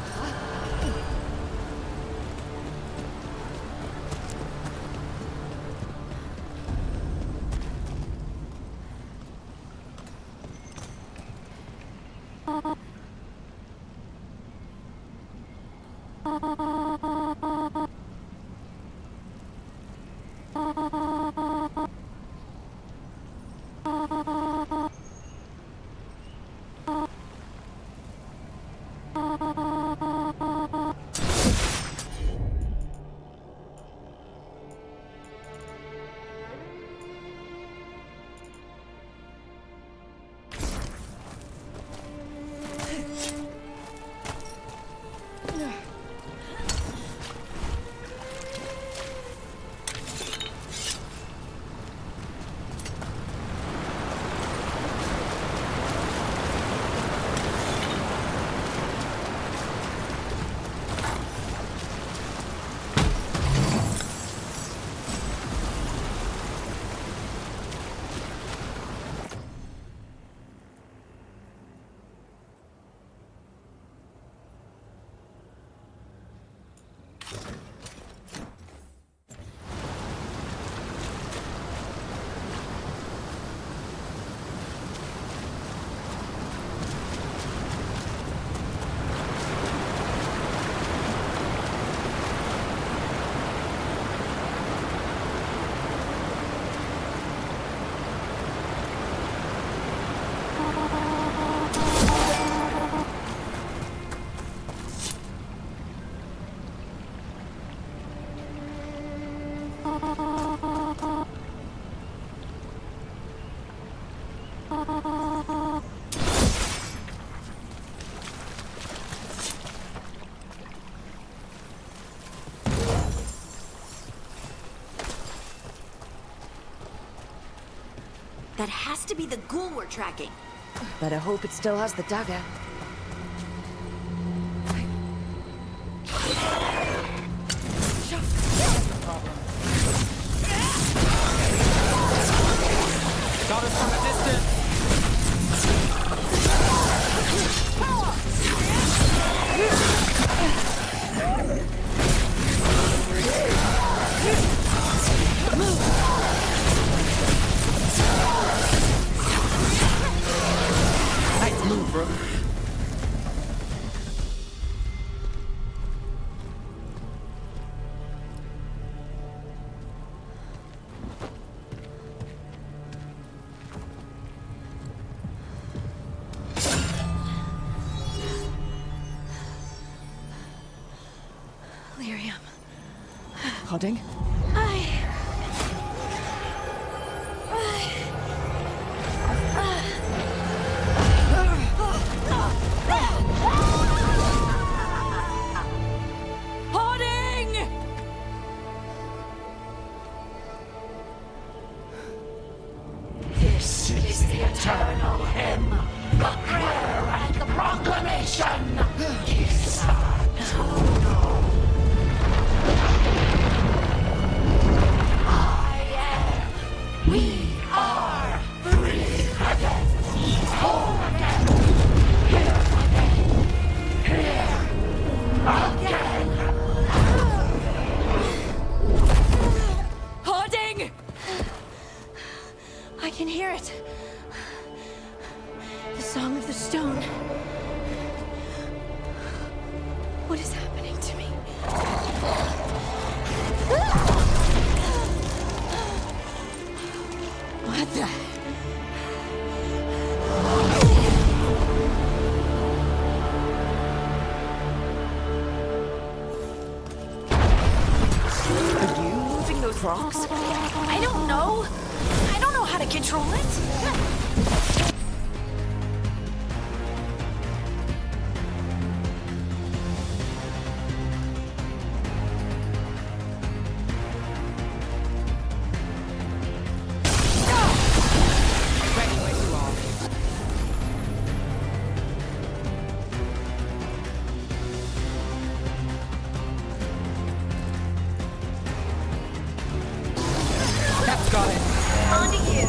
That has to be the ghoul we're tracking. Better hope it still has the dagger. Got us from a distance. Nice move, bro. Lyrium. Hodding? This is the eternal hymn, the prayer and the proclamation. We are free again, whole again, here again. Hoarding! I can hear it. The song of the stone. What is happening to me? What the? Are you moving those rocks? I don't know. I don't know how to control it. That's got it. On to you.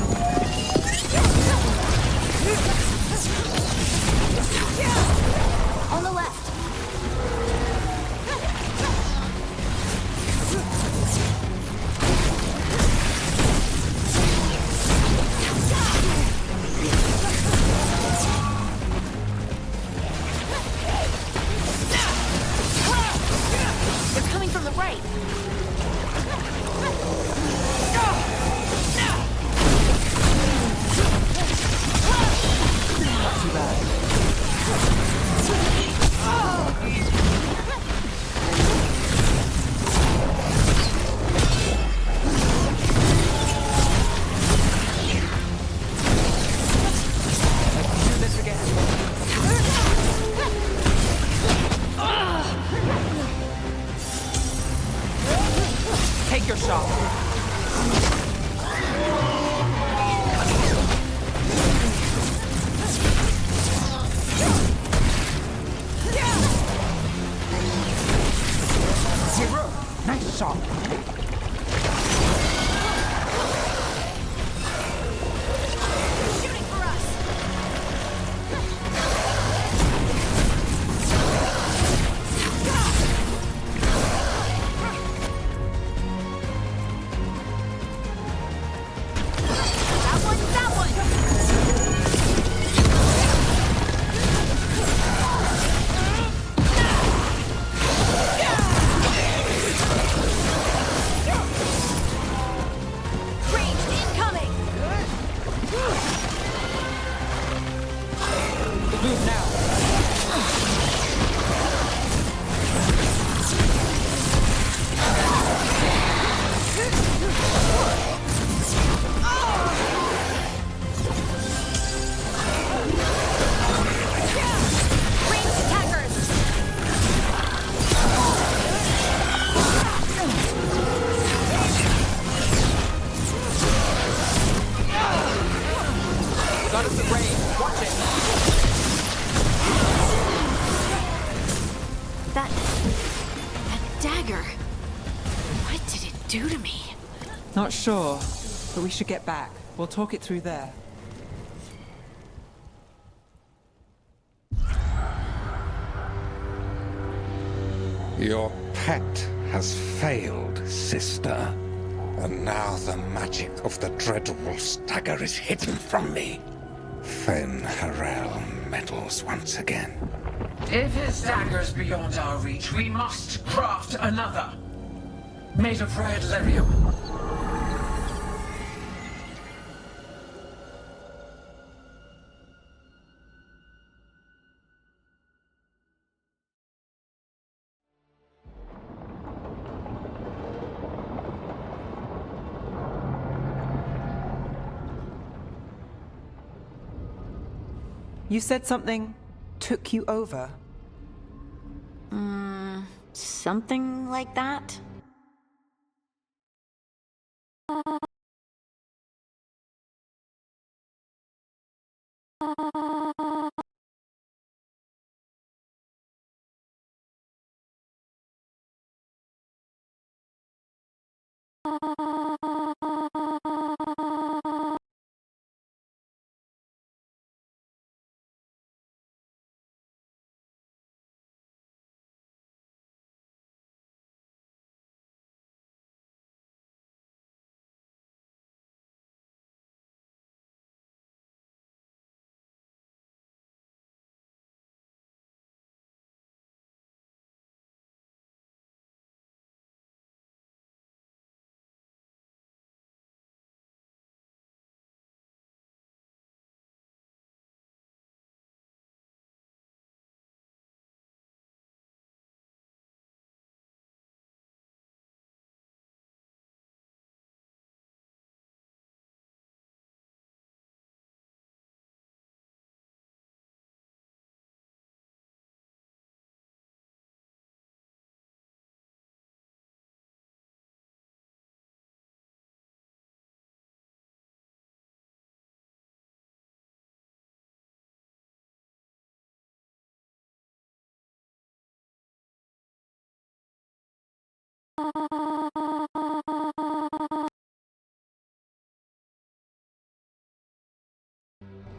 shot. Zero. Nice shot. Shooting for us! That one! Ranged incoming! Move now. Ranged attackers! Got us at range. Watch it. That dagger. What did it do to me? Not sure, but we should get back. We'll talk it through there. Your pet has failed, sister. And now the magic of the Dreadwolf's dagger is hidden from me. Fen Harel meddles once again. If his dagger's beyond our reach, we must craft another. Made of red lyrium. You said something took you over. Something like that?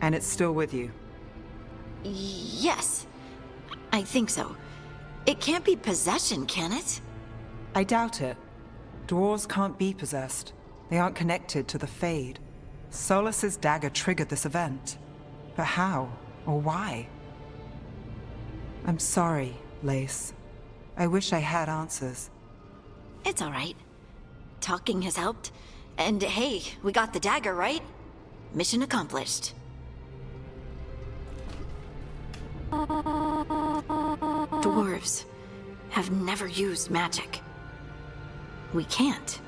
And it's still with you. Yes. I think so. It can't be possession, can it? I doubt it. Dwarves can't be possessed. They aren't connected to the Fade. Solas's dagger triggered this event. But how? Or why? I'm sorry, Lace. I wish I had answers. It's all right. Talking has helped. And hey, we got the dagger, right? Mission accomplished. Dwarves have never used magic. We can't.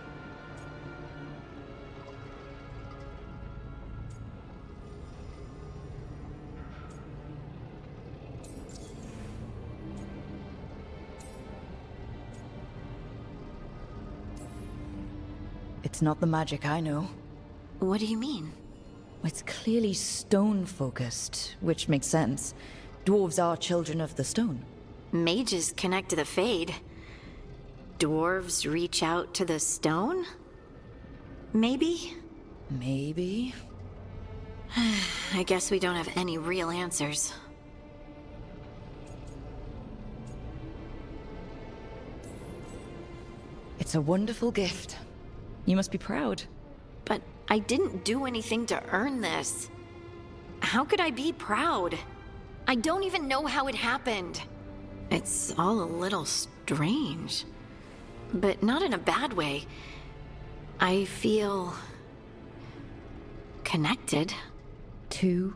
It's not the magic I know. What do you mean? It's clearly stone-focused, which makes sense. Dwarves are children of the stone. Mages connect to the Fade. Dwarves reach out to the stone? Maybe? Maybe. I guess we don't have any real answers. It's a wonderful gift. You must be proud. But I didn't do anything to earn this. How could I be proud? I don't even know how it happened. It's all a little strange. But not in a bad way. I feel... connected. To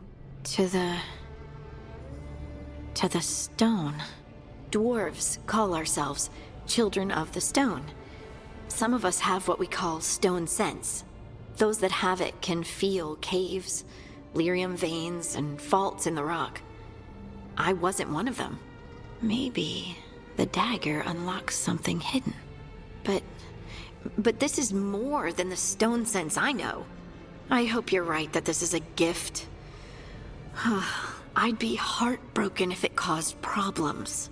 the stone. Dwarves call ourselves children of the stone. Some of us have what we call stone sense. Those that have it can feel caves, lyrium veins, and faults in the rock. I wasn't one of them. Maybe the dagger unlocks something hidden. But this is more than the stone sense I know. I hope you're right that this is a gift. I'd be heartbroken if it caused problems.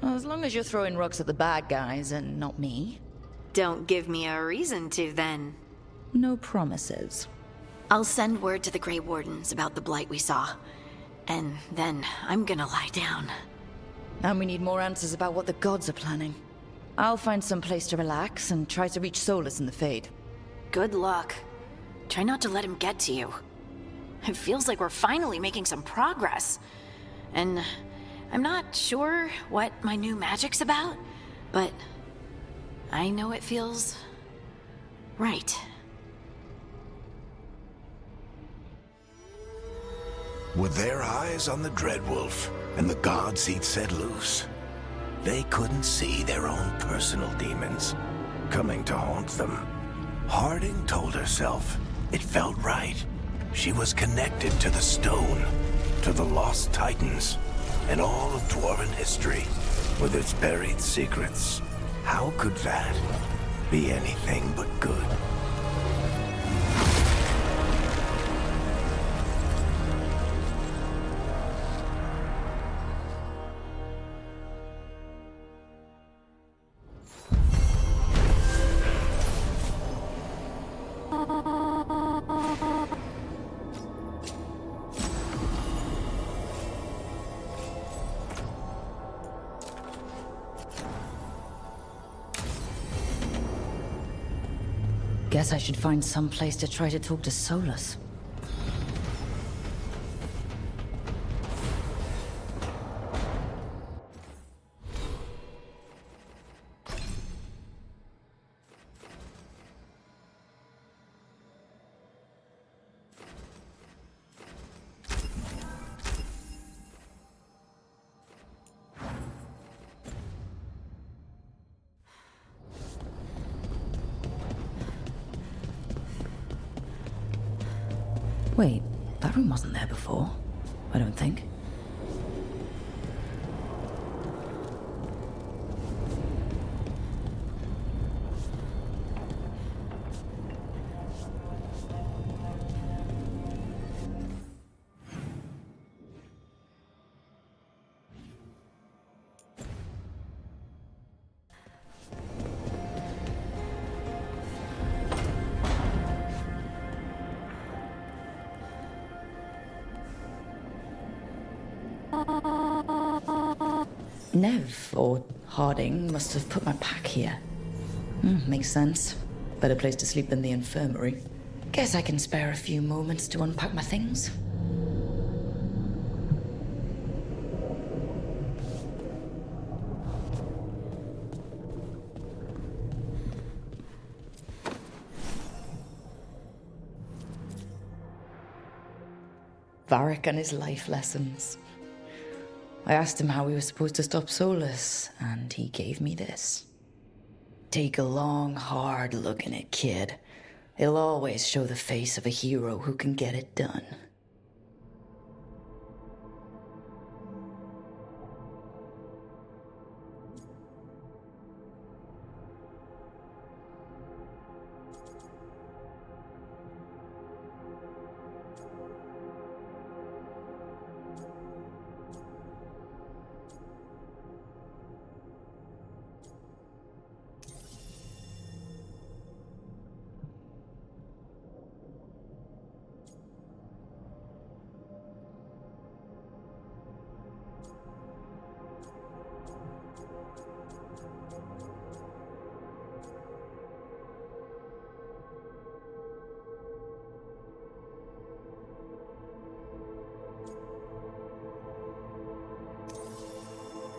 Well, as long as you're throwing rocks at the bad guys and not me. Don't give me a reason to, then. No promises. I'll send word to the Grey Wardens about the blight we saw. And then I'm gonna lie down. And we need more answers about what the gods are planning. I'll find some place to relax and try to reach Solus in the Fade. Good luck. Try not to let him get to you. It feels like we're finally making some progress. And I'm not sure what my new magic's about, but I know it feels right. With their eyes on the Dreadwolf and the gods he'd set loose, they couldn't see their own personal demons coming to haunt them. Harding told herself it felt right. She was connected to the stone, to the lost titans, and all of Dwarven history, with its buried secrets. How could that be anything but good? Guess I should find some place to try to talk to Solus. Wait, that room wasn't there before. I don't think. Nev, or Harding, must have put my pack here. Makes sense. Better place to sleep than the infirmary. Guess I can spare a few moments to unpack my things. Varric and his life lessons. I asked him how we were supposed to stop Solus, and he gave me this. Take a long, hard look in it, kid. It'll always show the face of a hero who can get it done.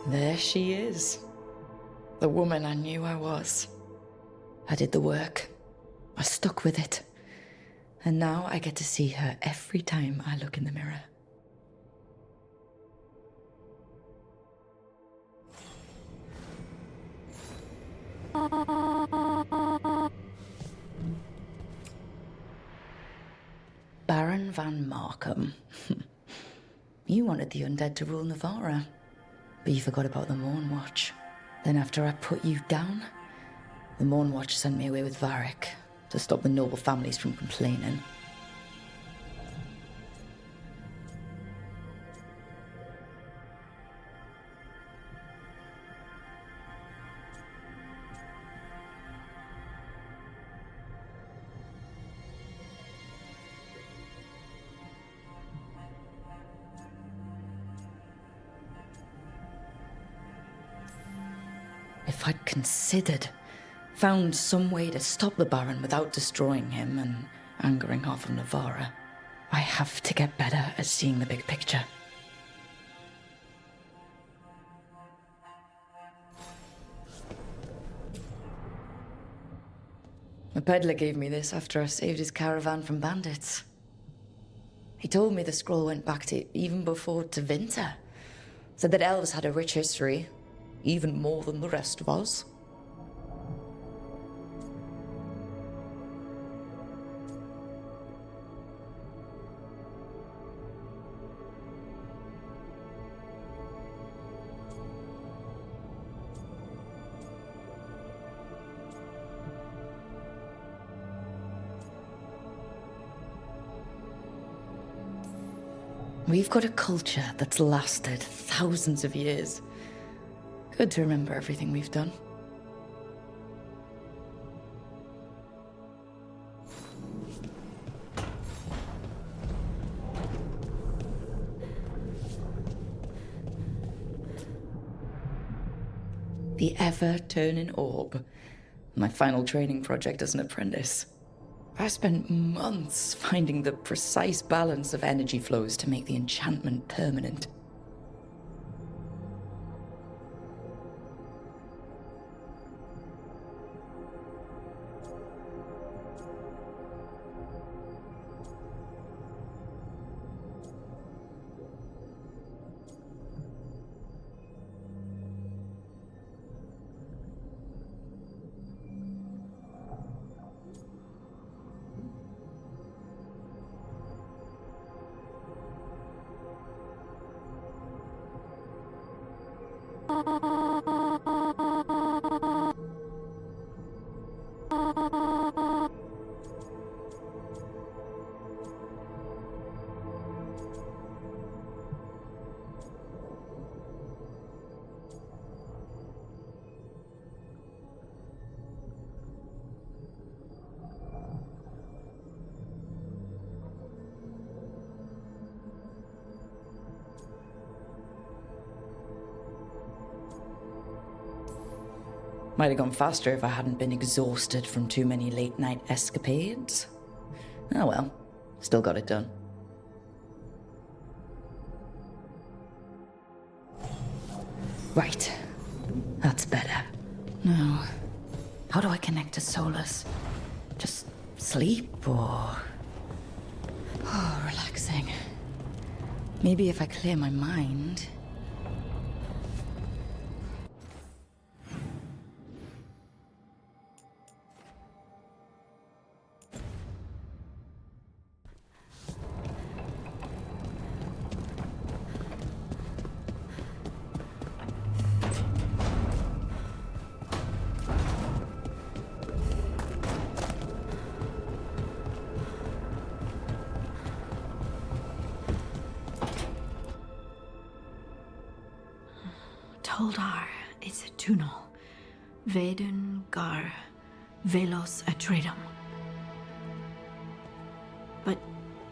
There she is. The woman I knew I was. I did the work. I stuck with it. And now I get to see her every time I look in the mirror. Baron van Markham. You wanted the undead to rule Navarra. But you forgot about the Mournwatch. Then after I put you down, the Mournwatch sent me away with Varric to stop the noble families from complaining. If I'd considered, found some way to stop the Baron without destroying him and angering half of Navarra, I have to get better at seeing the big picture. A peddler gave me this after I saved his caravan from bandits. He told me the scroll went back to even before Tevinter. Said that elves had a rich history, even more than the rest of us. We've got a culture that's lasted thousands of years. Good to remember everything we've done. The ever-turning orb. My final training project as an apprentice. I spent months finding the precise balance of energy flows to make the enchantment permanent. Might have gone faster if I hadn't been exhausted from too many late-night escapades. Oh well, still got it done. Right. That's better. Now, how do I connect to Solus? Just sleep or... Oh, relaxing. Maybe if I clear my mind... Toldar is a Tunal. Veilguard Velos Atreidim. But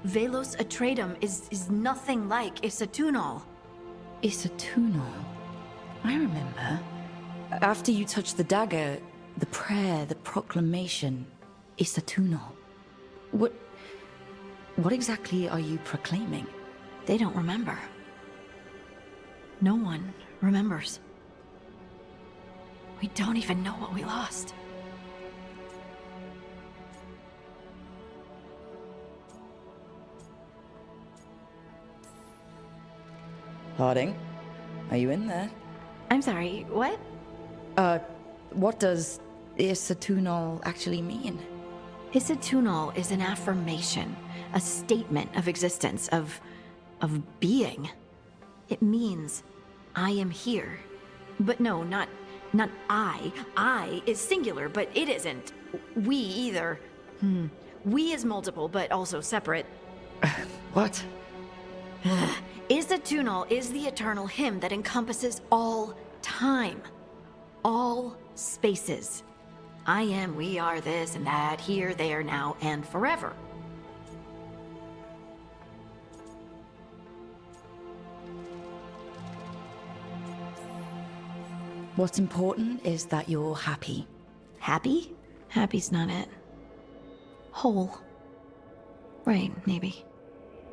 Velos Atreidim is nothing like Isatunal. Isatunal? I remember. After you touched the dagger, the prayer, the proclamation, Isatunal. What exactly are you proclaiming? They don't remember. No one remembers. We don't even know what we lost. Harding, are you in there? I'm sorry, what? What does Isatunal actually mean? Isatunal is an affirmation, a statement of existence, of being. It means, I am here. But no, not I. I is singular, but it isn't. We either. We is multiple, but also separate. What? Isatunal is the eternal hymn that encompasses all time. All spaces. I am, we are, this and that, here, there, now, and forever. What's important is that you're happy. Happy? Happy's not it. Whole. Right, maybe.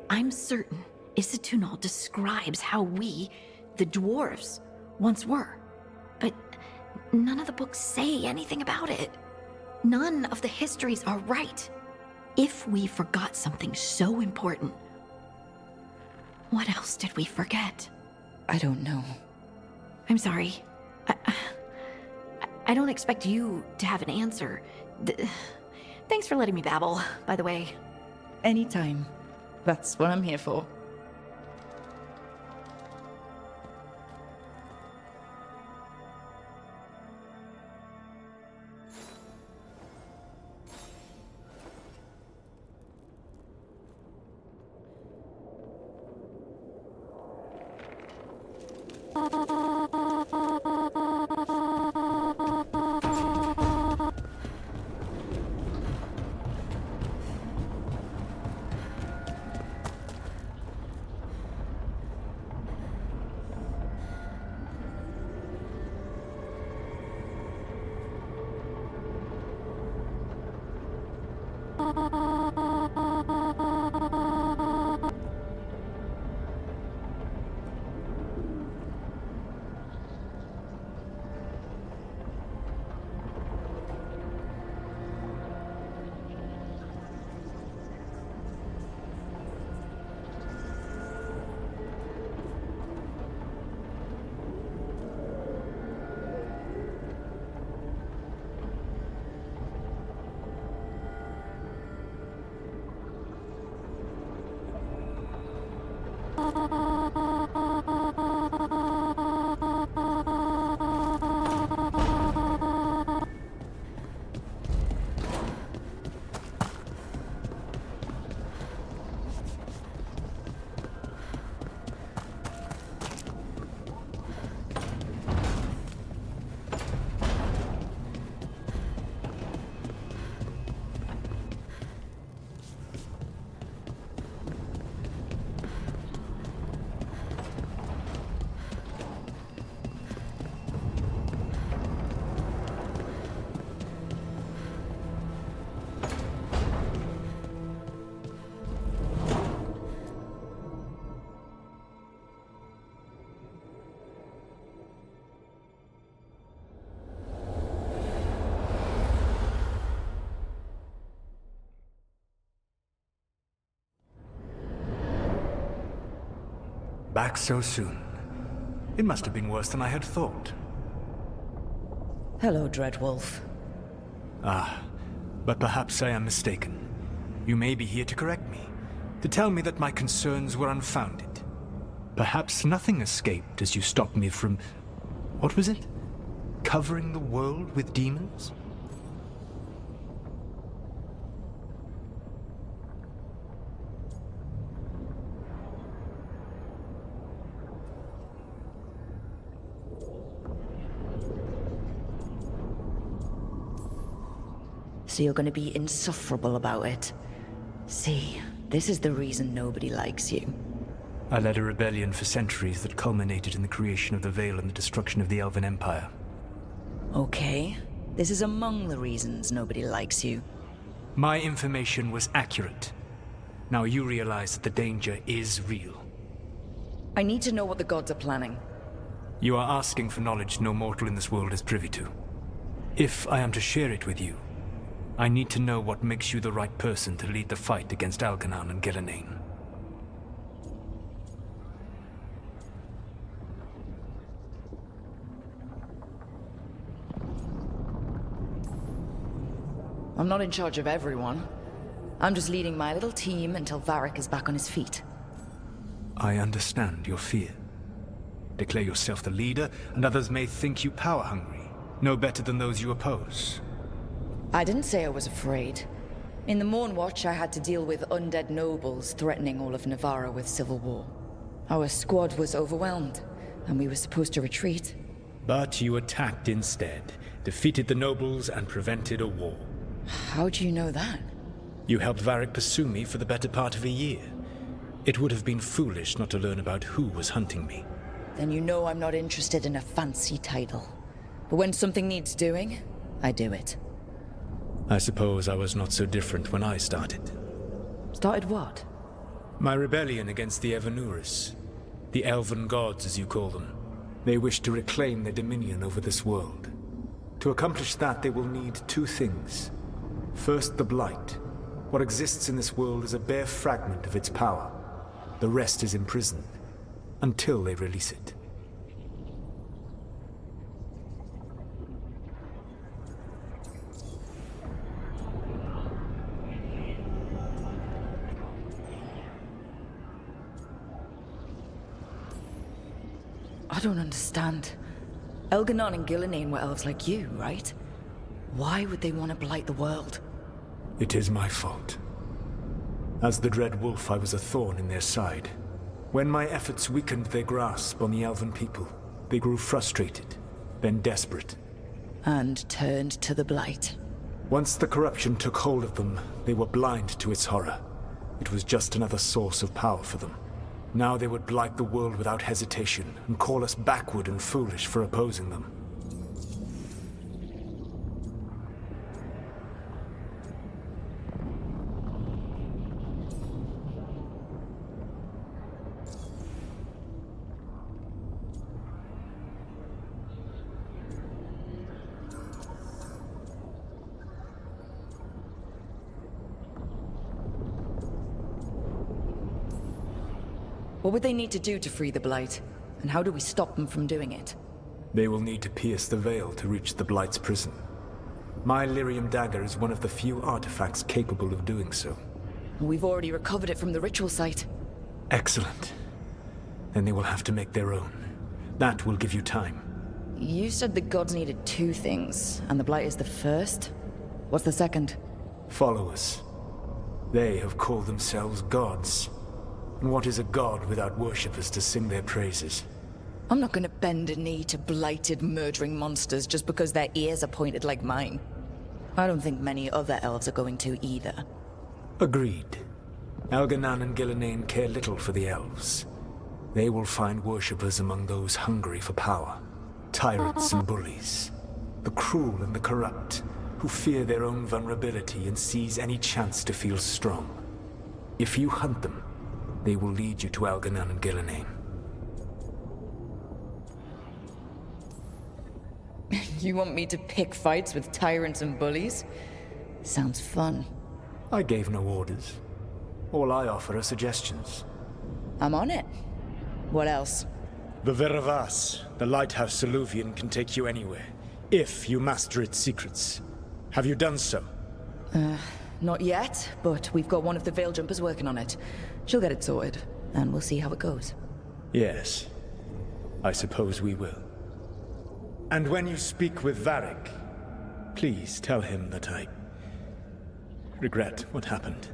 I'm certain Isatunal describes how we, the dwarves, once were. But none of the books say anything about it. None of the histories are right. If we forgot something so important, what else did we forget? I don't know. I'm sorry. I don't expect you to have an answer. Thanks for letting me babble, by the way. Anytime. That's what I'm here for. back so soon. It must have been worse than I had thought. Hello, Dreadwolf. Ah, but perhaps I am mistaken. You may be here to correct me, to tell me that my concerns were unfounded. Perhaps nothing escaped as you stopped me from... what was it? Covering the world with demons? So you're gonna be insufferable about it. See, this is the reason nobody likes you. I led a rebellion for centuries that culminated in the creation of the Veil and the destruction of the Elven Empire. Okay, this is among the reasons nobody likes you. My information was accurate. Now you realize that the danger is real. I need to know what the gods are planning. You are asking for knowledge no mortal in this world is privy to. If I am to share it with you, I need to know what makes you the right person to lead the fight against Algernon and Gillenane. I'm not in charge of everyone. I'm just leading my little team until Varric is back on his feet. I understand your fear. Declare yourself the leader, and others may think you power-hungry, no better than those you oppose. I didn't say I was afraid. In the Mornwatch, I had to deal with undead nobles threatening all of Navarra with civil war. Our squad was overwhelmed, and we were supposed to retreat. But you attacked instead, defeated the nobles, and prevented a war. How do you know that? You helped Varric pursue me for the better part of a year. It would have been foolish not to learn about who was hunting me. Then you know I'm not interested in a fancy title. But when something needs doing, I do it. I suppose I was not so different when I started. Started what? My rebellion against the Evanuris. The Elven Gods, as you call them. They wish to reclaim their dominion over this world. To accomplish that, they will need two things. First, the Blight. What exists in this world is a bare fragment of its power. The rest is imprisoned, until they release it. I don't understand. Elganon and Gillenane were elves like you, right? Why would they want to blight the world? It is my fault. As the Dread Wolf, I was a thorn in their side. When my efforts weakened their grasp on the Elven people, they grew frustrated, then desperate. And turned to the Blight. Once the corruption took hold of them, they were blind to its horror. It was just another source of power for them. Now they would blight the world without hesitation, and call us backward and foolish for opposing them. What would they need to do to free the Blight? And how do we stop them from doing it? They will need to pierce the veil to reach the Blight's prison. My Lyrium dagger is one of the few artifacts capable of doing so. We've already recovered it from the ritual site. Excellent. Then they will have to make their own. That will give you time. You said the gods needed two things, and the Blight is the first? What's the second? Followers. They have called themselves gods. And what is a god without worshippers to sing their praises? I'm not gonna bend a knee to blighted, murdering monsters just because their ears are pointed like mine. I don't think many other elves are going to either. Agreed. Elganon and Gillenane care little for the elves. They will find worshippers among those hungry for power. Tyrants and bullies. The cruel and the corrupt, who fear their own vulnerability and seize any chance to feel strong. If you hunt them, they will lead you to Elganon and Gillenane. You want me to pick fights with tyrants and bullies? Sounds fun. I gave no orders. All I offer are suggestions. I'm on it. What else? The Veravas, the lighthouse Soluvian, can take you anywhere, if you master its secrets. Have you done so? Not yet, but we've got one of the Veil Jumpers working on it. She'll get it sorted, and we'll see how it goes. Yes. I suppose we will. And when you speak with Varric, please tell him that I regret what happened.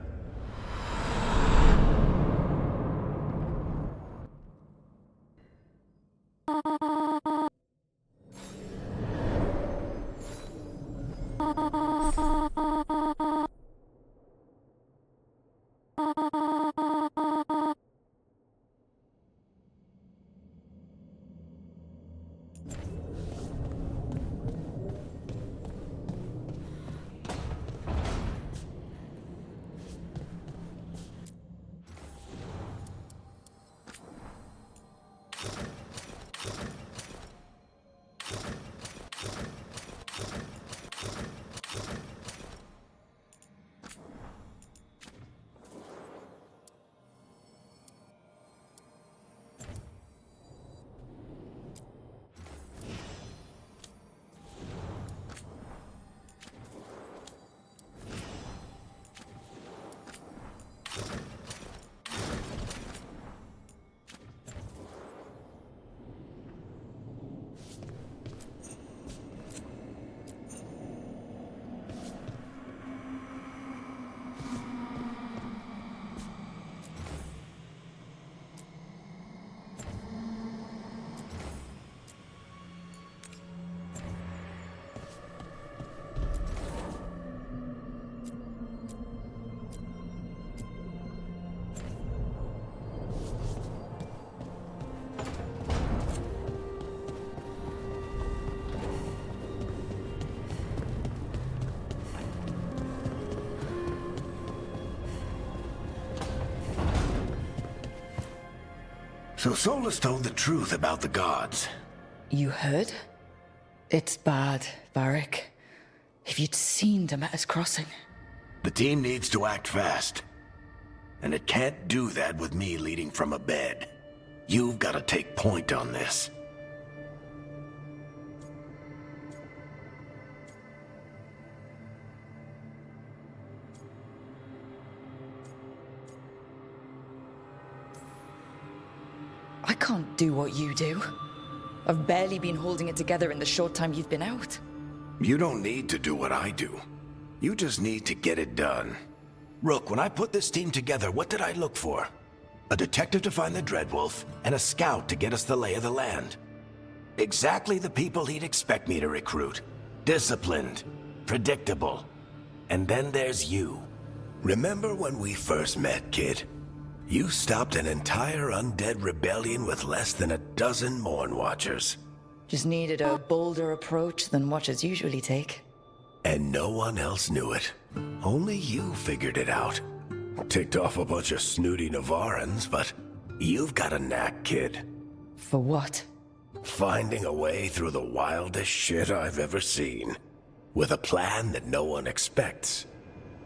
So Solus told the truth about the gods. You heard? It's bad, Varric. If you'd seen them at his crossing. The team needs to act fast. And it can't do that with me leading from a bed. You've got to take point on this. I can't do what you do. I've barely been holding it together in the short time you've been out. You don't need to do what I do. You just need to get it done. Rook, when I put this team together, what did I look for? A detective to find the Dreadwolf, and a scout to get us the lay of the land. Exactly the people he'd expect me to recruit. Disciplined, predictable. And then there's you. Remember when we first met, kid? You stopped an entire undead rebellion with less than a dozen Morn Watchers. Just needed a bolder approach than Watchers usually take. And no one else knew it. Only you figured it out. Ticked off a bunch of snooty Navarans, but you've got a knack, kid. For what? Finding a way through the wildest shit I've ever seen. With a plan that no one expects.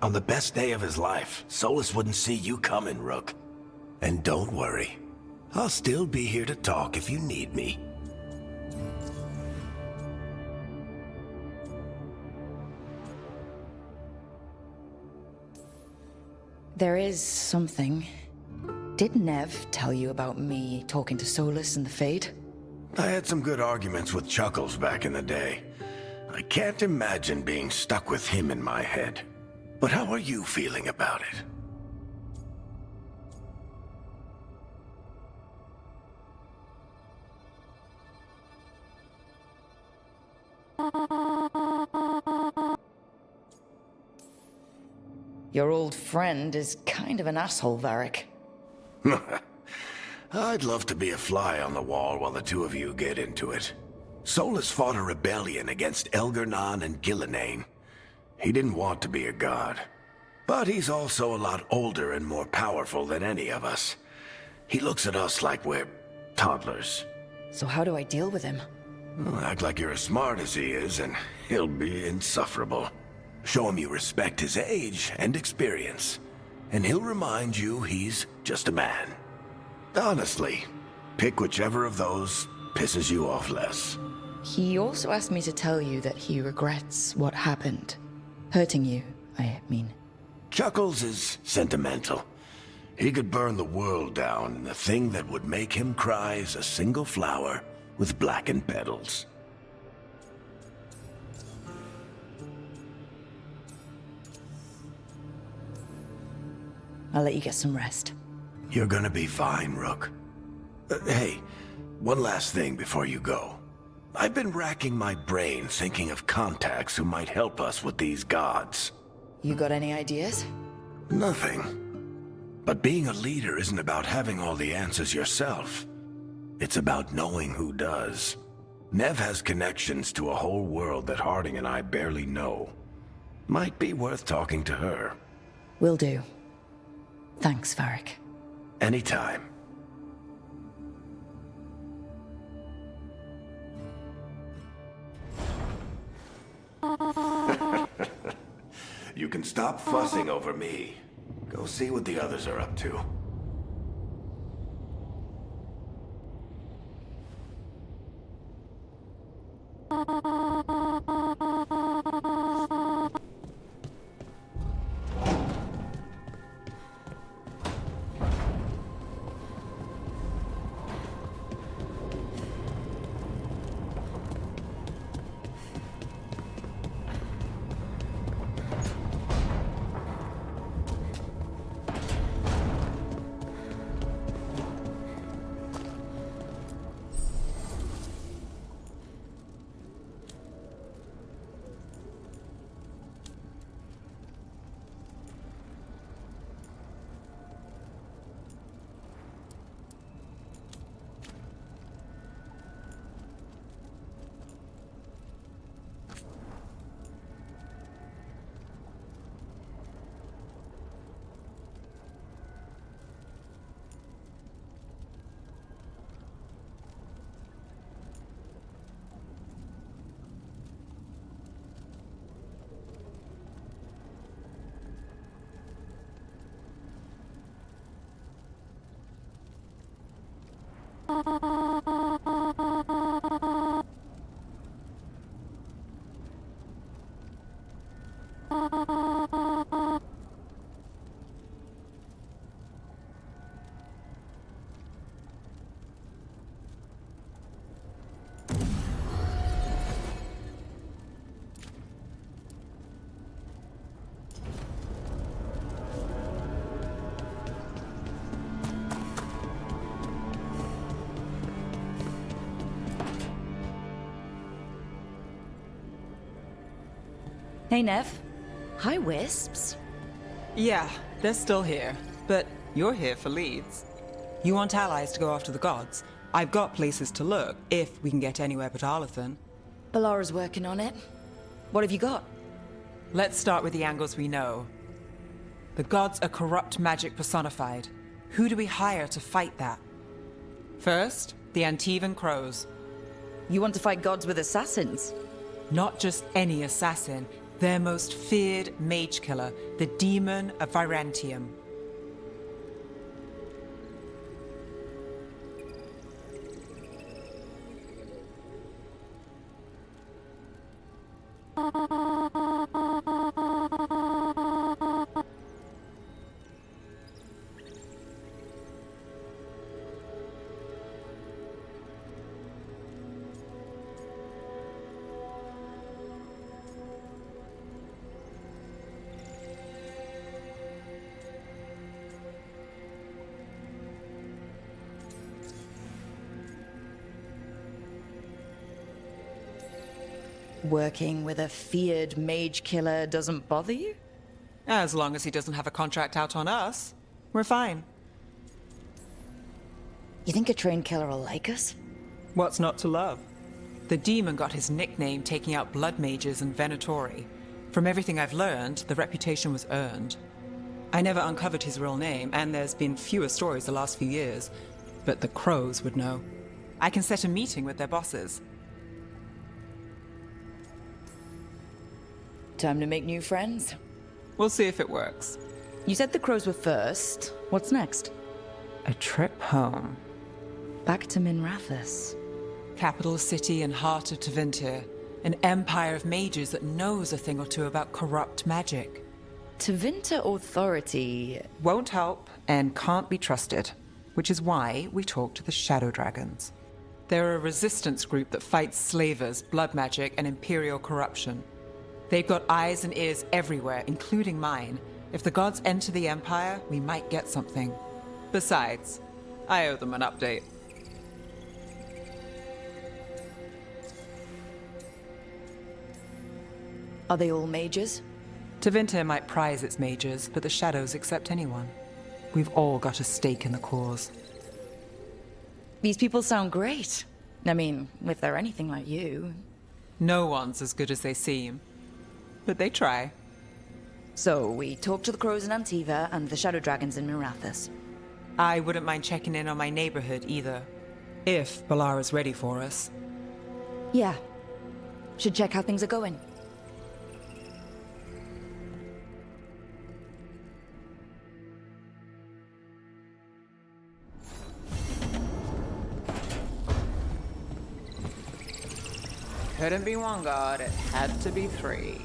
On the best day of his life, Solus wouldn't see you coming, Rook. And don't worry. I'll still be here to talk if you need me. There is something. Did Nev tell you about me talking to Solus and the Fade? I had some good arguments with Chuckles back in the day. I can't imagine being stuck with him in my head. But how are you feeling about it? Your old friend is kind of an asshole, Varric. I'd love to be a fly on the wall while the two of you get into it. Solus fought a rebellion against Elgernon and Gillenane. He didn't want to be a god. But he's also a lot older and more powerful than any of us. He looks at us like we're toddlers. So how do I deal with him? Well, act like you're as smart as he is, and he'll be insufferable. Show him you respect his age and experience, and he'll remind you he's just a man. Honestly, Pick whichever of those pisses you off less. He also asked me to tell you that he regrets what happened. Hurting you, I mean. Chuckles is sentimental. He could burn the world down, and the thing that would make him cry is a single flower with blackened petals. I'll let you get some rest. You're gonna be fine, Rook. Hey, one last thing before you go. I've been racking my brain thinking of contacts who might help us with these gods. You got any ideas? Nothing. But being a leader isn't about having all the answers yourself. It's about knowing who does. Nev has connections to a whole world that Harding and I barely know. Might be worth talking to her. Will do. Thanks, Varric. Anytime. You can stop fussing over me. Go see what the others are up to. Hey, Nev. Hi, Wisps. Yeah, they're still here. But you're here for leads. You want allies to go after the gods? I've got places to look, if we can get anywhere but Arlathan. Balara's working on it. What have you got? Let's start with the angles we know. The gods are corrupt magic personified. Who do we hire to fight that? First, the Antivan Crows. You want to fight gods with assassins? Not just any assassin. Their most feared mage killer, the Demon of Virantium. Working with a feared mage killer doesn't bother you? As long as he doesn't have a contract out on us, we're fine. You think a trained killer will like us? What's not to love? The demon got his nickname taking out blood mages and Venatori. From everything I've learned, the reputation was earned. I never uncovered his real name, and there's been fewer stories the last few years, but the Crows would know. I can set a meeting with their bosses. Time to make new friends. We'll see if it works. You said the Crows were first. What's next? A trip home. Back to Minrathous. Capital city and heart of Tevinter. An empire of mages that knows a thing or two about corrupt magic. Tevinter authority won't help and can't be trusted, which is why we talk to the Shadow Dragons. They're a resistance group that fights slavers, blood magic, and imperial corruption. They've got eyes and ears everywhere, including mine. If the gods enter the Empire, we might get something. Besides, I owe them an update. Are they all mages? Tevinter might prize its mages, but the Shadows accept anyone. We've all got a stake in the cause. These people sound great. I mean, if they're anything like you. No one's as good as they seem. But they try. So, we talk to the Crows in Antiva and the Shadow Dragons in Minrathous. I wouldn't mind checking in on my neighborhood either. If Balara's ready for us. Yeah. Should check how things are going. Couldn't be one god, it had to be three.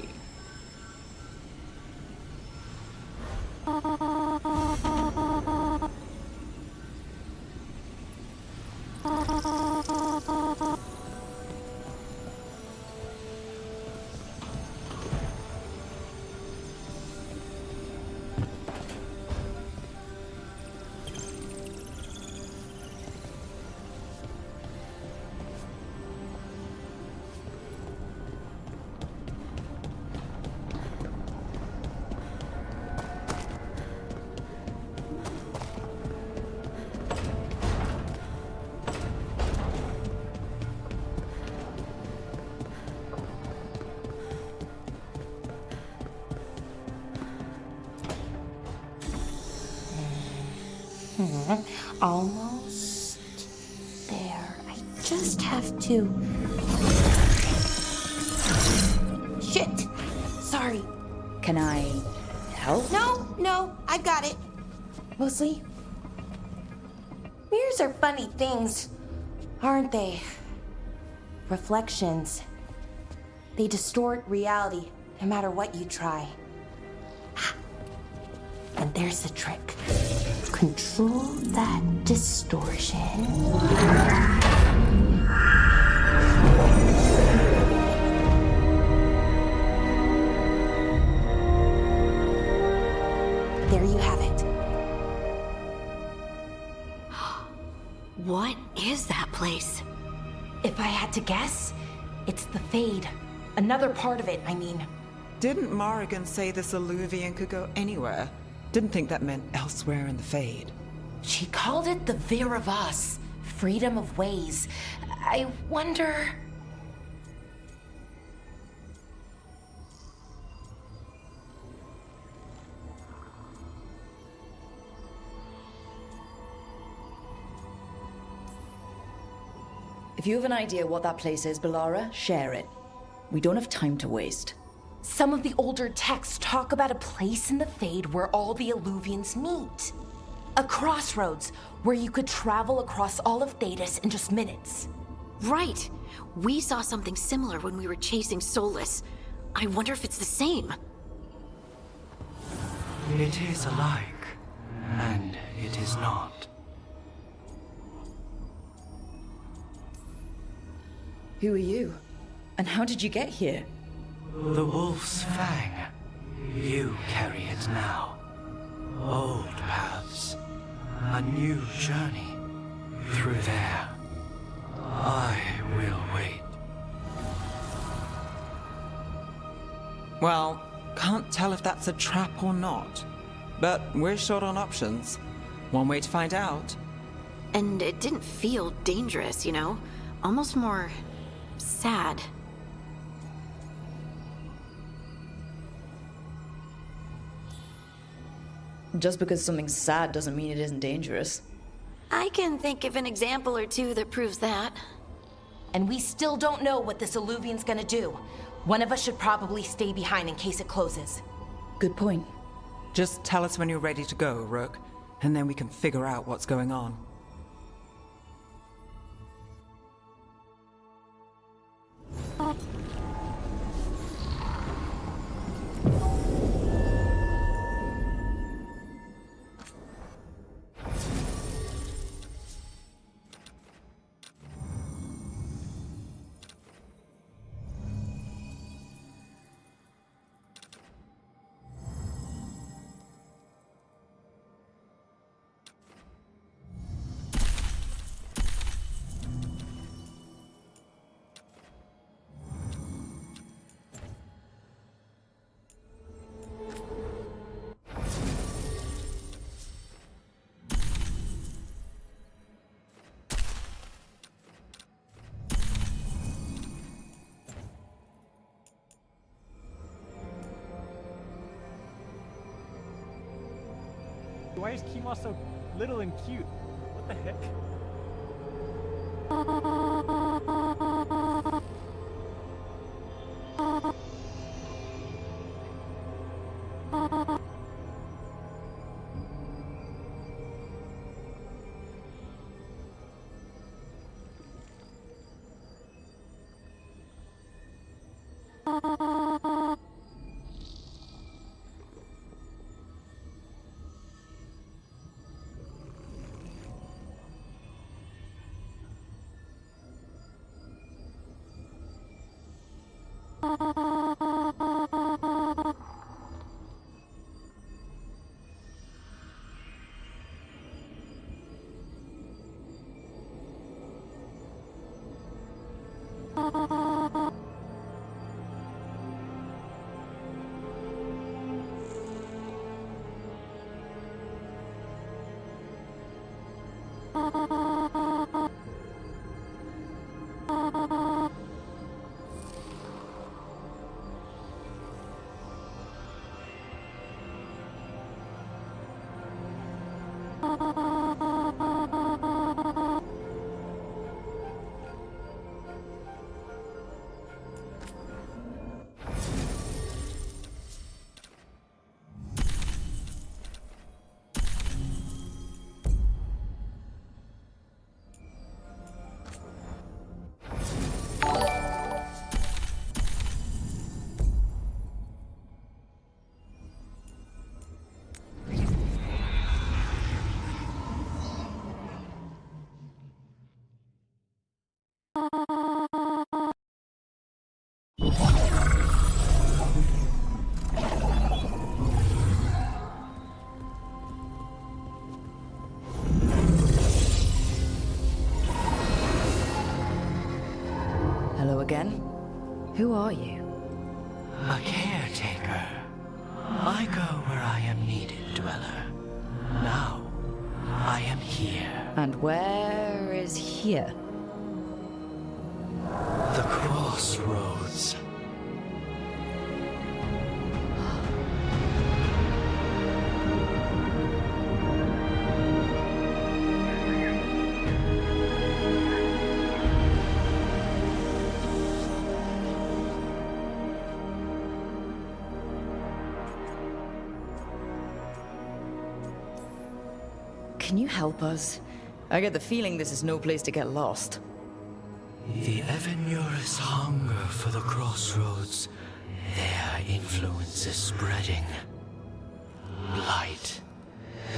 Almost there. I just have to... Shit! Sorry. Can I help? No, I got it. Mostly. Mirrors are funny things, aren't they? Reflections. They distort reality, no matter what you try. And there's the trick. Control that distortion. There you have it. What is that place? If I had to guess, it's the Fade. Another part of it, I mean. Didn't Morrigan say this Alluvian could go anywhere? Didn't think that meant elsewhere in the Fade. She called it the Vir of Us, freedom of ways. I wonder... If you have an idea what that place is, Balara, share it. We don't have time to waste. Some of the older texts talk about a place in the Fade where all the Alluvians meet. A crossroads where you could travel across all of Thedas in just minutes. Right. We saw something similar when we were chasing Solus. I wonder if it's the same. It is alike, and it is not. Who are you? And how did you get here? The Wolf's Fang. You carry it now. Old paths. A new journey. Through there. I will wait. Well, can't tell if that's a trap or not. But we're short on options. One way to find out. And it didn't feel dangerous, you know? Almost more... sad. Just because something's sad doesn't mean it isn't dangerous. I can think of an example or two that proves that. And we still don't know what this Alluvian's gonna do. One of us should probably stay behind in case it closes. Good point. Just tell us when you're ready to go, Rook, and then we can figure out what's going on. why is Qynoa so little and cute? What the heck? Hello again. Who are you? A caretaker. I go where I am needed, Dweller. Now, I am here. And where is here? The crossroads. Can you help us? I get the feeling this is no place to get lost. The Evenurus hunger for the crossroads. Their influence is spreading. Blight,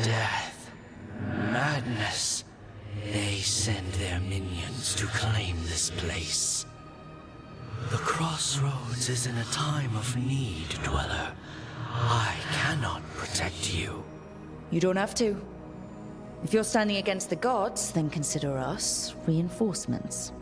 death, madness. They send their minions to claim this place. The crossroads is in a time of need, Dweller. I cannot protect you. You don't have to. If you're standing against the gods, then consider us reinforcements.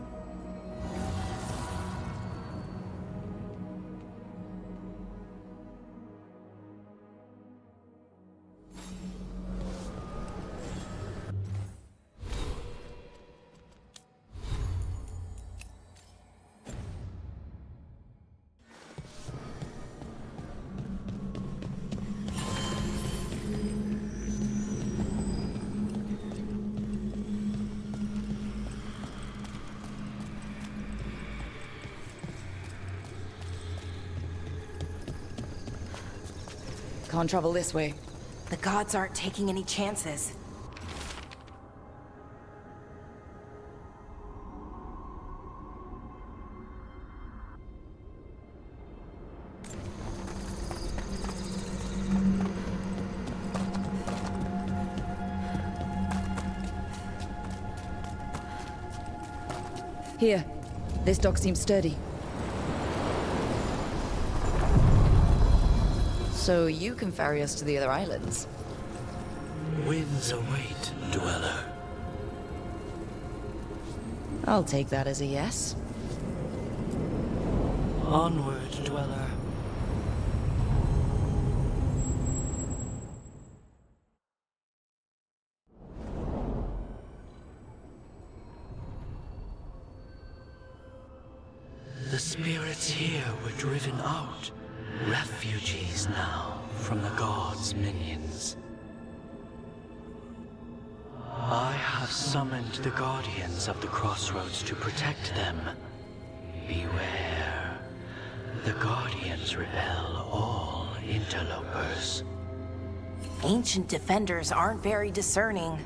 Can't travel this way. The gods aren't taking any chances. Here. This dock seems sturdy. So you can ferry us to the other islands? Winds await, Dweller. I'll take that as a yes. Onward, Dweller. The spirits here were driven out. Refugees now from the gods' minions. have summoned the Guardians of the Crossroads to protect them. Beware. The Guardians repel all interlopers. Ancient defenders aren't very discerning.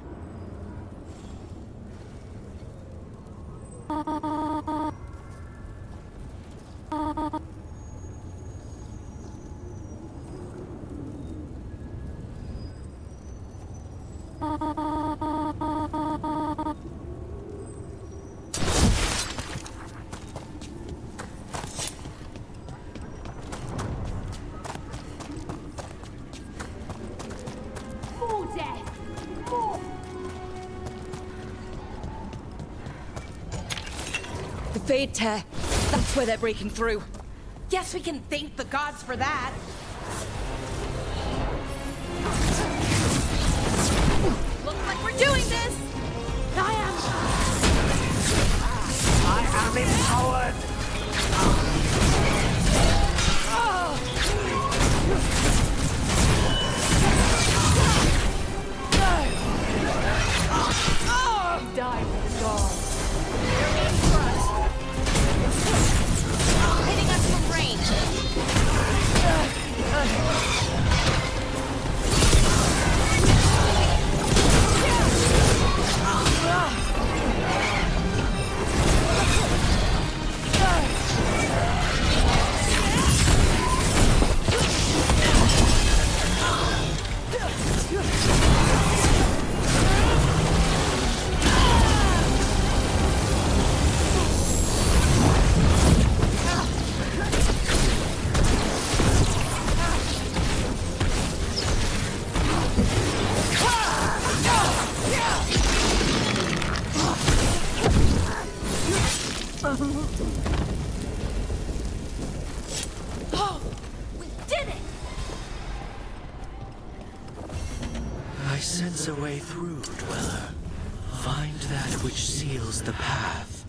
The Fade Tear. That's where they're breaking through. Guess we can thank the gods for that. Looks like we're doing this! I am empowered! Die for the gods. Hitting us from range. Oh, we did it! I sense a way through, Dweller. Find that which seals the path.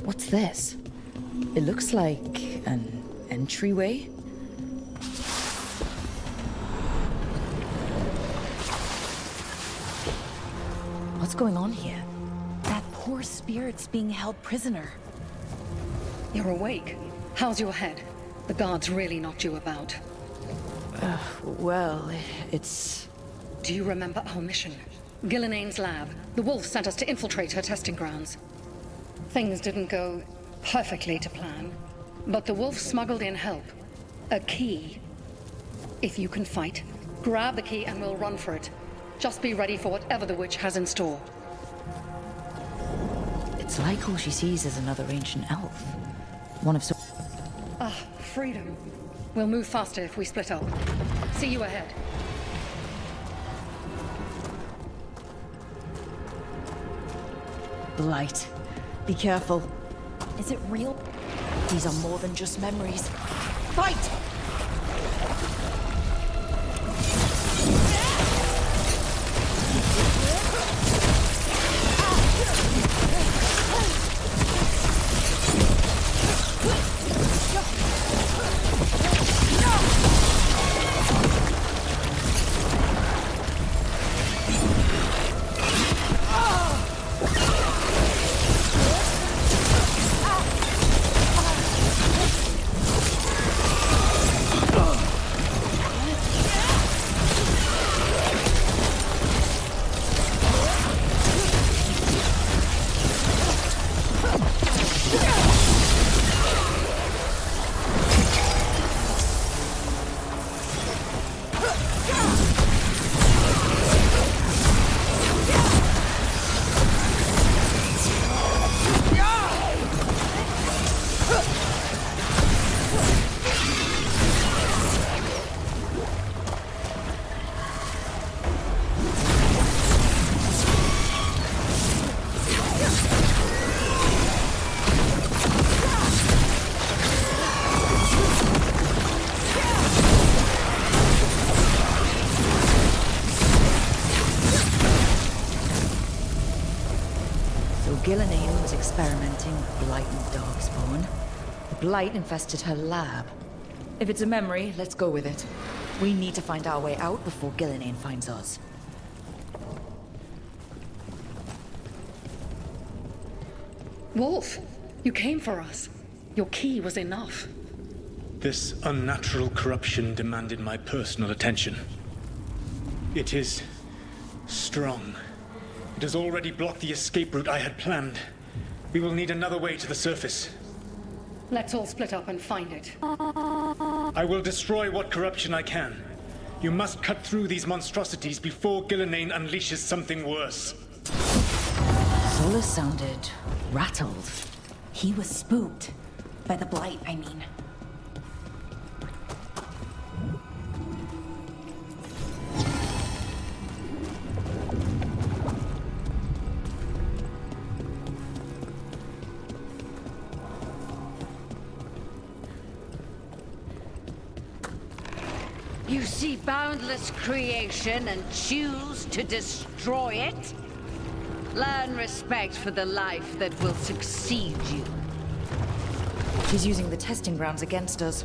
What's this? It looks like an entryway. What's going on here? That poor spirit's being held prisoner. You're awake. How's your head? The guards really knocked you about. Well, it's... Do you remember our mission? Gillenane's lab. The wolf sent us to infiltrate her testing grounds. Things didn't go perfectly to plan, but the wolf smuggled in help. A key. If you can fight, grab the key and we'll run for it. Just be ready for whatever the witch has in store. It's like all she sees is another ancient elf. One of so... Ah, freedom. We'll move faster if we split up. See you ahead. Blight. Be careful. Is it real? These are more than just memories. Fight! Gillenane was experimenting with Blight and Darkspawn. The Blight infested her lab. If it's a memory, let's go with it. We need to find our way out before Gillenane finds us. Wolf, you came for us. Your key was enough. This unnatural corruption demanded my personal attention. It is strong. It has already blocked the escape route I had planned. We will need another way to the surface. Let's all split up and find it. I will destroy what corruption I can. You must cut through these monstrosities before Gillenane unleashes something worse. Solus sounded rattled. He was spooked. By the Blight, I mean. You see boundless creation and choose to destroy it? Learn respect for the life that will succeed you. She's using the testing grounds against us.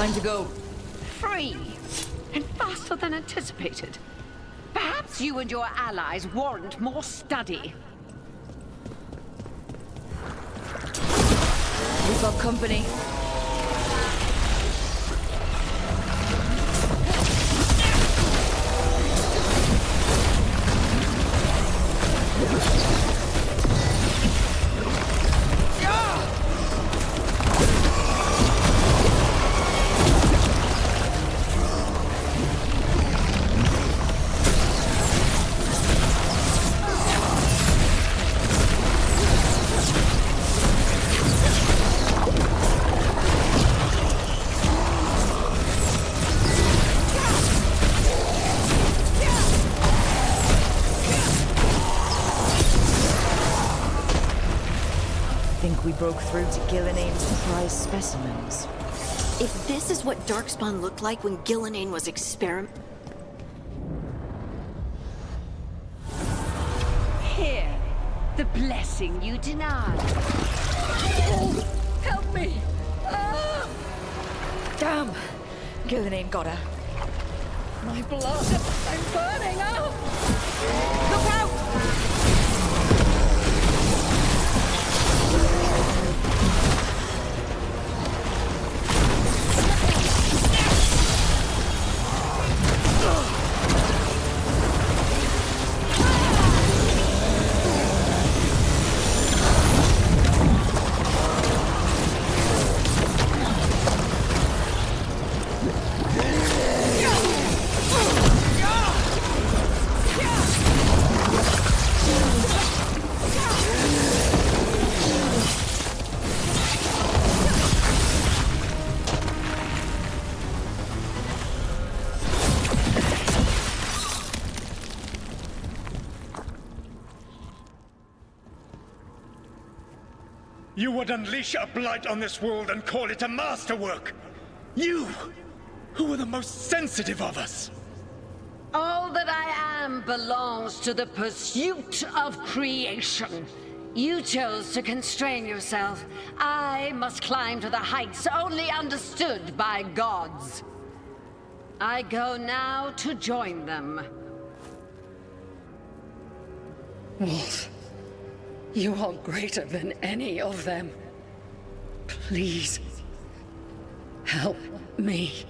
Time to go. Free! And faster than anticipated. Perhaps you and your allies warrant more study. We've got company. We broke through to Gillinane's prize specimens. If this is what Darkspawn looked like when Gillinane was Here, the blessing you denied. Oh, help me! Ah! Damn! Gillinane got her. My blood! I'm burning up! Look out! You would unleash a blight on this world and call it a masterwork! You, who are the most sensitive of us! All that I am belongs to the pursuit of creation. You chose to constrain yourself. I must climb to the heights only understood by gods. I go now to join them. Wolf, you are greater than any of them. Please, help me.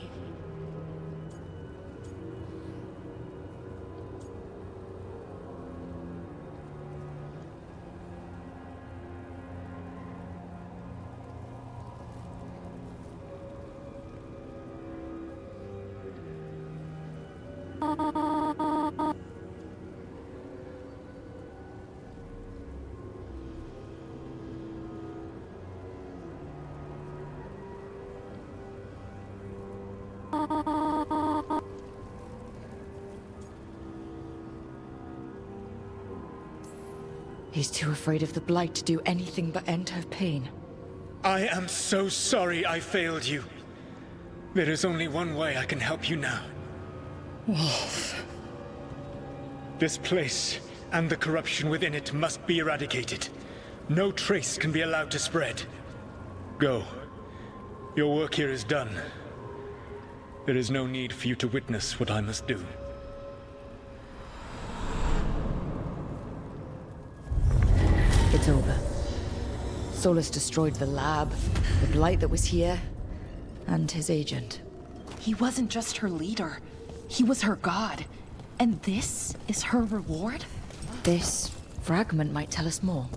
He's too afraid of the Blight to do anything but end her pain. I am so sorry I failed you. There is only one way I can help you now. Wolf. This place and the corruption within it must be eradicated. No trace can be allowed to spread. Go. Your work here is done. There is no need for you to witness what I must do. It's over. Solus destroyed the lab, the Blight that was here, and his agent. He wasn't just her leader. He was her god. And this is her reward? This fragment might tell us more.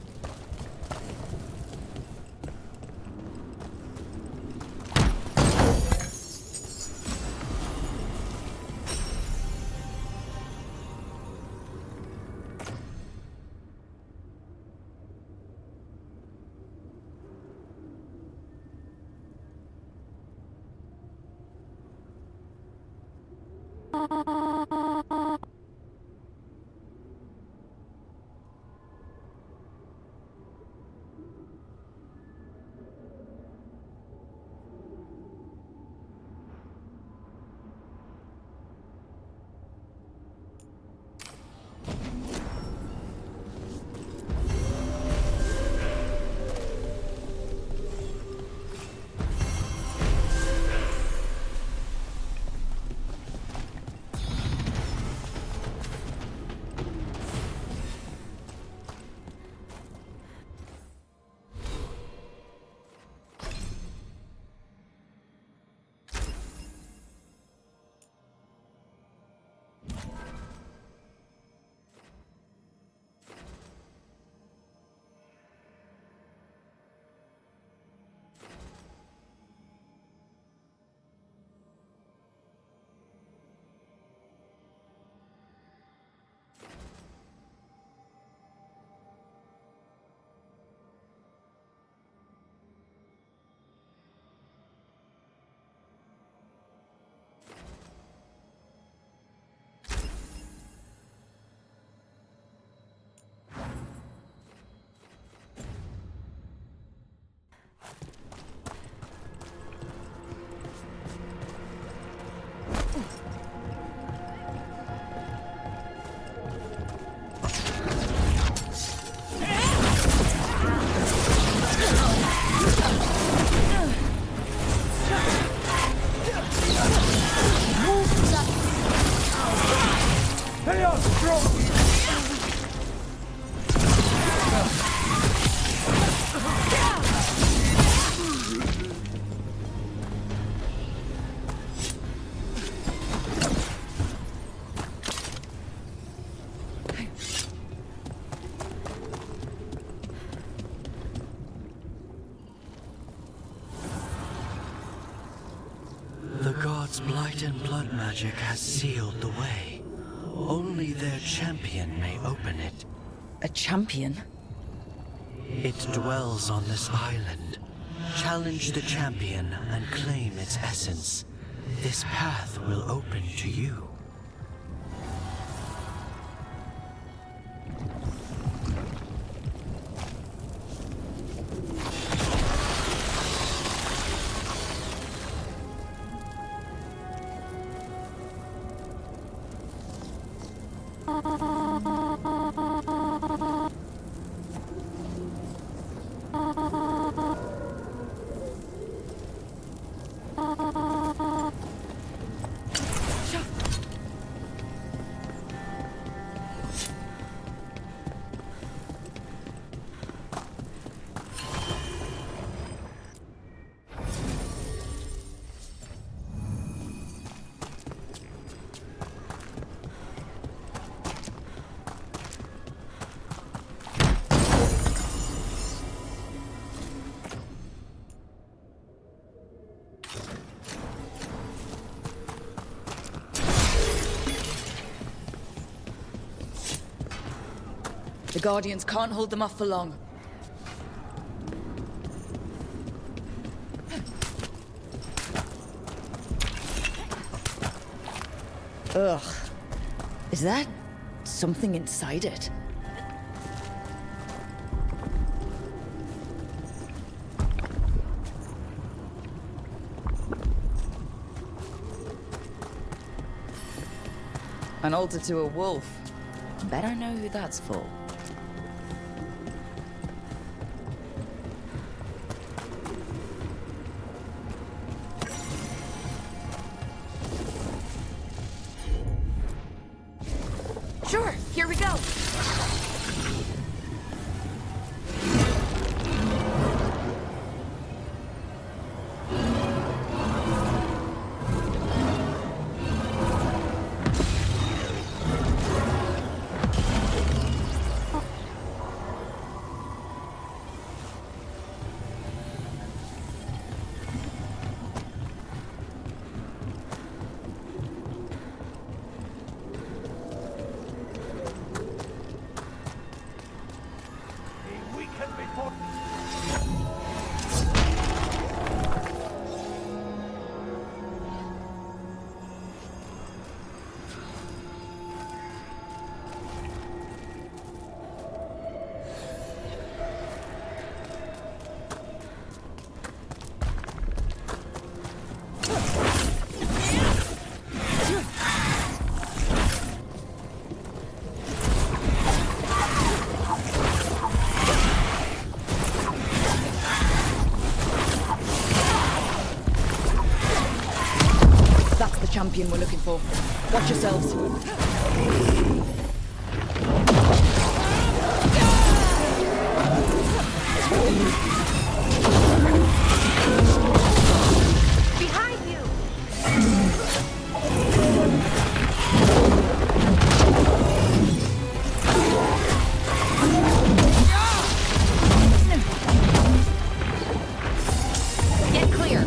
Light and blood magic has sealed the way. Only their champion may open it. A champion? It dwells on this island. Challenge the champion and claim its essence. This path will open to you. The Guardians can't hold them off for long. Ugh. Is that something inside it? An altar to a wolf. Bet I know who that's for. Sure, here we go. Champion we're looking for. Watch yourselves. Behind you! Get clear.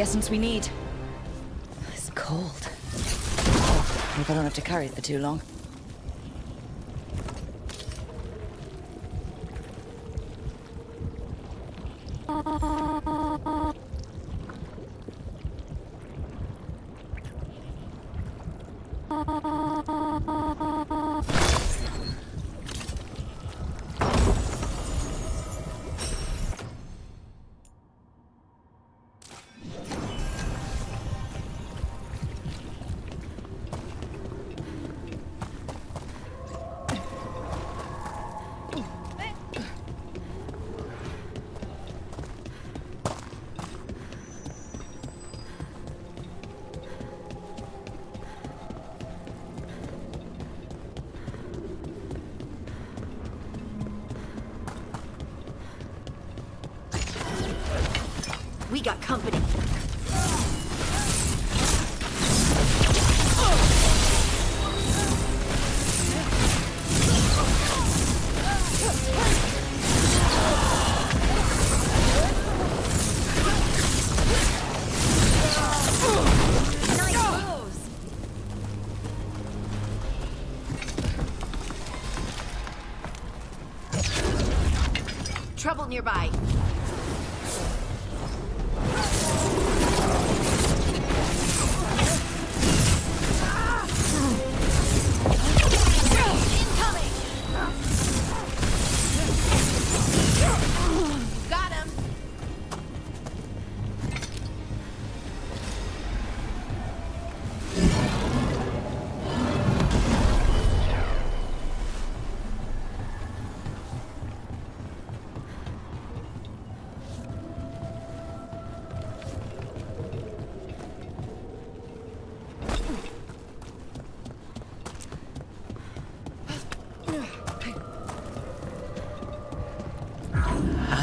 essence we need. It's cold. Oh, hope I don't have to carry it for too long. We got company. Trouble nearby.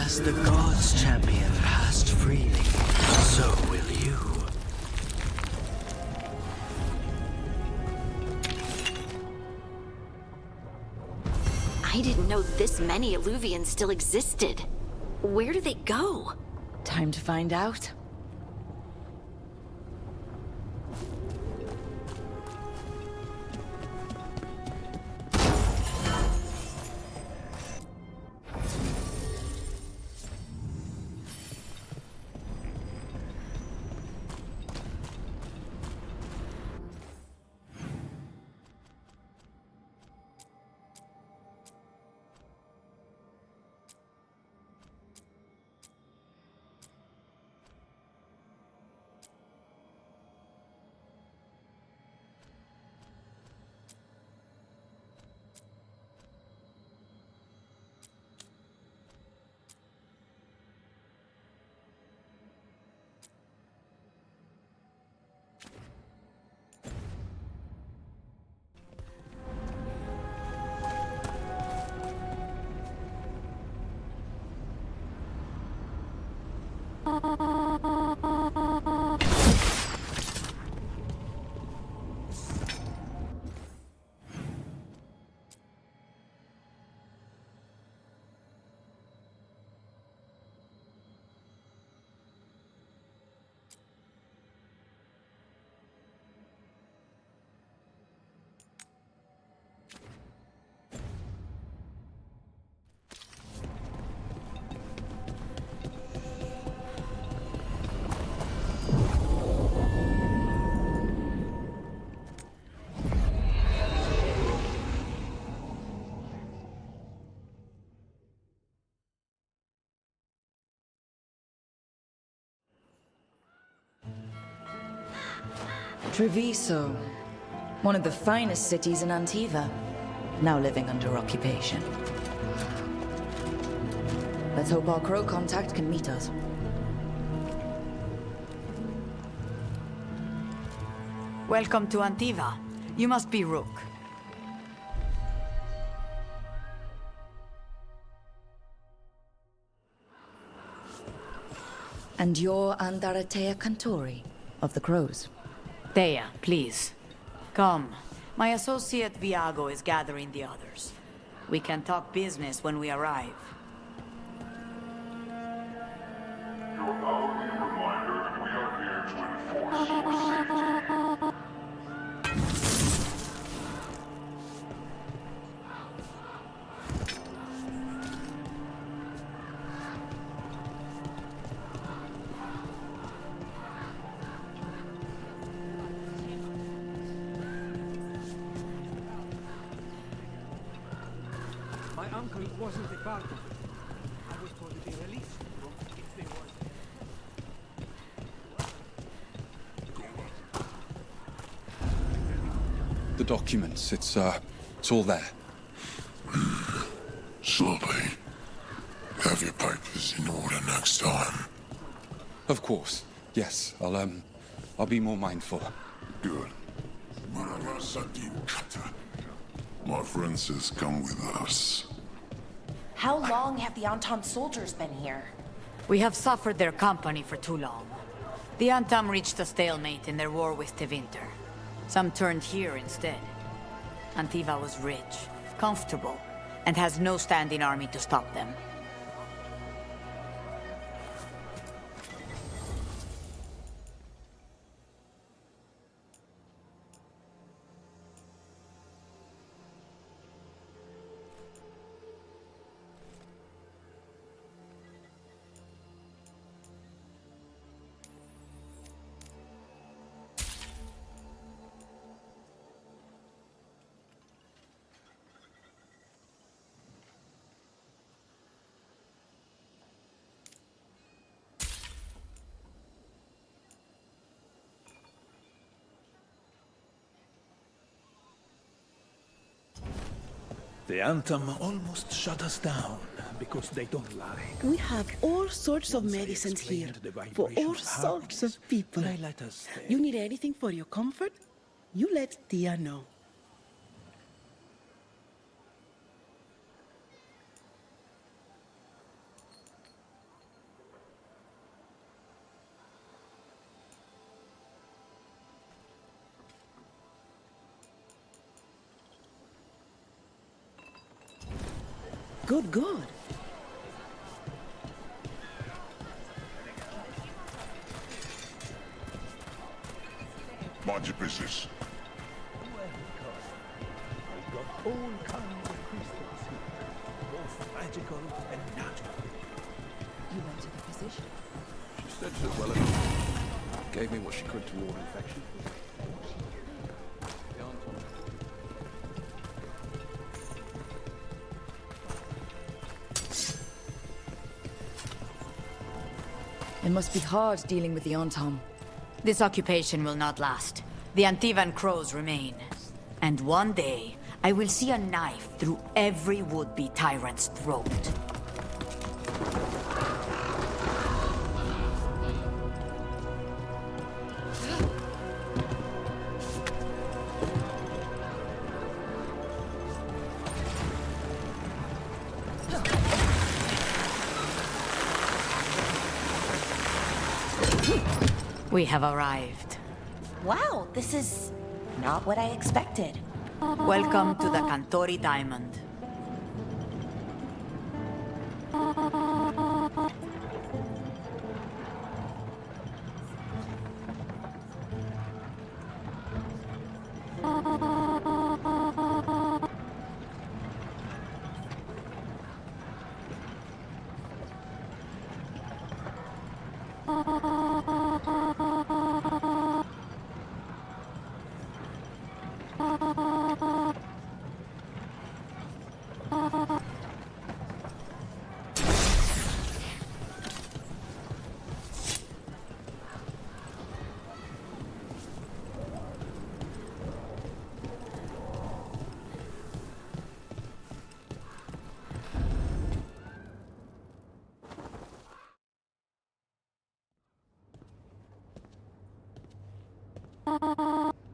As the gods' champion passed freely, so will you. I didn't know this many Illuvians still existed. Where do they go? Time to find out. Treviso, one of the finest cities in Antiva, now living under occupation. Let's hope our crow contact can meet us. Welcome to Antiva. You must be Rook. And you're Andaratea Cantori of the Crows. Thea, please. Come. My associate Viago is gathering the others. We can talk business when we arrive. Your powerful reminder that we are here So it wasn't a cargo. I was told to be released if they were. The documents, it's all there. Slowly. Have your papers in order next time. Of course, yes. I'll be more mindful. Good. My friend says come with us. How long have the Anton soldiers been here? We have suffered their company for too long. The Antam reached a stalemate in their war with Tevinter. Some turned here instead. Antiva was rich, comfortable, and has no standing army to stop them. The Anthem almost shut us down because they don't lie. We have all sorts of medicines here for all sorts of people. They let us stay. You need anything for your comfort? You let Tia know. Good. Mind your business. I've got all kinds of crystals here, both magical and natural. You went to the physician? She said so well enough. Gave me what she could to ward infection. It must be hard dealing with the Antom. This occupation will not last. The Antivan crows remain. And one day, I will see a knife through every would-be tyrant's throat. We have arrived. Wow, this is not what I expected. Welcome to the Cantori Diamond.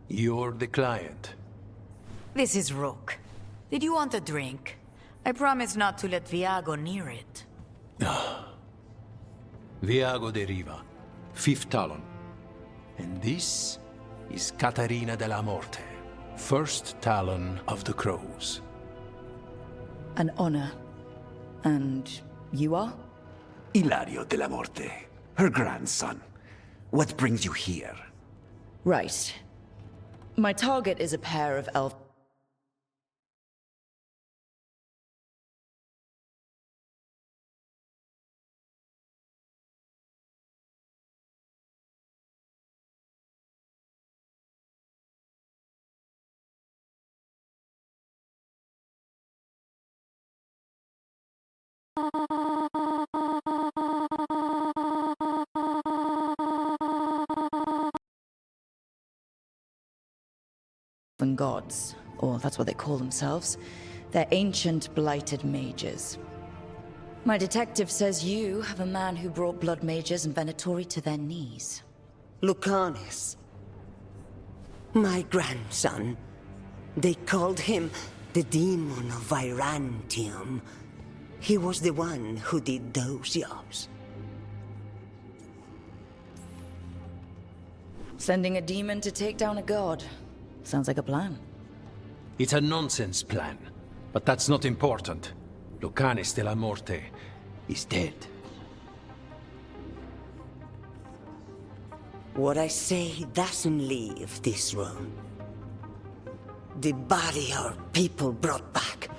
You're the client. This is Rook. Did you want a drink? I promise not to let Viago near it. Viago de Riva, fifth talon. And this is Catarina de la Morte, first talon of the Crows. An honor. And you are? Ilario de la Morte, her grandson. What brings you here? Right. My target is a pair of elf Elven gods, or that's what they call themselves. They're ancient, blighted mages. My detective says you have a man who brought blood mages and Venatori to their knees. Lucanus. My grandson. They called him the Demon of Virantium. He was the one who did those jobs. Sending a demon to take down a god. Sounds like a plan. It's a nonsense plan, but that's not important. Lucanus de la Morte is dead. What I say doesn't leave this room. The body our people brought back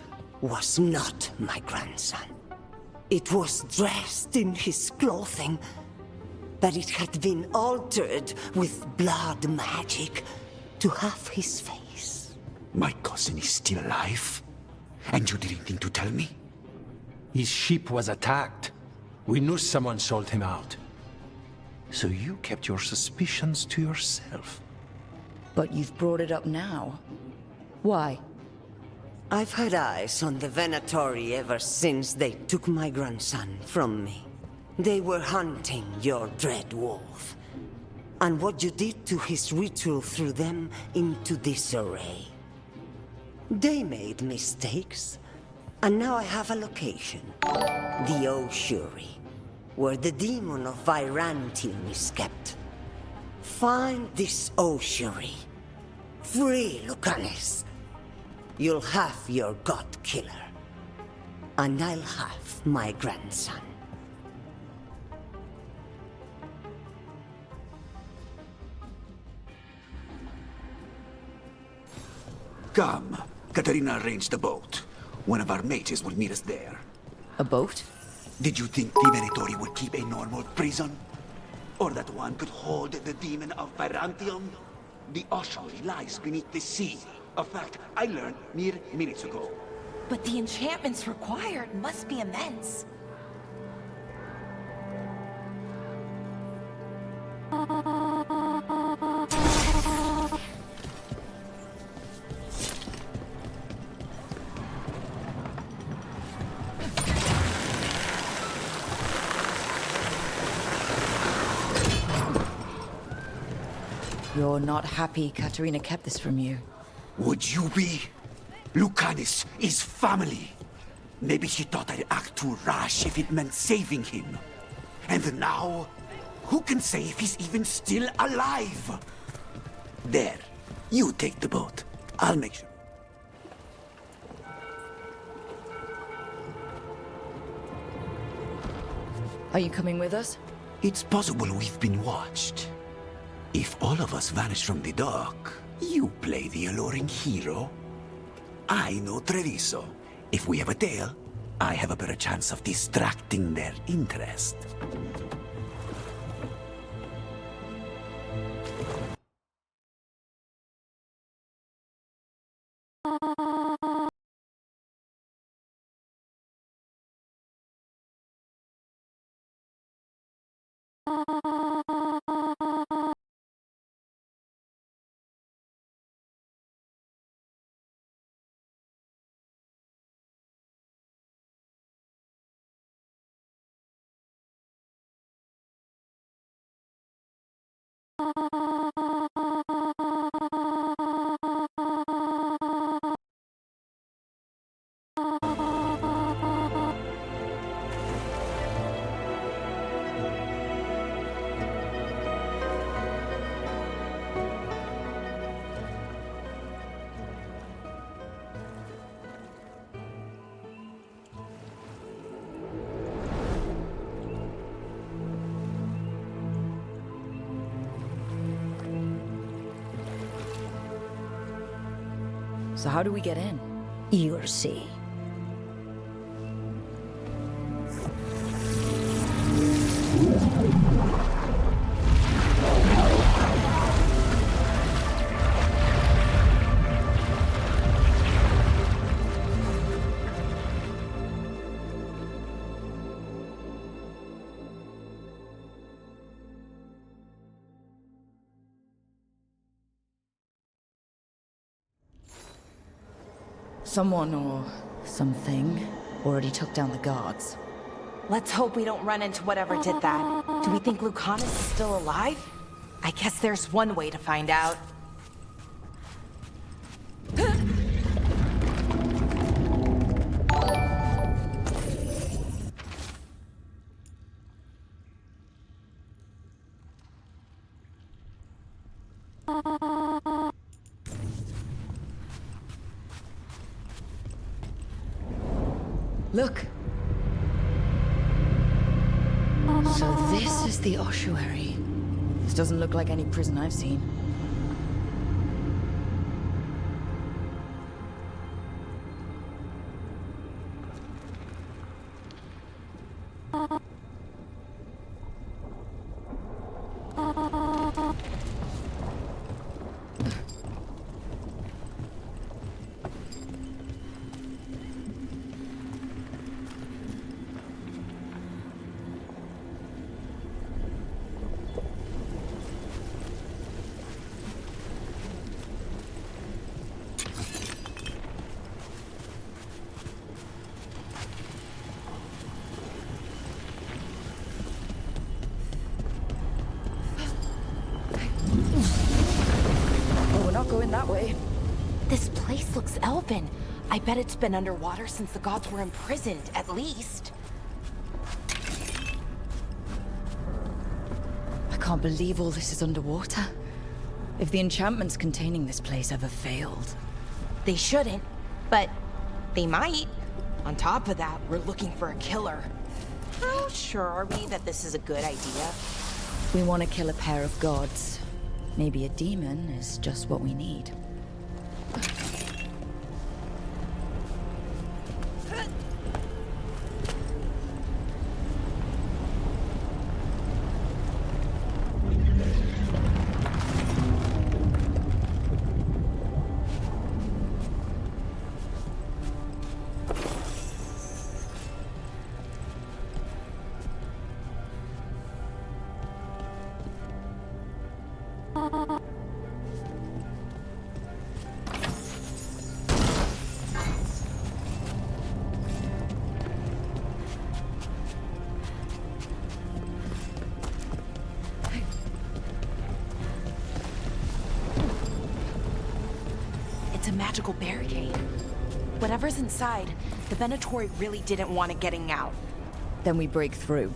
was not my grandson. It was dressed in his clothing, but it had been altered with blood magic to have his face. My cousin is still alive? And you didn't think to tell me? His ship was attacked. We knew someone sold him out. So you kept your suspicions to yourself. But you've brought it up now. Why? I've had eyes on the Venatori ever since they took my grandson from me. They were hunting your dread wolf. And what you did to his ritual threw them into disarray. They made mistakes, and now I have a location. The Ossuary, where the demon of Virantium is kept. Find this Ossuary. Free Lucanus. You'll have your god killer. And I'll have my grandson. Come. Katarina arranged a boat. One of our mages will meet us there. A boat? Did you think the Venatori would keep a normal prison? Or that one could hold the demon of Virantium? The ossuary lies beneath the sea. A fact I learned mere minutes ago. But the enchantments required must be immense. You're not happy Katarina kept this from you. Would you be? Lucanus is family. Maybe she thought I'd act too rash if it meant saving him. And now, who can say if he's even still alive? There, you take the boat. I'll make sure. Are you coming with us? It's possible we've been watched. If all of us vanish from the dock, you play the alluring hero. I know Treviso. If we have a tail, I have a better chance of distracting their interest. So how do we get in? You'll see. Someone or something already took down the guards. Let's hope we don't run into whatever did that. Do we think Lucanus is still alive? I guess there's one way to find out. Look. So this is the ossuary. This doesn't look like any prison I've seen. Going that way. This place looks elven. I bet it's been underwater since the gods were imprisoned, at least. I can't believe all this is underwater. If the enchantments containing this place ever failed. They shouldn't, but they might. On top of that, we're looking for a killer. How sure are we that this is a good idea? We want to kill a pair of gods. Maybe a demon is just what we need. It's a magical barricade. Whatever's inside, the Venatori really didn't want it getting out. Then we break through.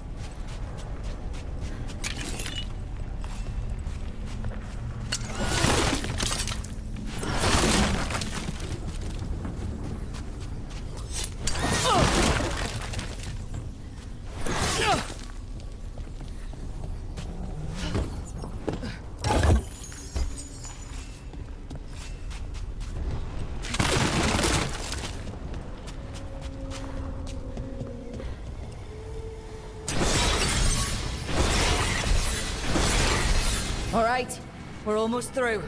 All right, we're almost through.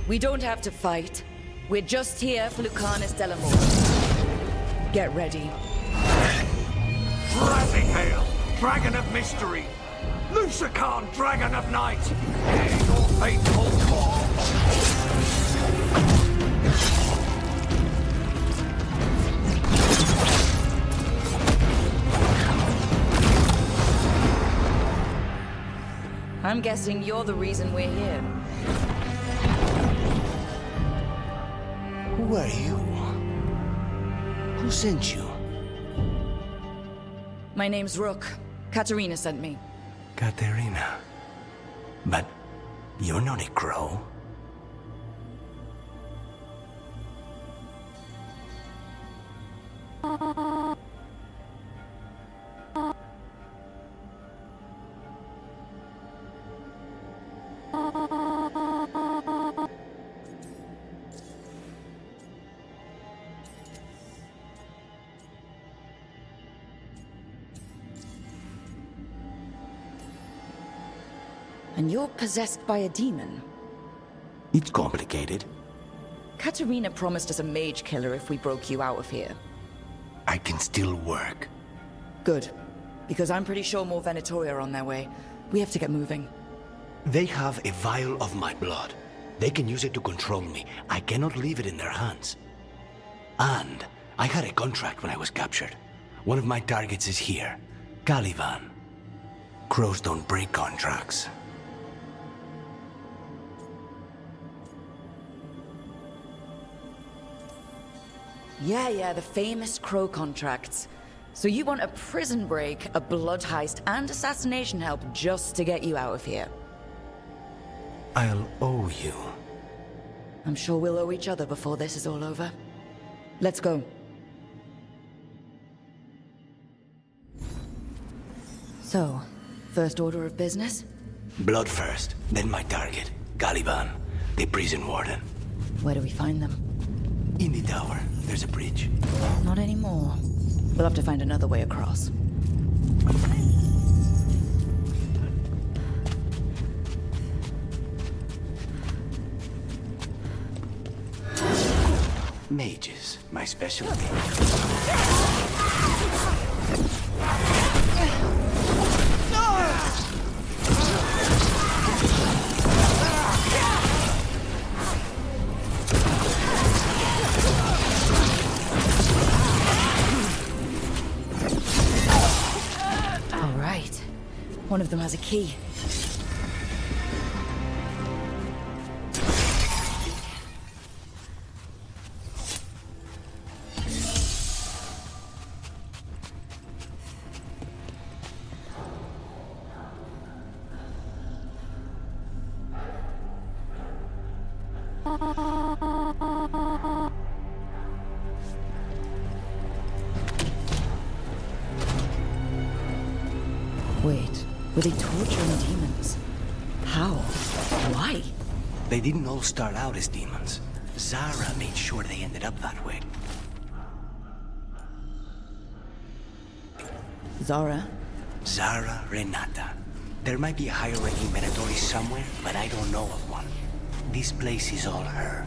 We don't have to fight. We're just here for Lucanus de la Morte. Get ready. Rising Hail, Dragon of Mystery! Lucican, Dragon of Night! Hear your faithful call! I'm guessing you're the reason we're here. Who are you? Who sent you? My name's Rook. Katerina sent me. Katerina. But you're not a crow. And you're possessed by a demon. It's complicated. Katerina promised us a mage killer if we broke you out of here. I can still work. Good. Because I'm pretty sure more Venatori are on their way. We have to get moving. They have a vial of my blood. They can use it to control me. I cannot leave it in their hands. And I had a contract when I was captured. One of my targets is here. Caliban. Crows don't break contracts. Yeah, the famous Crow contracts. So you want a prison break, a blood heist, and assassination help just to get you out of here? I'll owe you. I'm sure we'll owe each other before this is all over. Let's go. So, first order of business? Blood first, then my target. Caliban, the prison warden. Where do we find them? In the tower. There's a bridge. Not anymore. We'll have to find another way across. Mages, my specialty. One of them has a key. Wait. Were they torturing demons? How? Why? They didn't all start out as demons. Zara made sure they ended up that way. Zara? Zara Renata. There might be a higher-ranking Venatori somewhere, but I don't know of one. This place is all her.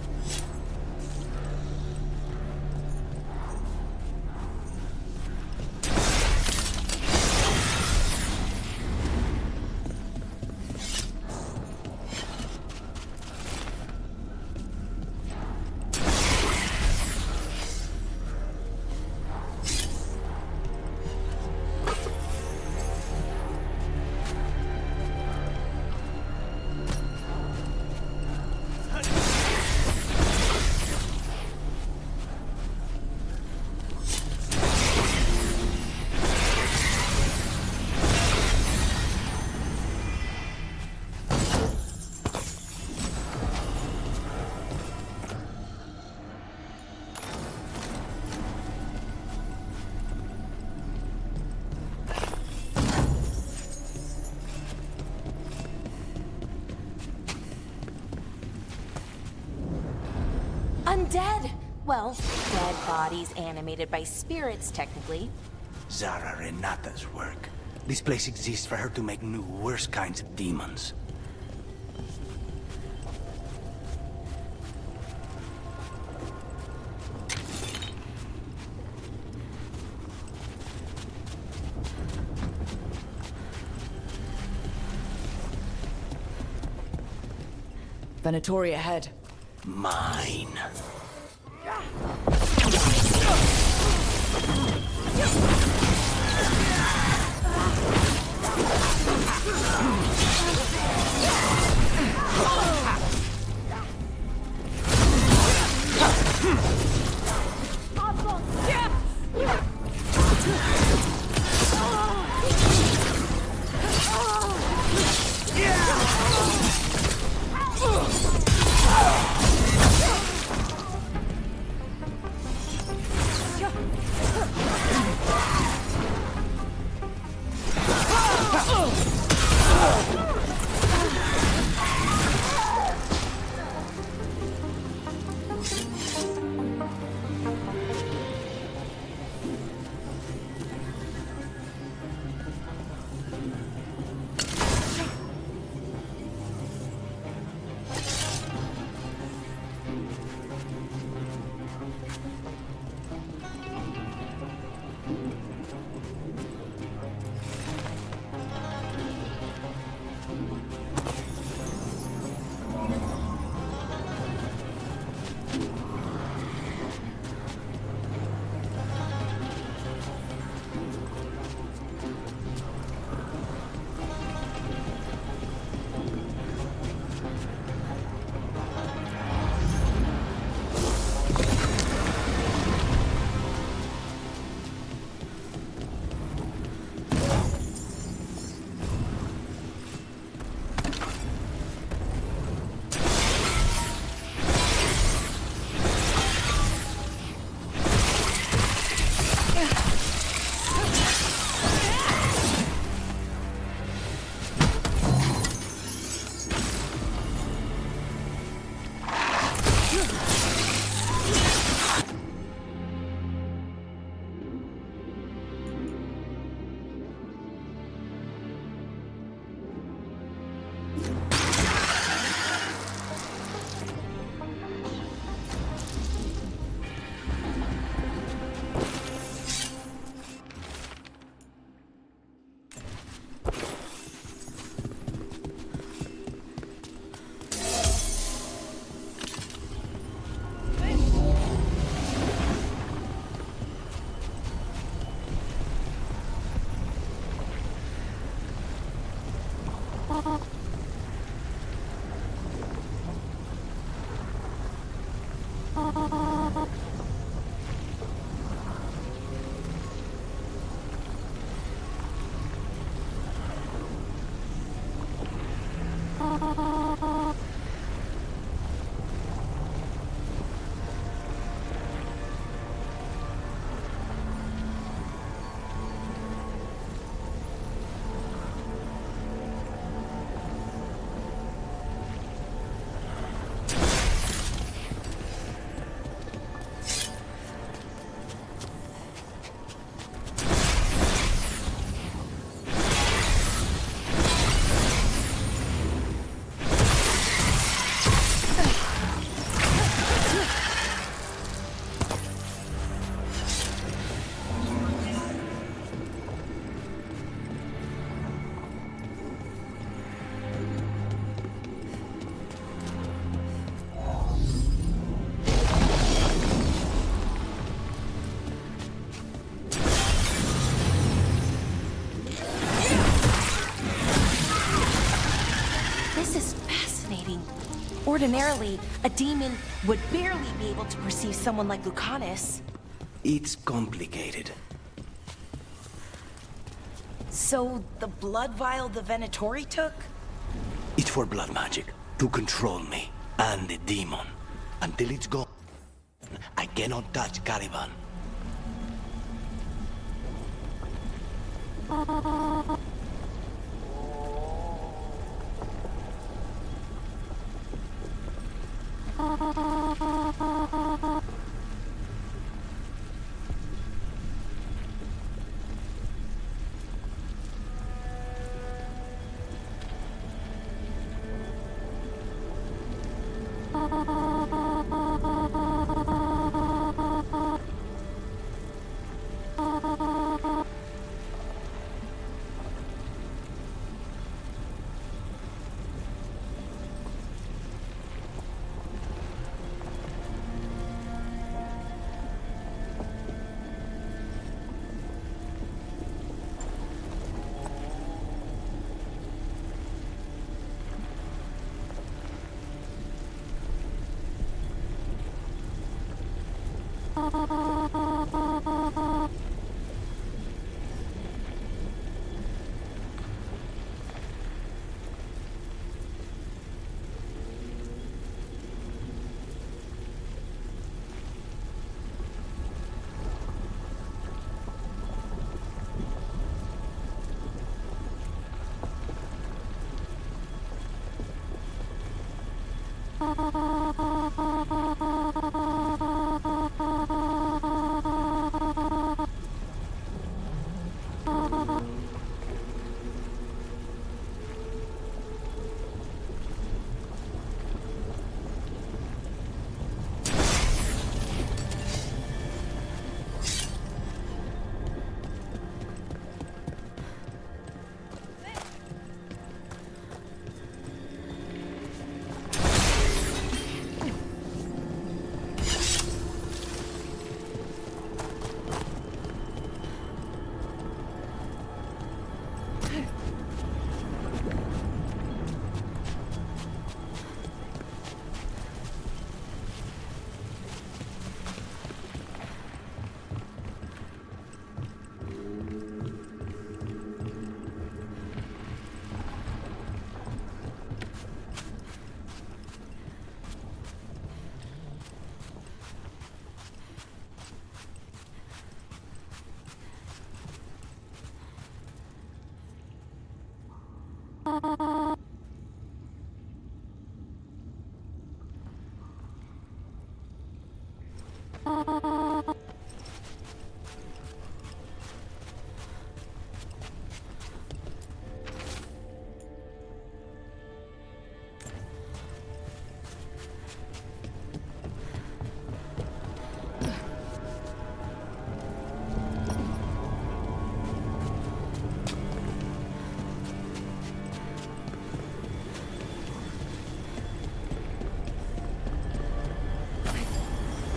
Undead! Well, dead bodies animated by spirits, technically. Zara Renata's work. This place exists for her to make new, worse kinds of demons. Venatori ahead. Mine. Ordinarily, a demon would barely be able to perceive someone like Lucanus. It's complicated. So, the blood vial the Venatori took? It's for blood magic, to control me, and the demon. Until it's gone, I cannot touch Caliban.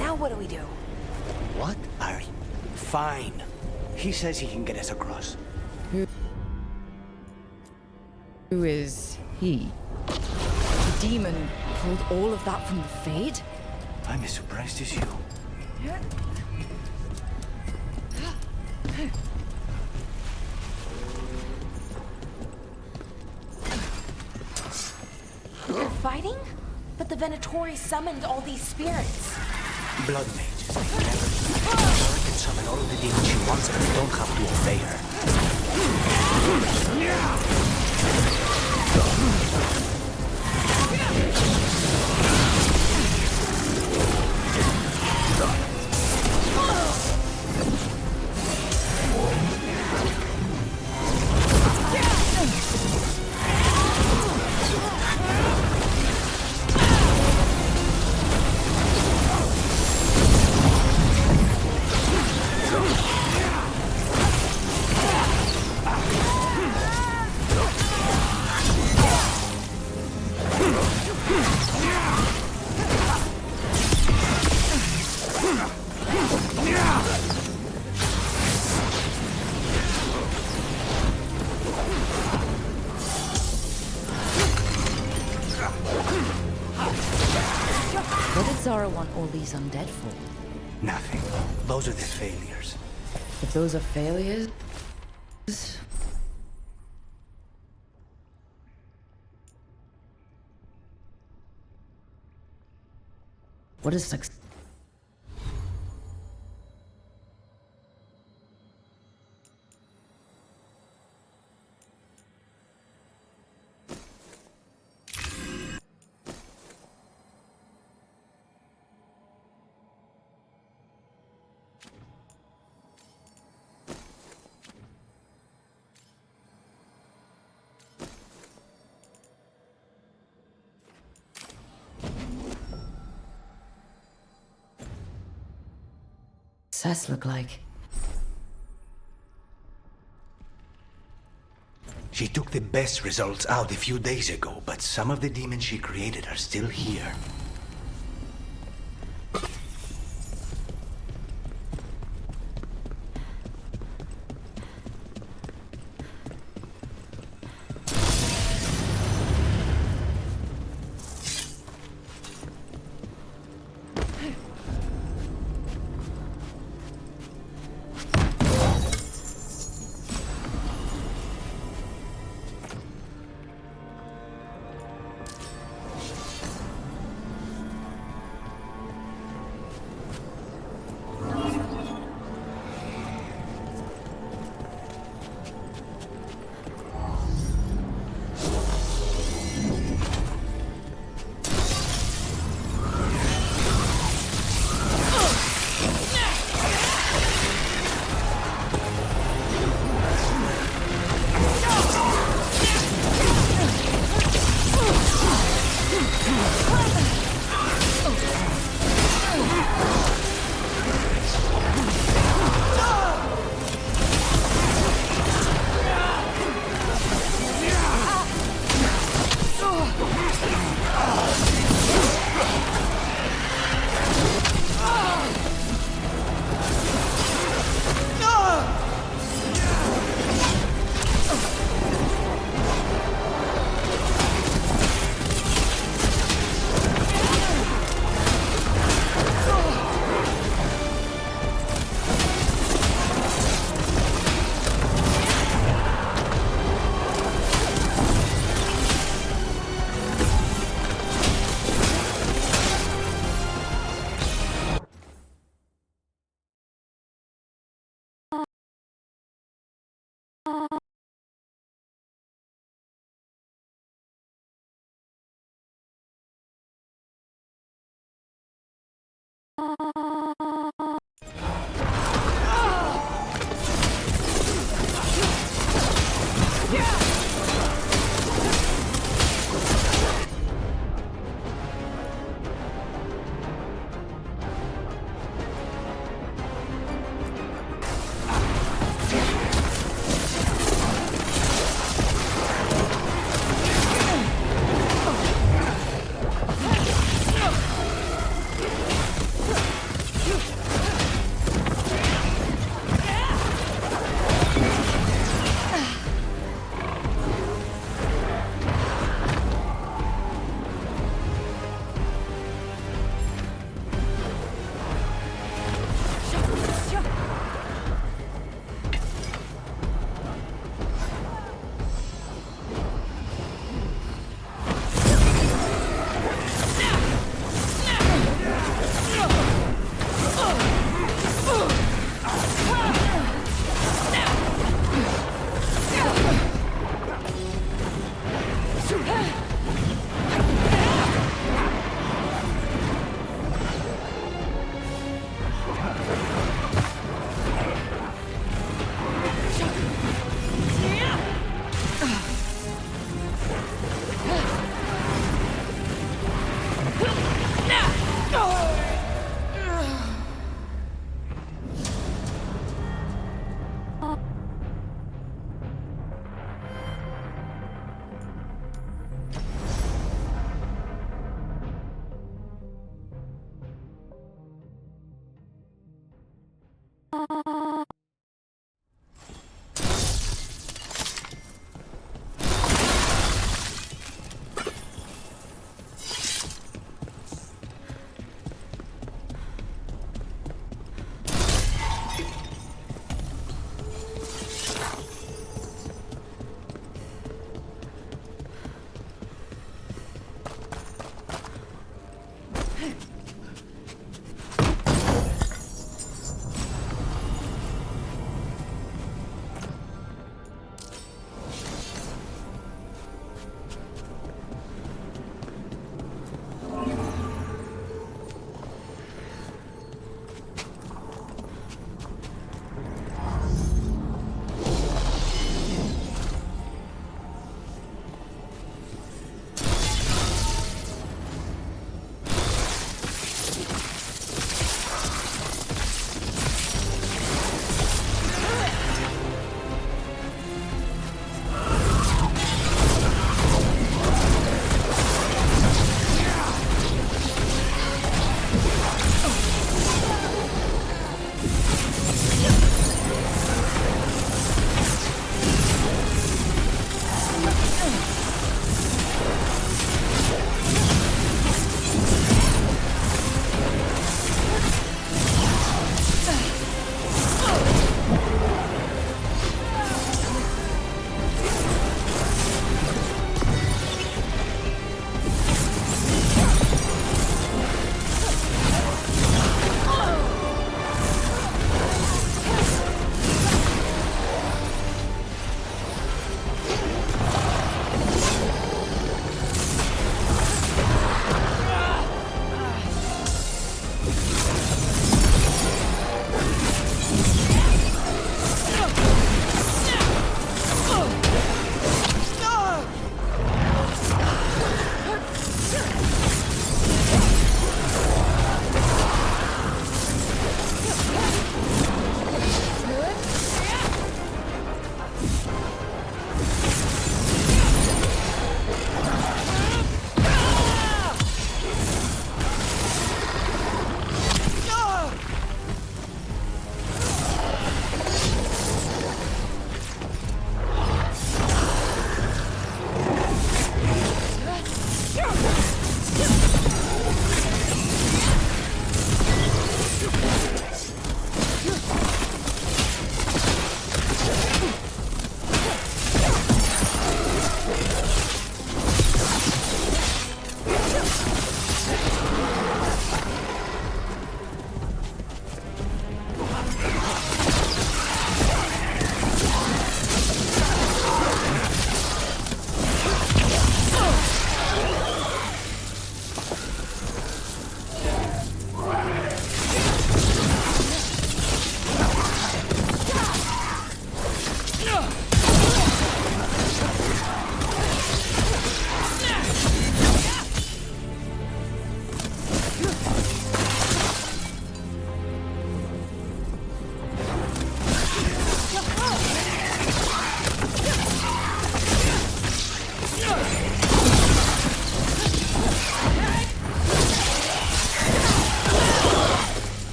Now what do we do? What are you? Fine. He says he can get us across. Who is he? The demon pulled all of that from the Fade? I'm as surprised as you. They're fighting? But the Venatori summoned all these spirits. Blood mages. Nora can summon all of the demons she wants and we don't have to obey her. What did Zara want all these undead for? Nothing. Those are the failures. If those are failures... What is success? Success look like? She took the best results out a few days ago, but some of the demons she created are still here.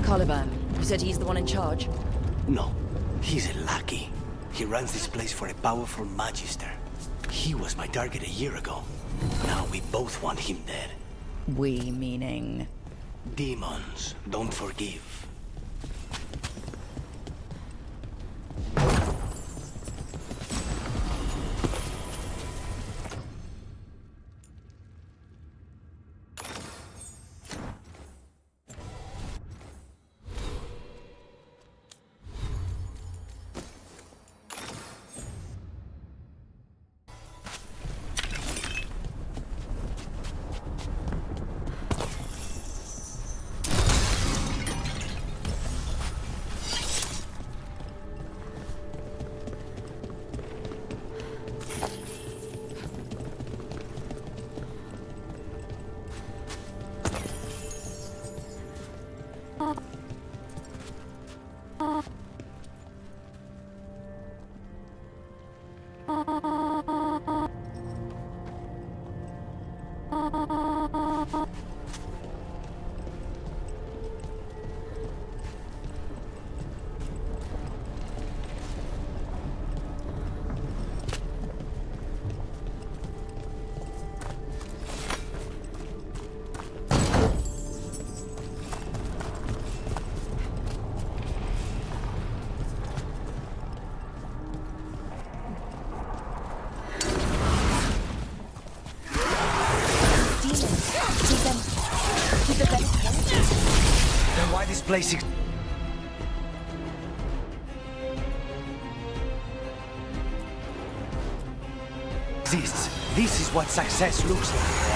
Caliban, you said he's the one in charge? No, he's a lackey. He runs this place for a powerful magister. He was my target a year ago. Now we both want him dead. We meaning? Demons don't forgive. place is... exists. This is what success looks like.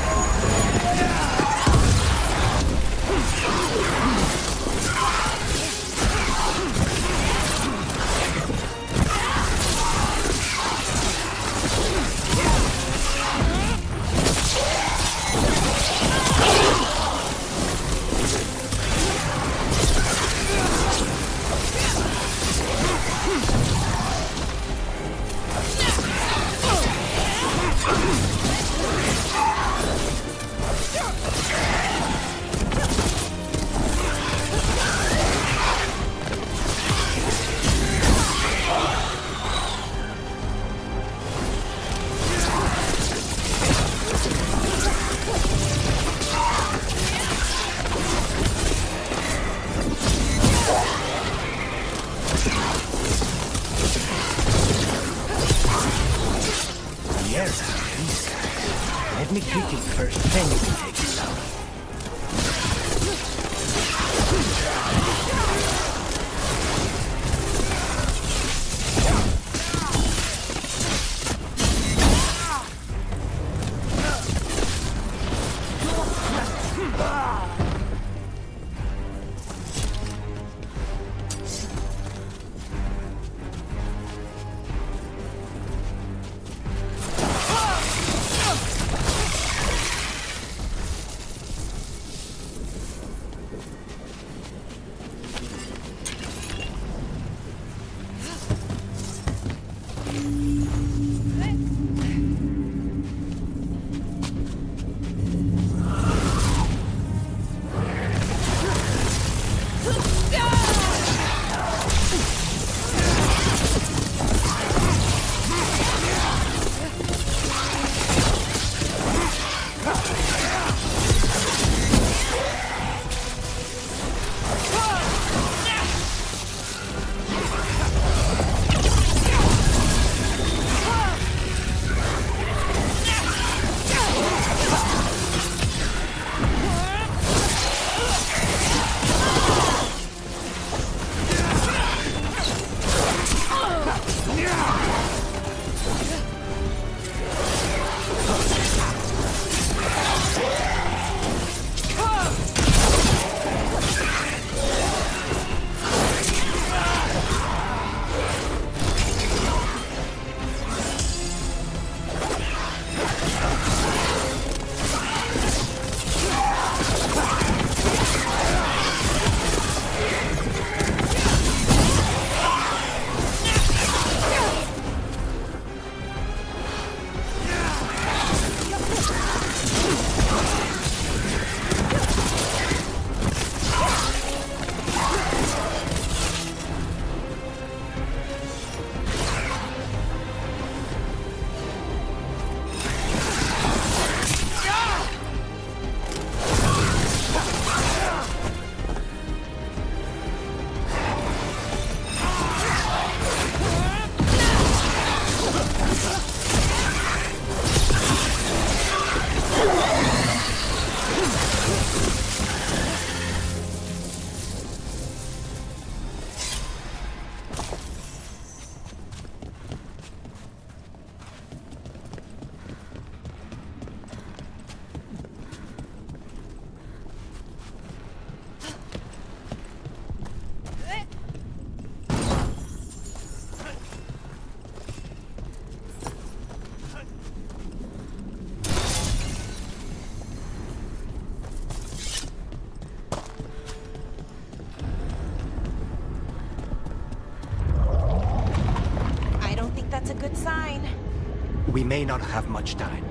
Let me treat him first, then you can take him down. That's a good sign. We may not have much time.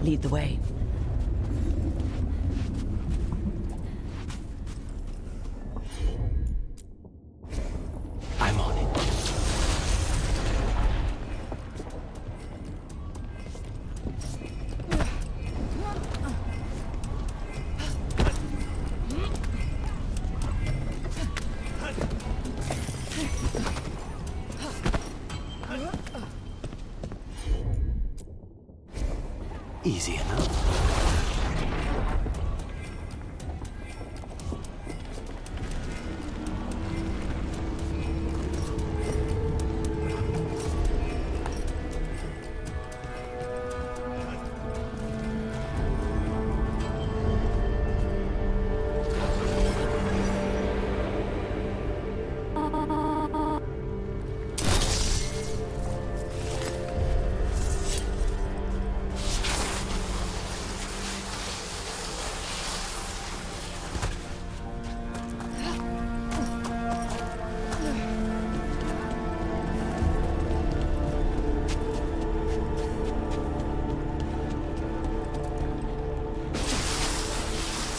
Lead the way. I'm on it. Easy enough.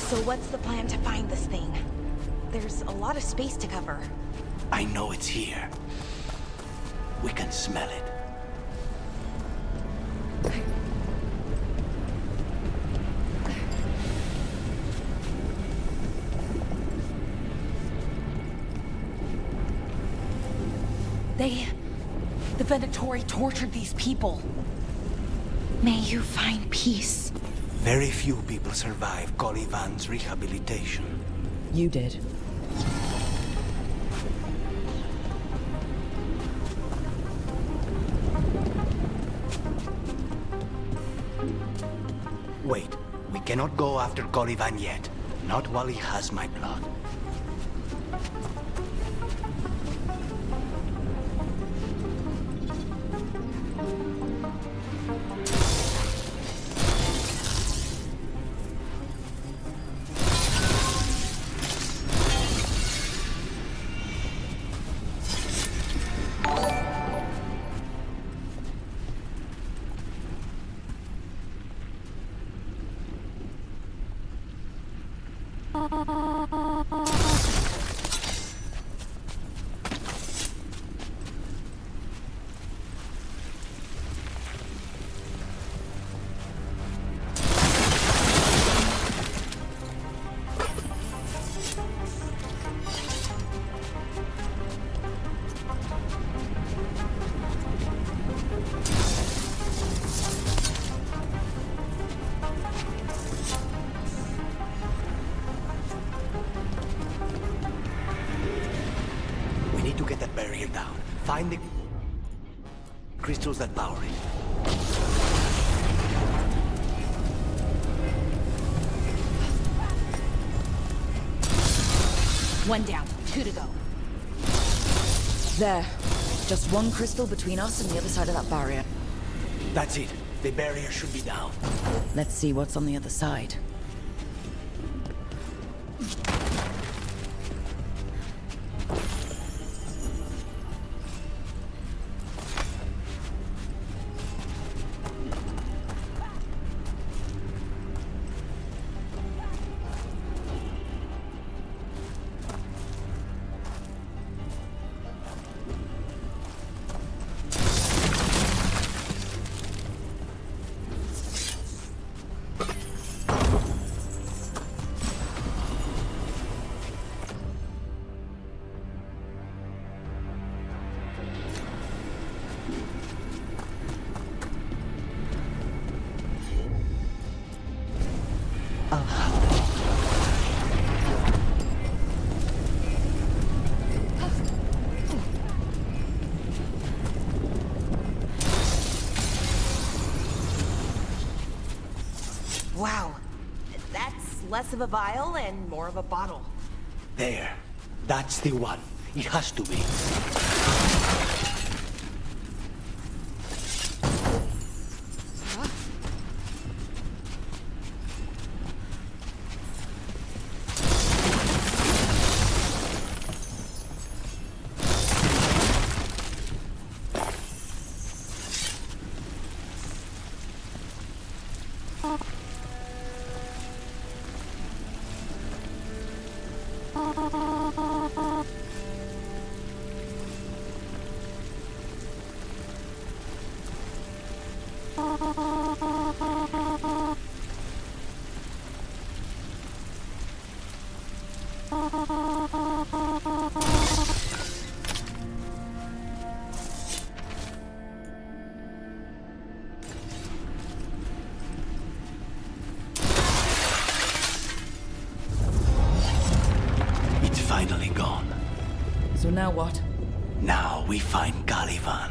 So what's the plan to find this thing? There's a lot of space to cover. I know it's here. We can smell it. The Venatori tortured these people. May you find peace. Very few people survive Colivan's rehabilitation. You did. Wait, we cannot go after Colivan yet. Not while he has my blood. Find the crystals that power it. One down, 2 to go. There. Just one crystal between us and the other side of that barrier. That's it. The barrier should be down. Let's see what's on the other side. Wow. That's less of a vial and more of a bottle. There. That's the one. It has to be. finally gone. So now what? Now we find Caliban.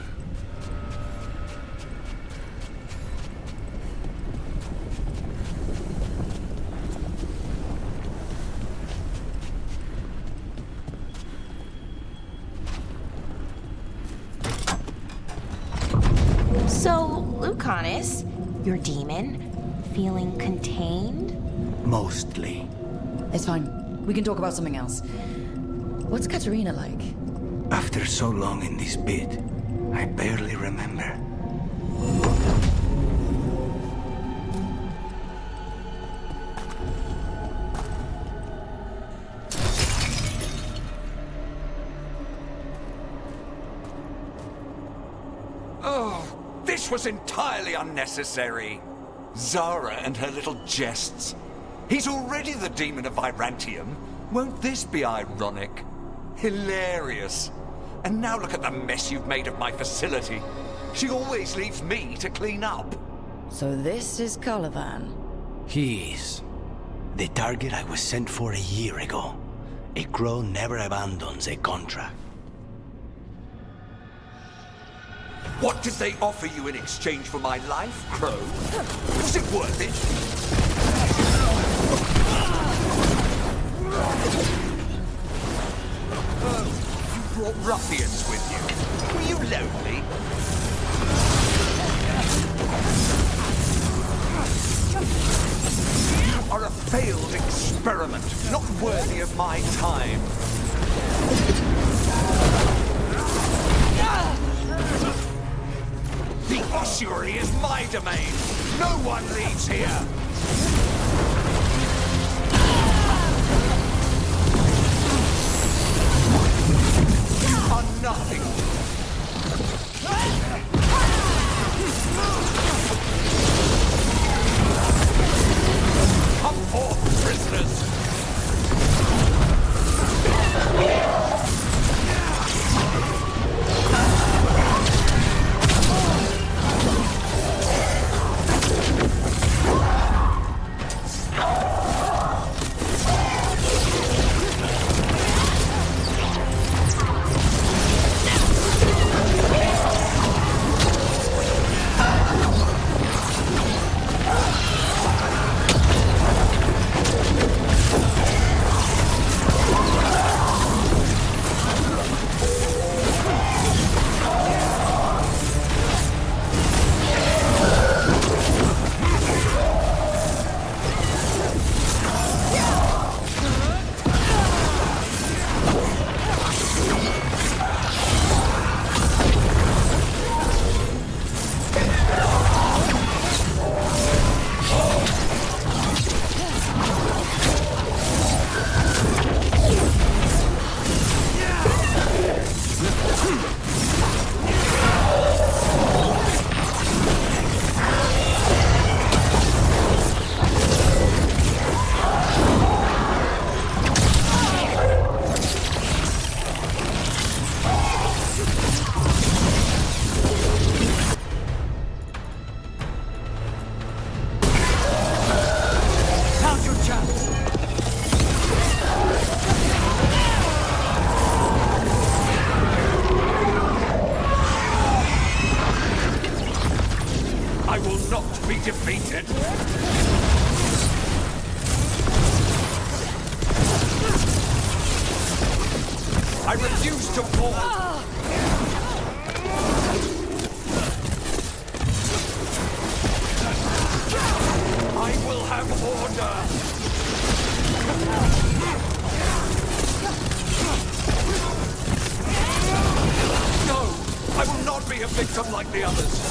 So, Lucanus, your demon, feeling contained? Mostly. It's fine. We can talk about something else. What's Katerina like? After so long in this pit, I barely remember. Oh, this was entirely unnecessary. Zara and her little jests. He's already the demon of Virantium. Won't this be ironic? Hilarious. And now look at the mess you've made of my facility. She always leaves me to clean up. So this is Caliban. He is. The target I was sent for a year ago. A crow never abandons a contract. What did they offer you in exchange for my life, Crow? Was it worth it? You brought ruffians with you. Were you lonely? You are a failed experiment, not worthy of my time. The ossuary is my domain. No one leaves here. You are nothing. Come forth, prisoners. I will not be defeated. I refuse to fall. I will have order. No, I will not be a victim like the others.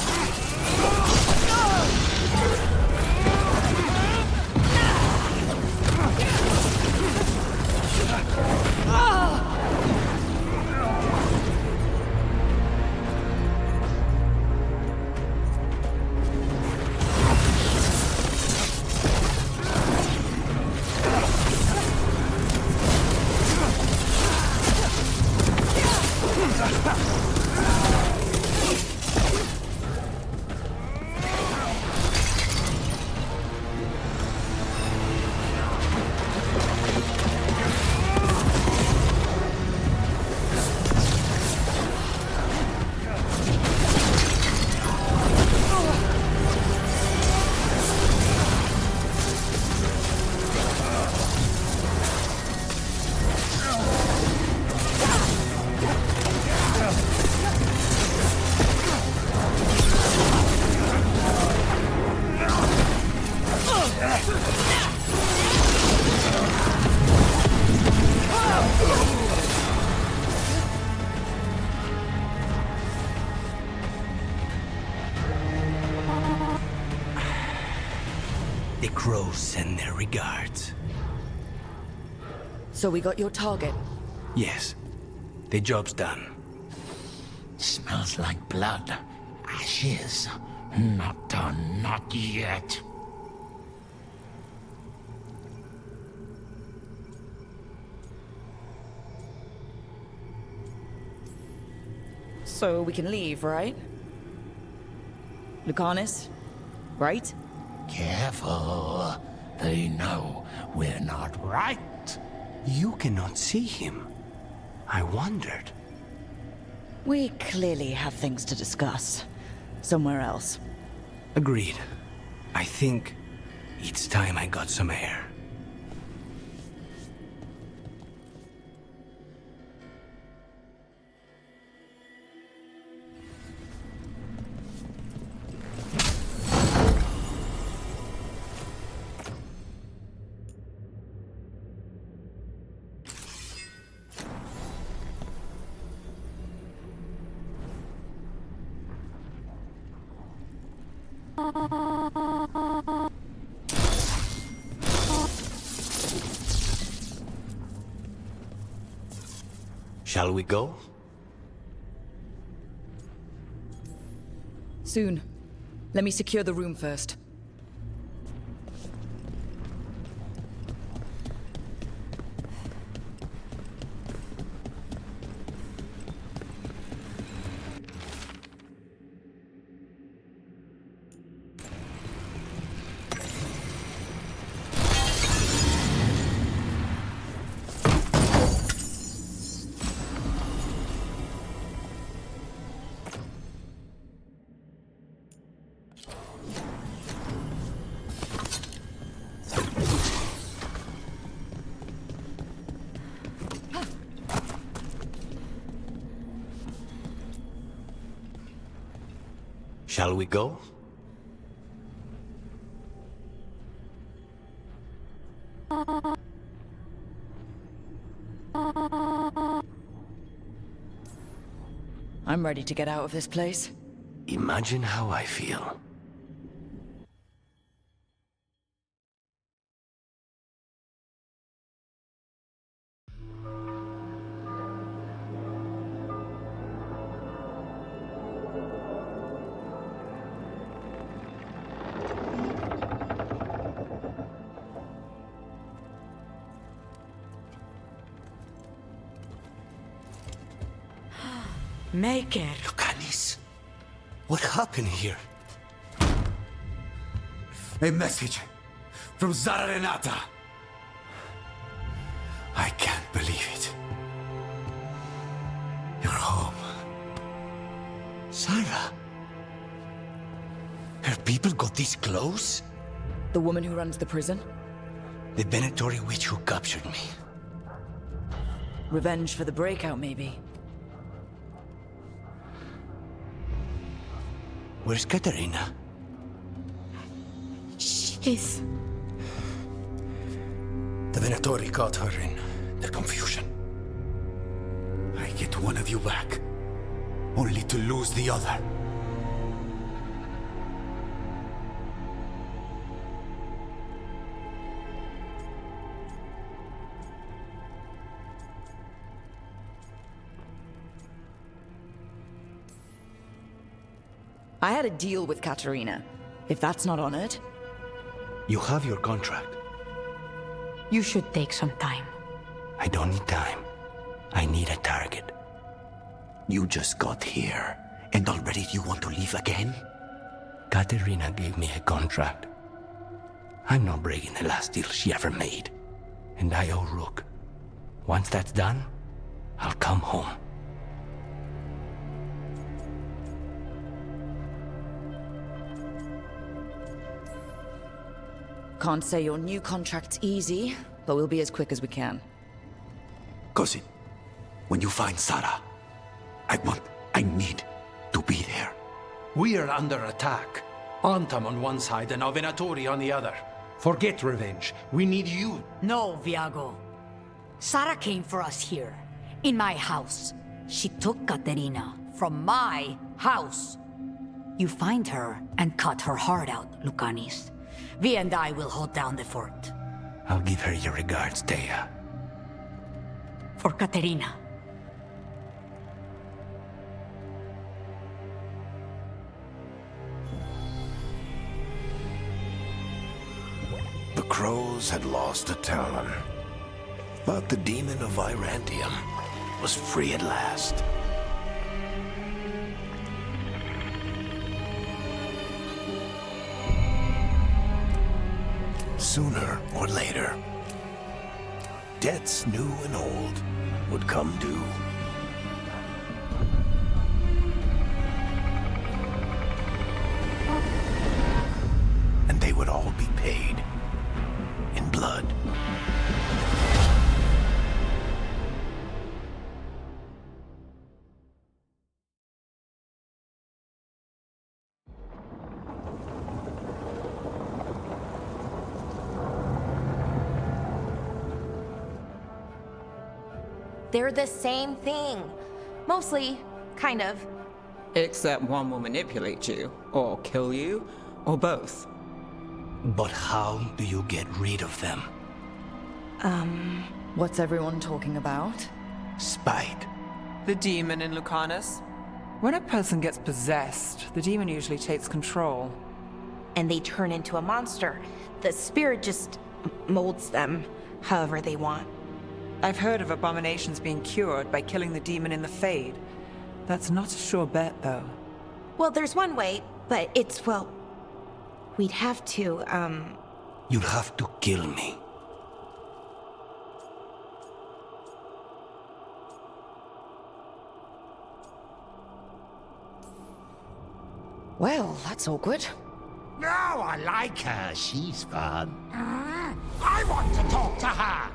crows send their regards. So we got your target? Yes. The job's done. Smells like blood. Ashes. Not done, not yet. So we can leave, right? Lucanus, right? Careful. They know we're not right. You cannot see him. I wondered. We clearly have things to discuss. Somewhere else. Agreed. I think it's time I got some air. Shall we go? Soon. Let me secure the room first. Shall we go? I'm ready to get out of this place. Imagine how I feel. Make it. Lucanus, what happened here? A message from Zara Renata. I can't believe it. You're home. Sarah? Her people got this close? The woman who runs the prison? The Venatori witch who captured me. Revenge for the breakout, maybe. Where's Katerina? She's... The Venatori caught her in their confusion. I get one of you back, only to lose the other. I had a deal with Katerina. If that's not honored... You have your contract. You should take some time. I don't need time. I need a target. You just got here, and already you want to leave again? Katerina gave me a contract. I'm not breaking the last deal she ever made. And I owe Rook. Once that's done, I'll come home. Can't say your new contract's easy, but we'll be as quick as we can. Cousin, when you find Sarah, I need to be there. We are under attack. Antam on one side and Venatori on the other. Forget revenge. We need you. No, Viago. Sara came for us here, in my house. She took Katerina from my house. You find her and cut her heart out, Lucanus. Vi and I will hold down the fort. I'll give her your regards, Thea. For Katerina. The crows had lost a talon, but the demon of Virantium was free at last. Sooner or later, debts new and old would come due. And they would all be paid in blood. They're the same thing. Mostly, kind of. Except one will manipulate you, or kill you, or both. But how do you get rid of them? What's everyone talking about? Spite. The demon in Lucanus? When a person gets possessed, the demon usually takes control. And they turn into a monster. The spirit just molds them however they want. I've heard of abominations being cured by killing the demon in the Fade. That's not a sure bet, though. Well, there's one way, but it's, well... We'd have to, You'll have to kill me. Well, that's awkward. No, I like her. She's fun. I want to talk to her.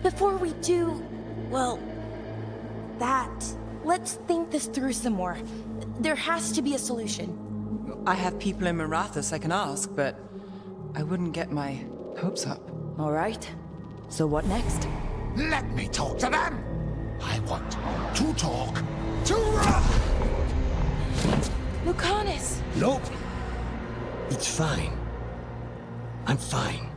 Before we do, well, that, let's think this through some more. There has to be a solution. I have people in Marathas I can ask, but I wouldn't get my hopes up. All right. So what next? Let me talk to them. I want to talk to Lucanus! Nope. It's fine. I'm fine.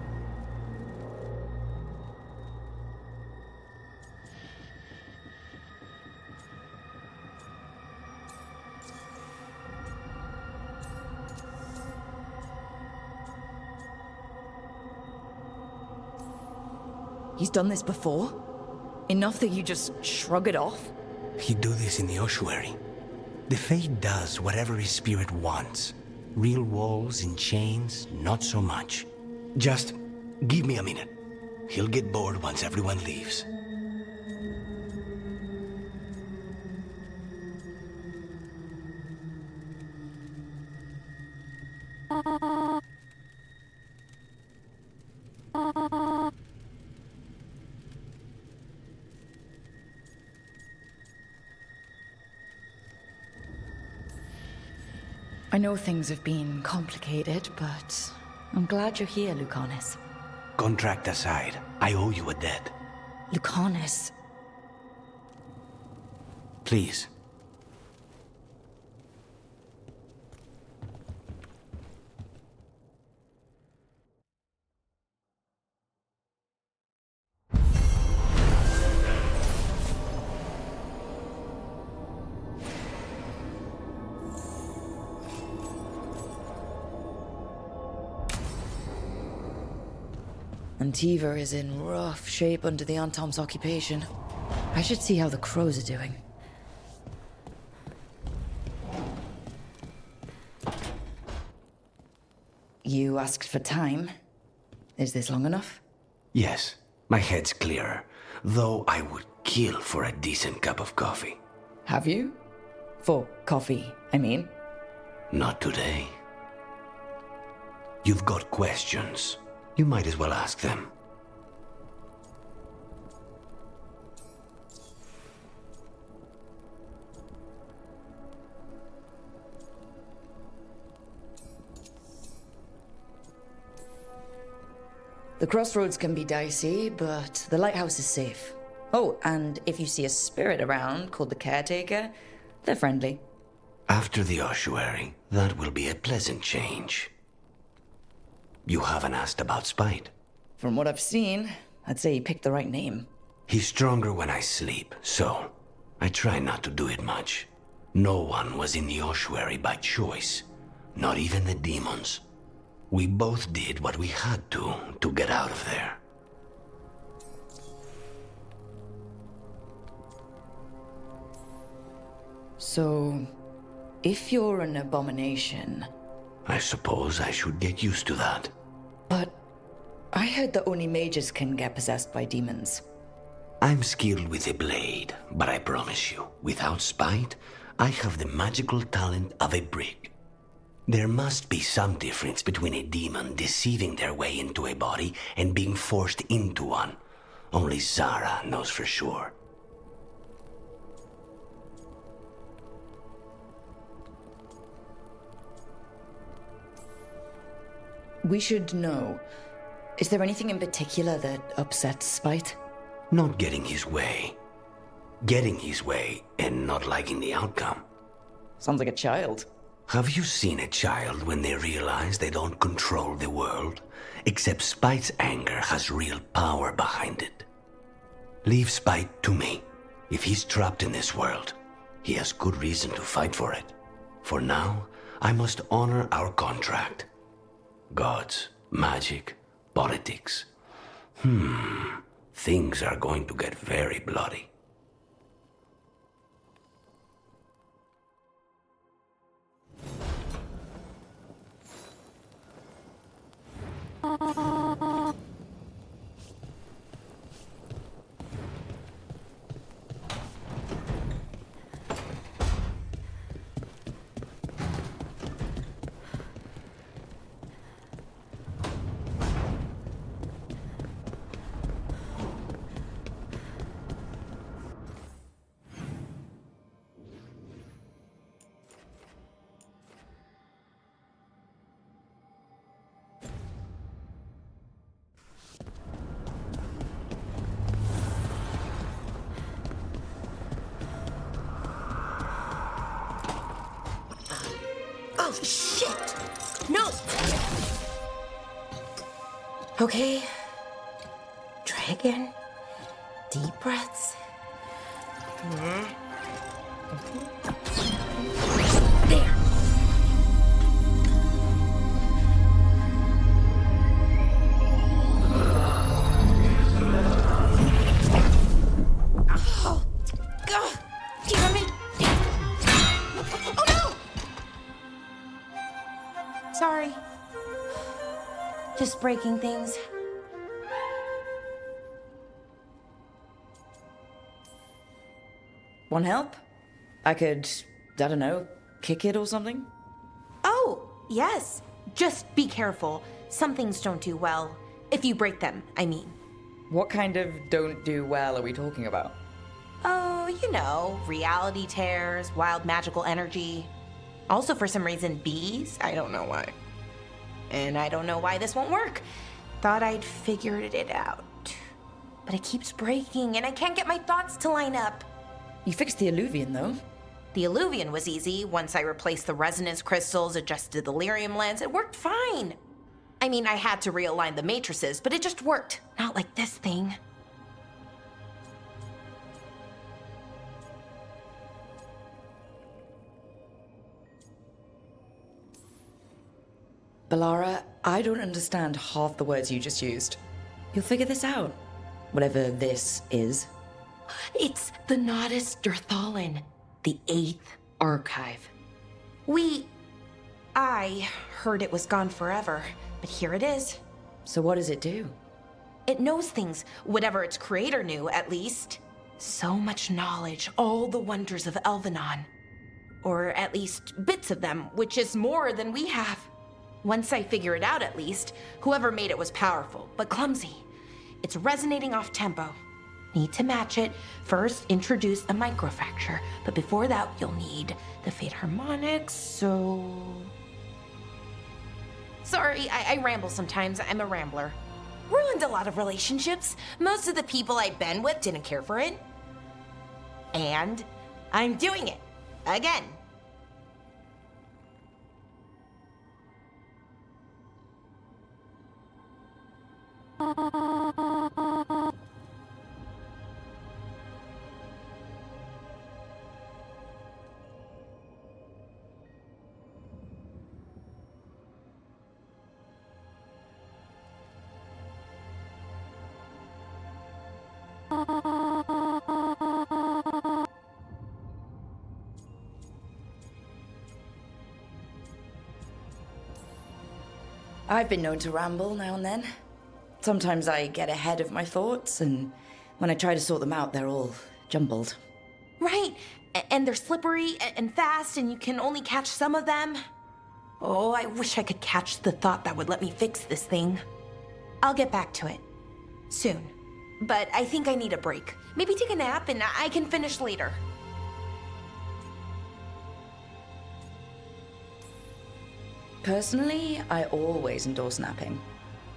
He's done this before? Enough that you just shrug it off? He'd do this in the ossuary. The Fate does whatever his spirit wants. Real walls and chains, not so much. Just give me a minute. He'll get bored once everyone leaves. I know things have been complicated, but I'm glad you're here, Lucanus. Contract aside, I owe you a debt. Lucanus. Please. Antiva is in rough shape under the Antom's occupation. I should see how the crows are doing. You asked for time. Is this long enough? Yes, my head's clearer. Though I would kill for a decent cup of coffee. Have you? For coffee, I mean. Not today. You've got questions. You might as well ask them. The crossroads can be dicey, but the lighthouse is safe. Oh, and if you see a spirit around called the Caretaker, they're friendly. After the ossuary, that will be a pleasant change. You haven't asked about Spite. From what I've seen, I'd say he picked the right name. He's stronger when I sleep, so I try not to do it much. No one was in the ossuary by choice, not even the demons. We both did what we had to get out of there. So, if you're an abomination... I suppose I should get used to that. But I heard that only mages can get possessed by demons. I'm skilled with a blade, but I promise you, without Spite, I have the magical talent of a brick. There must be some difference between a demon deceiving their way into a body and being forced into one. Only Zara knows for sure. We should know. Is there anything in particular that upsets Spite? Not getting his way. Getting his way and not liking the outcome. Sounds like a child. Have you seen a child when they realize they don't control the world? Except Spite's anger has real power behind it. Leave Spite to me. If he's trapped in this world, he has good reason to fight for it. For now, I must honor our contract. Gods, magic, politics. Things are going to get very bloody. Oh, shit! No! Okay. Try again. Deep breaths. There. Oh, God! Do you hear me? Oh, no! Sorry. Just breaking things. Want help? I could, I don't know, kick it or something? Oh, yes. Just be careful. Some things don't do well. If you break them, I mean. What kind of don't do well are we talking about? Oh, you know, reality tears, wild magical energy. Also, for some reason, bees. I don't know why. And I don't know why this won't work. Thought I'd figured it out. But it keeps breaking, and I can't get my thoughts to line up. You fixed the Illuvian, though. The Illuvian was easy. Once I replaced the resonance crystals, adjusted the lyrium lens, it worked fine. I mean, I had to realign the matrices, but it just worked. Not like this thing. Balara, I don't understand half the words you just used. You'll figure this out. Whatever this is. It's the Nodus Dirthalin, the 8th archive. I heard it was gone forever, but here it is. So what does it do? It knows things, whatever its creator knew, at least. So much knowledge, all the wonders of Elvenon. Or at least bits of them, which is more than we have. Once I figure it out, at least, whoever made it was powerful, but clumsy. It's resonating off tempo. Need to match it. First, introduce a microfracture, but before that, you'll need the Fate harmonics, so... Sorry, I ramble sometimes. I'm a rambler. Ruined a lot of relationships. Most of the people I've been with didn't care for it. And I'm doing it. Again. I've been known to ramble now and then. Sometimes I get ahead of my thoughts, and when I try to sort them out, they're all jumbled. Right, and they're slippery and fast, and you can only catch some of them. Oh, I wish I could catch the thought that would let me fix this thing. I'll get back to it. Soon. But I think I need a break. Maybe take a nap and I can finish later. Personally, I always endorse napping.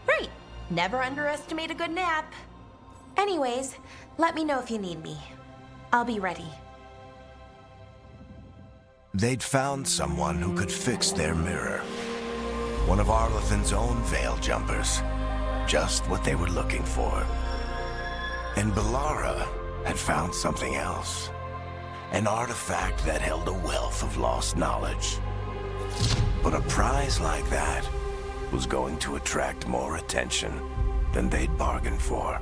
Right. Never underestimate a good nap. Anyways, let me know if you need me. I'll be ready. They'd found someone who could fix their mirror. One of Arlathan's own Veil Jumpers. Just what they were looking for. And Bellara had found something else. An artifact that held a wealth of lost knowledge. But a prize like that was going to attract more attention than they'd bargained for.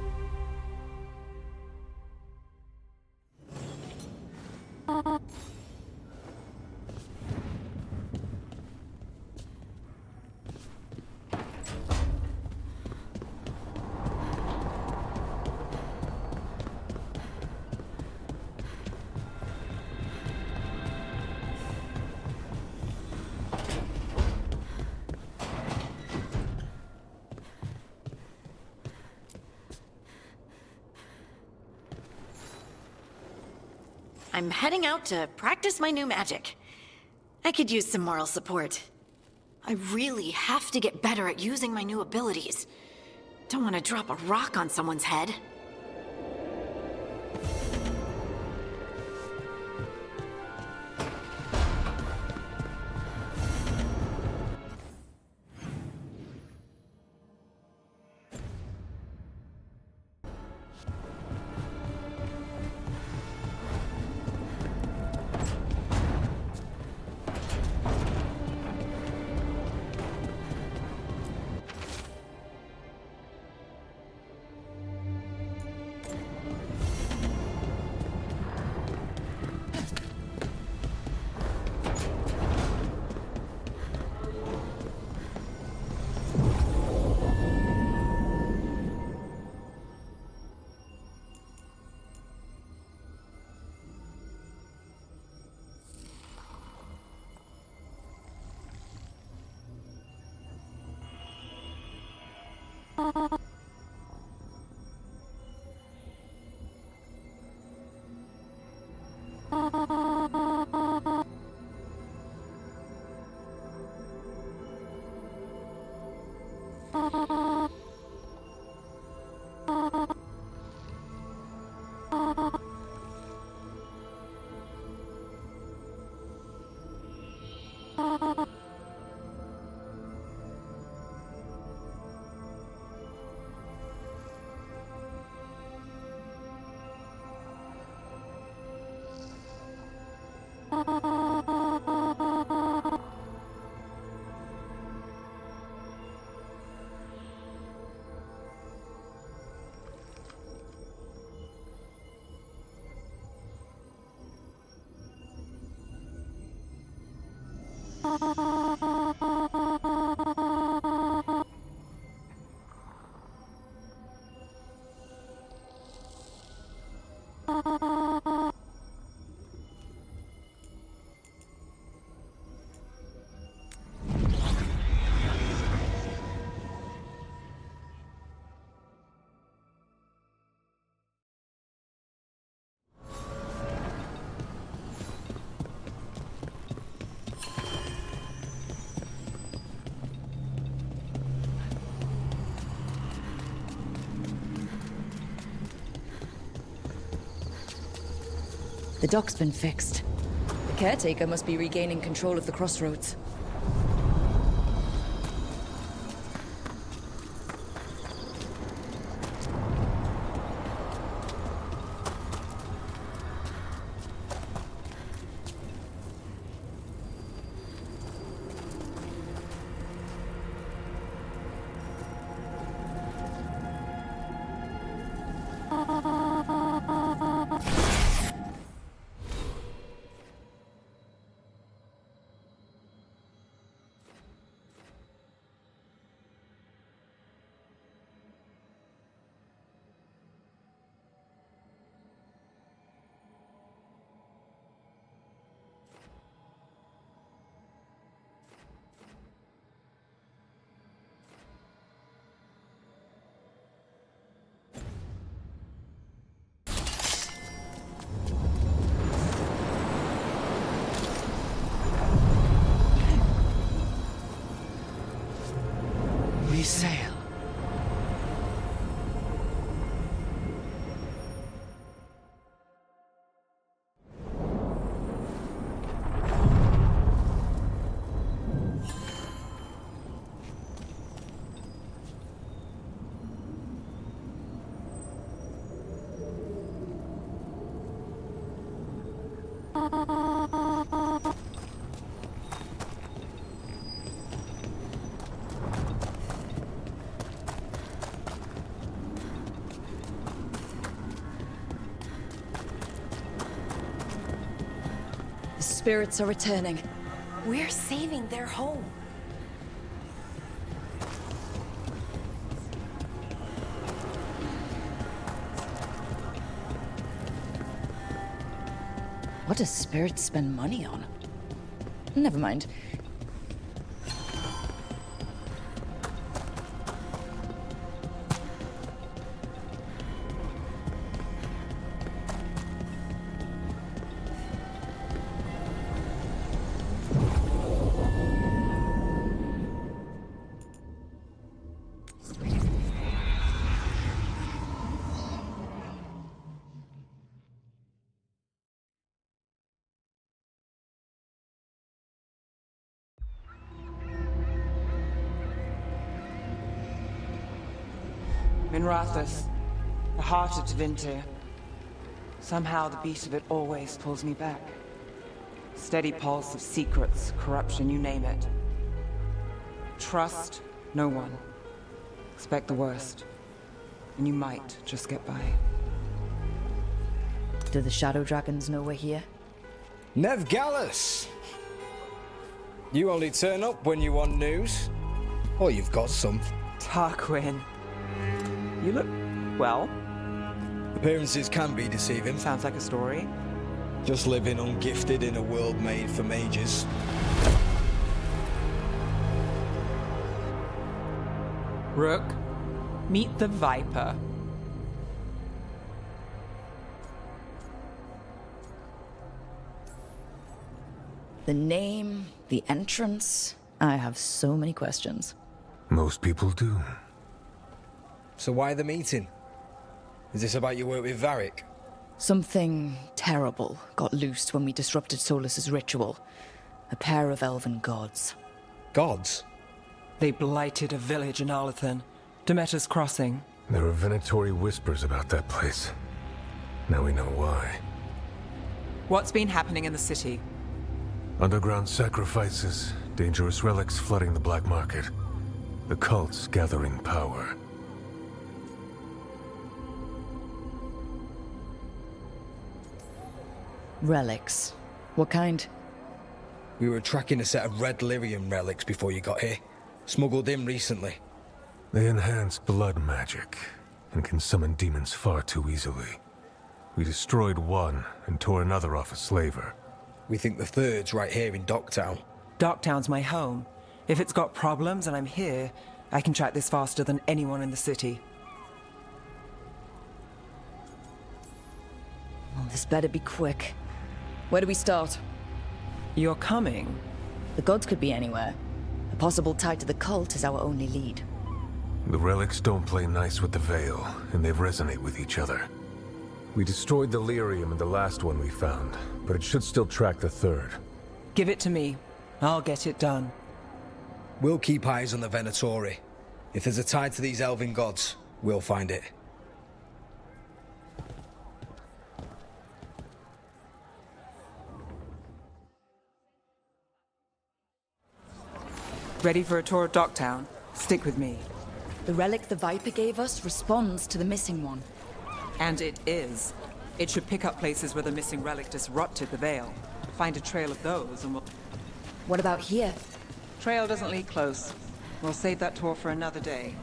I'm heading out to practice my new magic. I could use some moral support. I really have to get better at using my new abilities. Don't want to drop a rock on someone's head. The dock's been fixed. The caretaker must be regaining control of the crossroads. The spirits are returning. We're saving their home. What does spirits spend money on? Never mind. Minrathous, the heart of Tevinter. Somehow the beat of it always pulls me back. Steady pulse of secrets, corruption, you name it. Trust no one. Expect the worst. And you might just get by. Do the Shadow Dragons know we're here? Nevgalis! You only turn up when you want news. Or you've got some. Tarquin. You look... well. Appearances can be deceiving. Sounds like a story. Just living ungifted in a world made for mages. Rook, meet the Viper. The name, the entrance. I have so many questions. Most people do. So why the meeting? Is this about your work with Varric? Something terrible got loosed when we disrupted Solus's ritual. A pair of elven gods. Gods? They blighted a village in Arlathan, Demeter's Crossing. There are Venatori whispers about that place. Now we know why. What's been happening in the city? Underground sacrifices, dangerous relics flooding the black market. The cults gathering power. Relics. What kind? We were tracking a set of red lyrium relics before you got here. Smuggled in recently. They enhance blood magic and can summon demons far too easily. We destroyed one and tore another off a slaver. We think the third's right here in Docktown. Docktown's my home. If it's got problems and I'm here, I can track this faster than anyone in the city. Well, this better be quick. Where do we start? You're coming? The gods could be anywhere. A possible tie to the cult is our only lead. The relics don't play nice with the Veil, and they resonate with each other. We destroyed the lyrium in the last one we found, but it should still track the third. Give it to me. I'll get it done. We'll keep eyes on the Venatori. If there's a tie to these elven gods, we'll find it. Ready for a tour of Docktown? Stick with me. The relic the Viper gave us responds to the missing one. And it is. It should pick up places where the missing relic disrupted the Veil. Find a trail of those and we'll... What about here? Trail doesn't lead close. We'll save that tour for another day.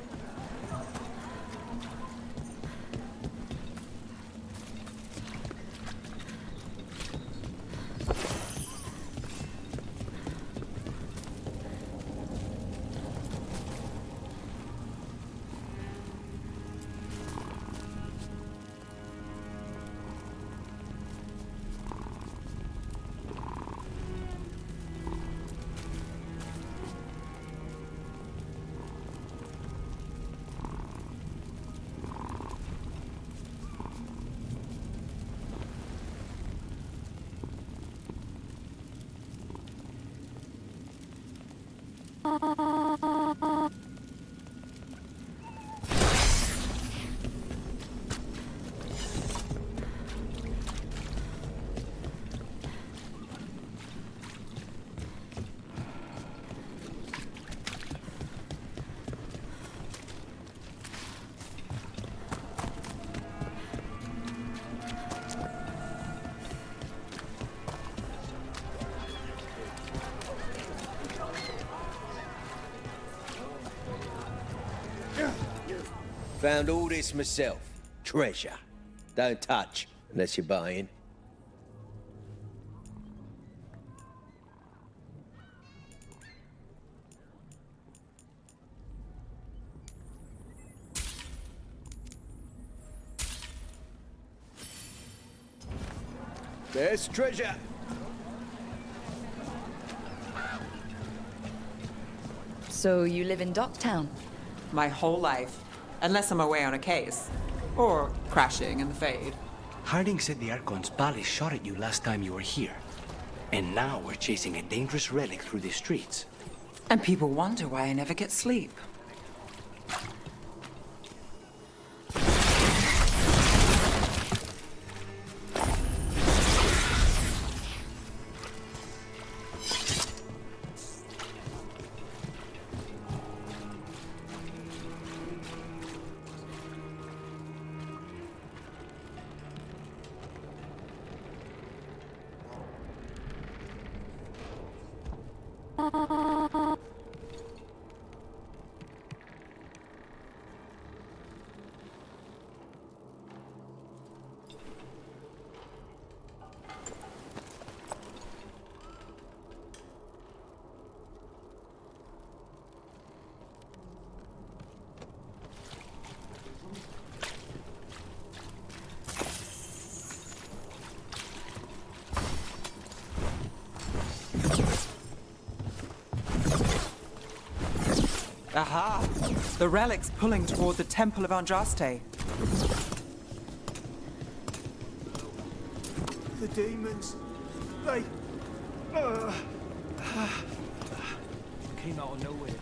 Found all this myself. Treasure. Don't touch, unless you're buying. There's treasure. So you live in Docktown? My whole life. Unless I'm away on a case. Or crashing in the Fade. Harding said the Archon's ballet shot at you last time you were here. And now we're chasing a dangerous relic through the streets. And people wonder why I never get sleep. Aha! The relic's pulling toward the Temple of Andraste. The demons, they... Came out of nowhere.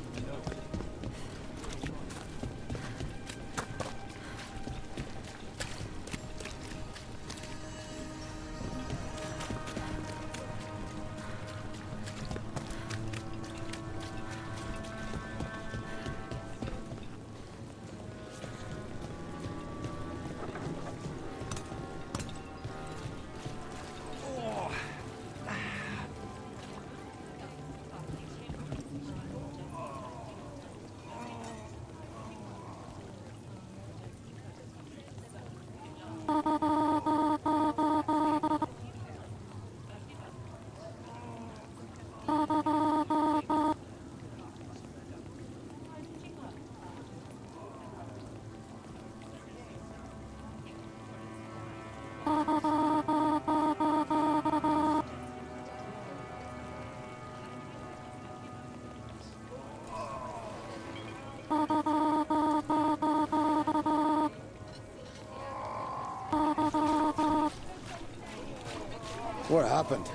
What happened?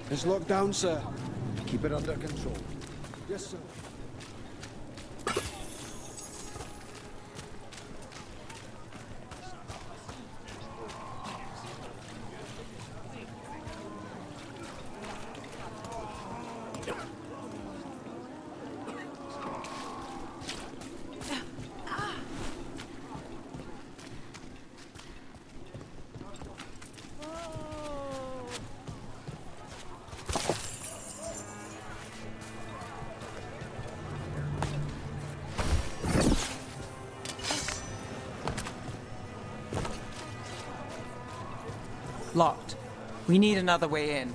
It's locked down, sir. Keep it under control. Yes, sir. Locked. We need another way in.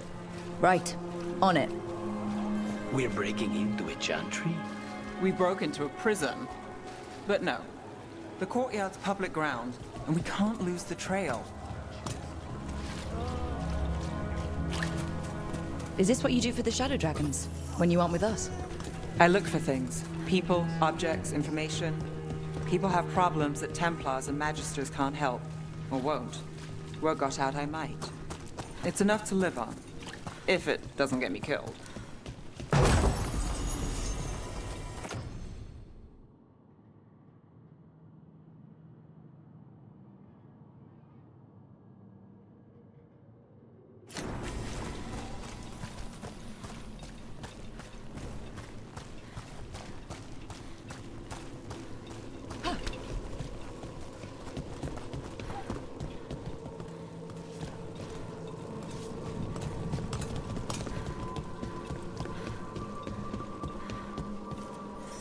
Right. On it. We're breaking into a chantry? We broke into a prison. But no. The courtyard's public ground, and we can't lose the trail. Is this what you do for the Shadow Dragons, when you aren't with us? I look for things. People, objects, information. People have problems that Templars and Magisters can't help. Or won't. Word got out I might. It's enough to live on. If it doesn't get me killed.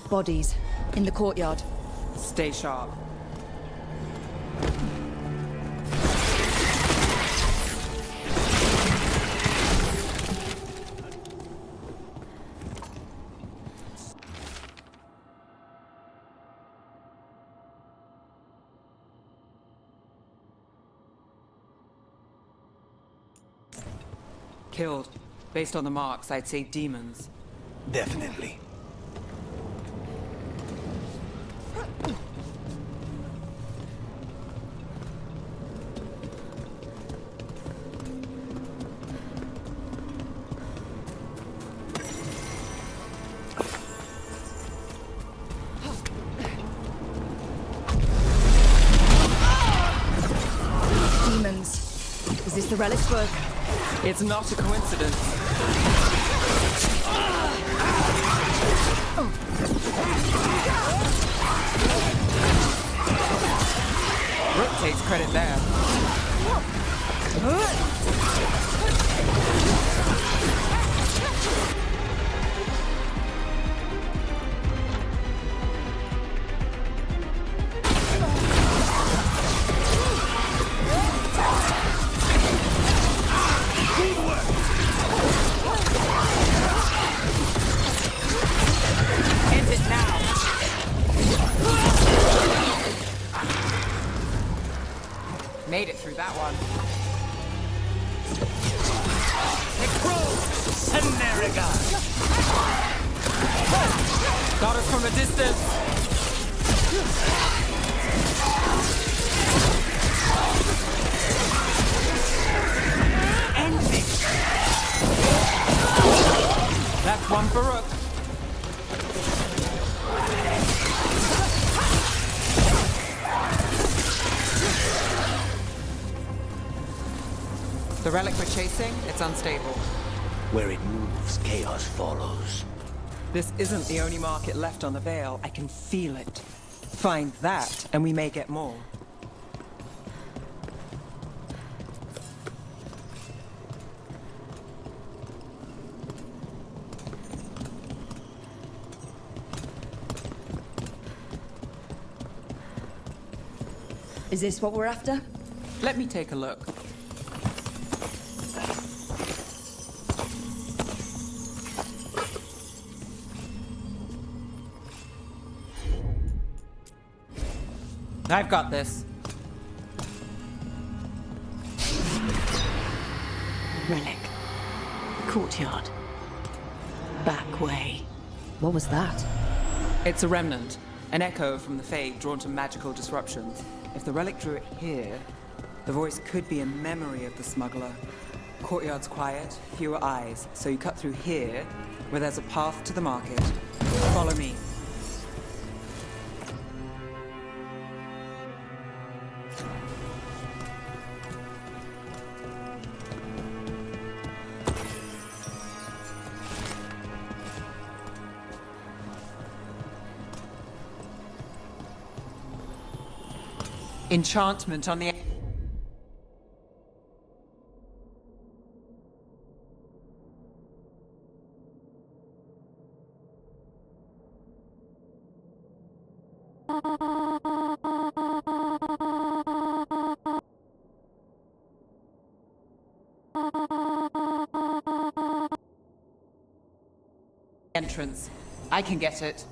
Bodies. In the courtyard. Stay sharp. killed. Based on the marks, I'd say demons. Definitely. Is this the relic's work? It's not a coincidence. Rook takes credit there. End it now. Made it through that one. Got us from a distance. End it. That's one for Rook. The relic we're chasing, it's unstable. Where it moves, chaos follows. This isn't the only market left on the Veil. I can feel it. Find that, and we may get more. Is this what we're after? Let me take a look. I've got this. Relic. Courtyard. Back way. What was that? It's a remnant. An echo from the Fade drawn to magical disruptions. If the relic drew it here, the voice could be a memory of the smuggler. Courtyard's quiet, fewer eyes, so you cut through here, where there's a path to the market. Follow me. Enchantment on the... entrance. I can get it.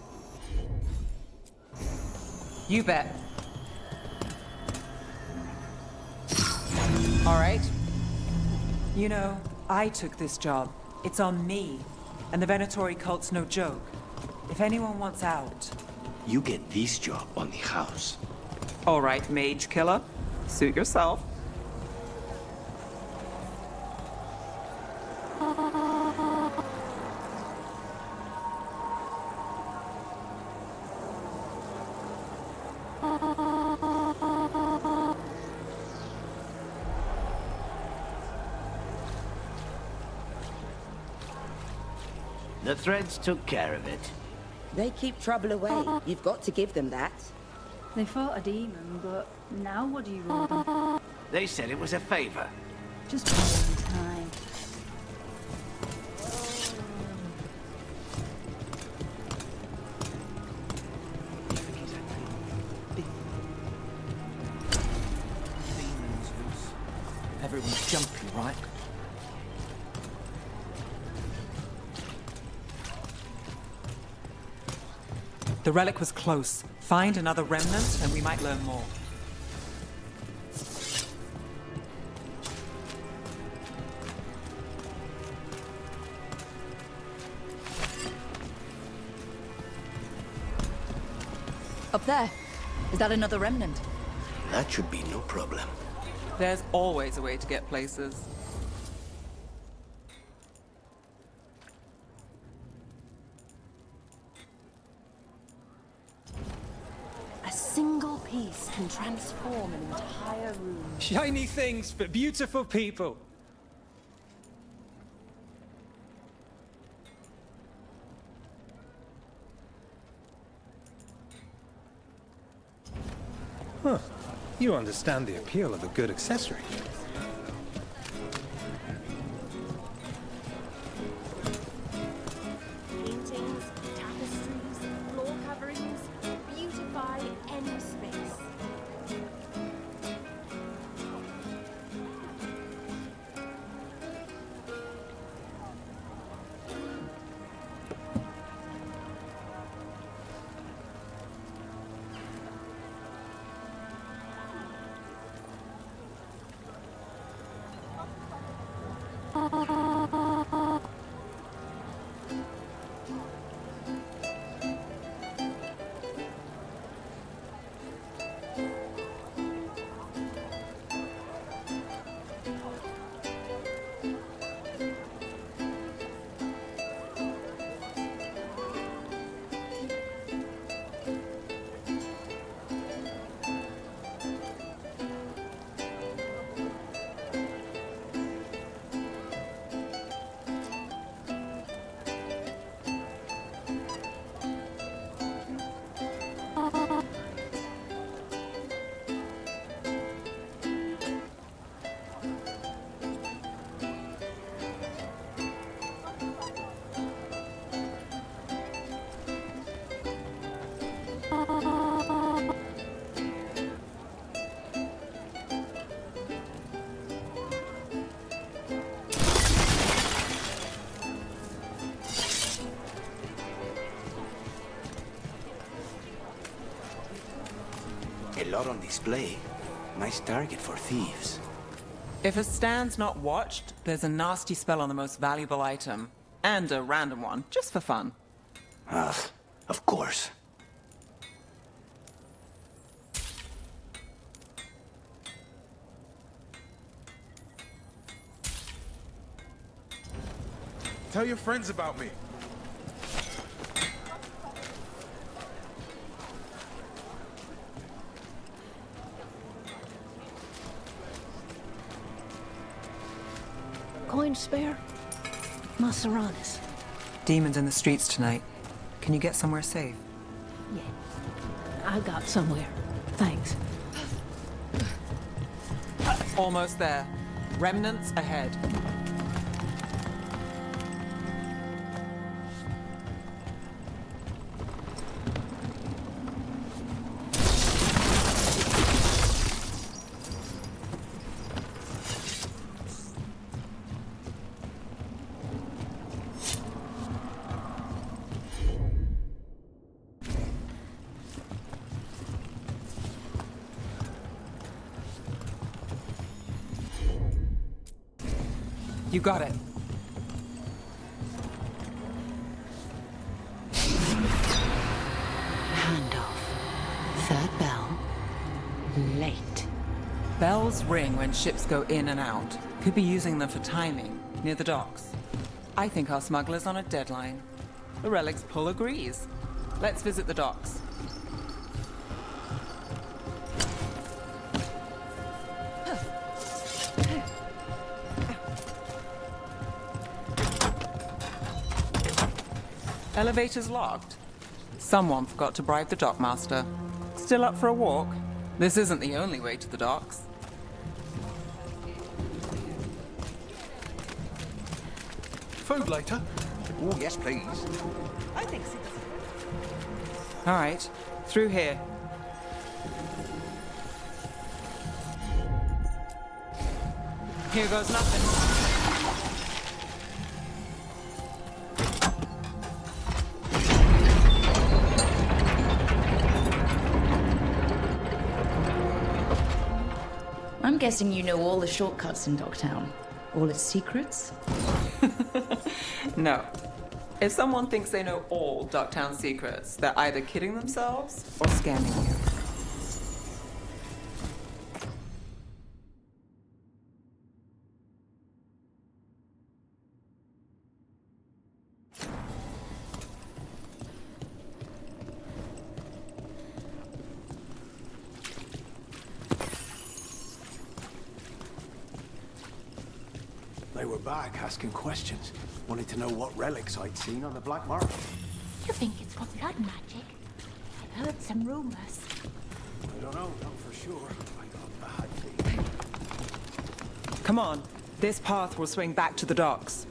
You bet. All right. You know, I took this job. It's on me. And the Venatori cult's no joke. If anyone wants out... You get this job on the house. All right, mage killer. Suit yourself. The threads took care of it. They keep trouble away. You've got to give them that. They fought a demon, but now what do you want them? They said it was a favor. Just one time. Everyone's jumpy, right? The relic was close. Find another remnant, and we might learn more. Up there. Is that another remnant? That should be no problem. There's always a way to get places. A single piece can transform an entire room. Shiny things for beautiful people. Huh. You understand the appeal of a good accessory. Paintings, tapestries, floor coverings, beautify any space. A lot on display. Nice target for thieves. If a stand's not watched, there's a nasty spell on the most valuable item. And a random one, just for fun. Ugh, of course. Tell your friends about me. Coin spare? Maseranis. Demons in the streets tonight. Can you get somewhere safe? Yeah. I got somewhere. Thanks. Almost there. Remnants ahead. You got it. Handoff. Third bell. Late. Bells ring when ships go in and out. Could be using them for timing, near the docks. I think our smuggler's on a deadline. The Relic's pull agrees. Let's visit the docks. Elevator's locked. Someone forgot to bribe the dockmaster. Still up for a walk? This isn't the only way to the docks. Food later? Oh, yes, please. I think so. All right, through here. Here goes nothing. I'm guessing you know all the shortcuts in Docktown. All its secrets? No. If someone thinks they know all Ducktown secrets, they're either kidding themselves or scamming you. They were back asking questions. Wanted to know what relics I'd seen on the black market. You think it's for blood magic? I've heard some rumors. I don't know, not for sure. I got a bad feeling. Come on, this path will swing back to the docks.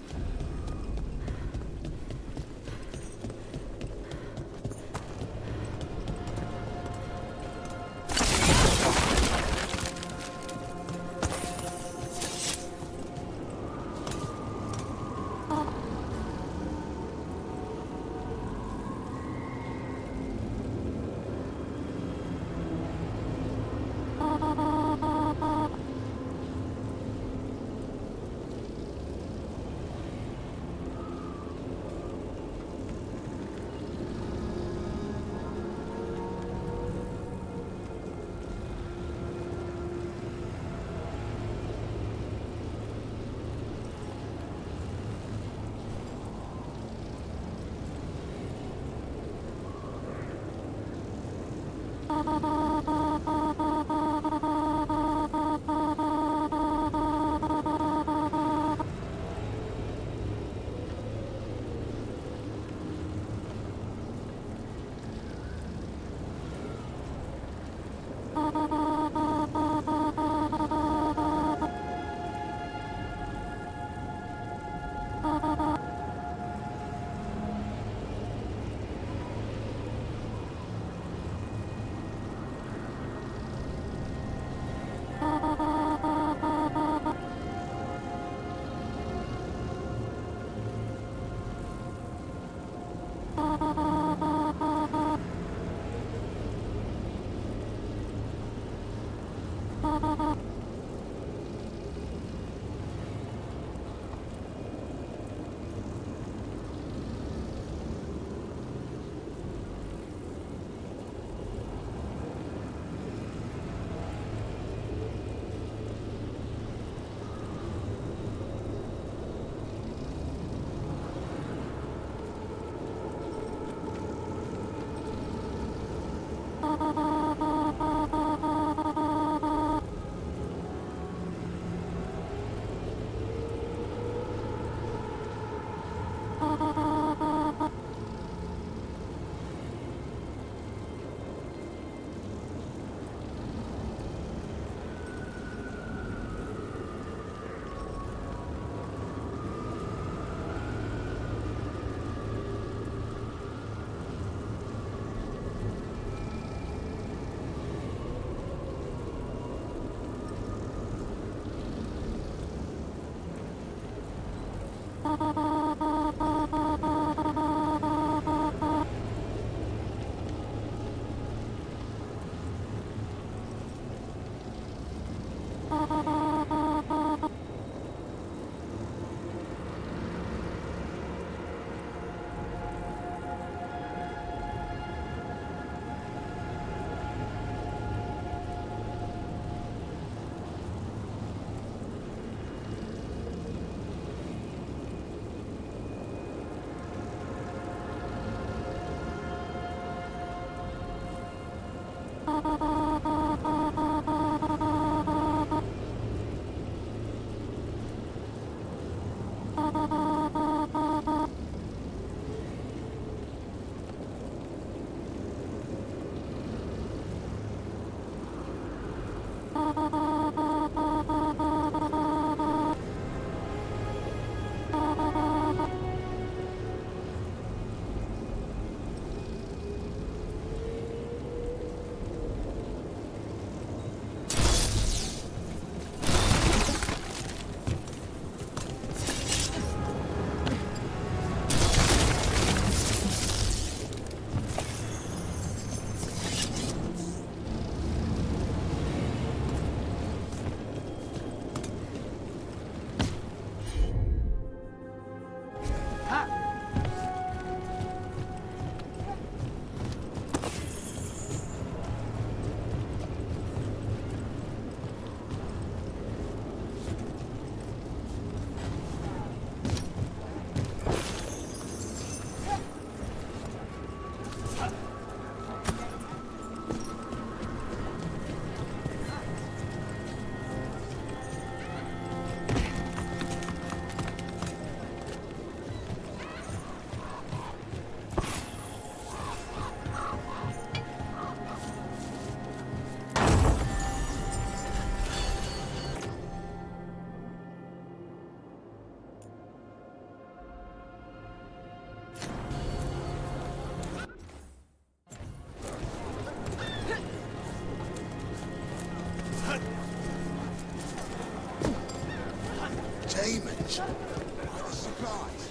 Demons! The supplies!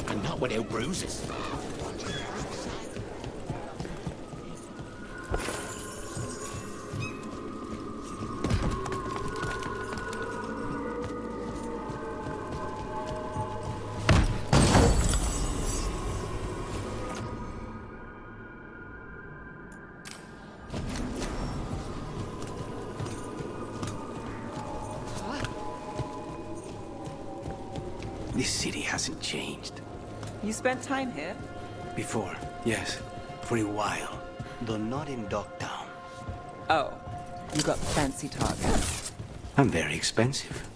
And not without bruises. This city hasn't changed. You spent time here? Before, yes. For a while. Though not in Dogtown. Oh, you got fancy targets. I'm very expensive.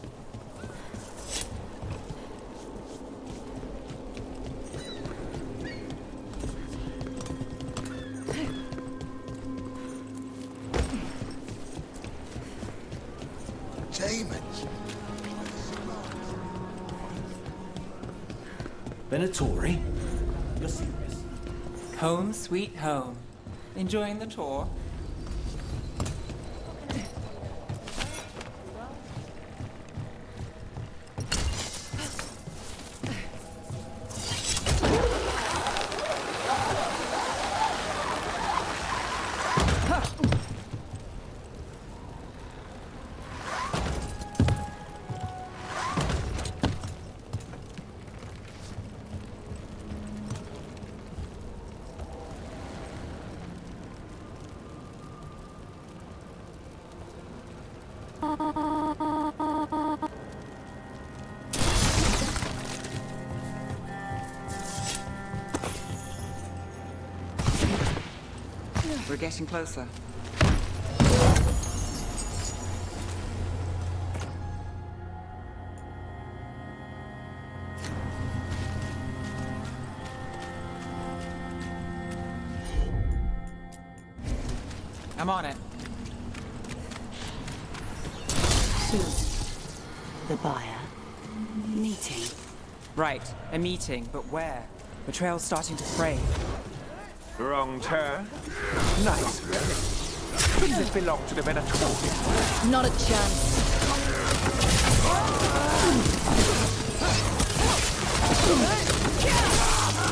Demons! Been a Tory? You're serious? Home sweet home. Enjoying the tour? We're getting closer. I'm on it. The buyer. Meeting. Right, a meeting, but where? The trail's starting to fray. Wrong turn. Nice relic. Couldn't it belong to the men at all? Not a chance.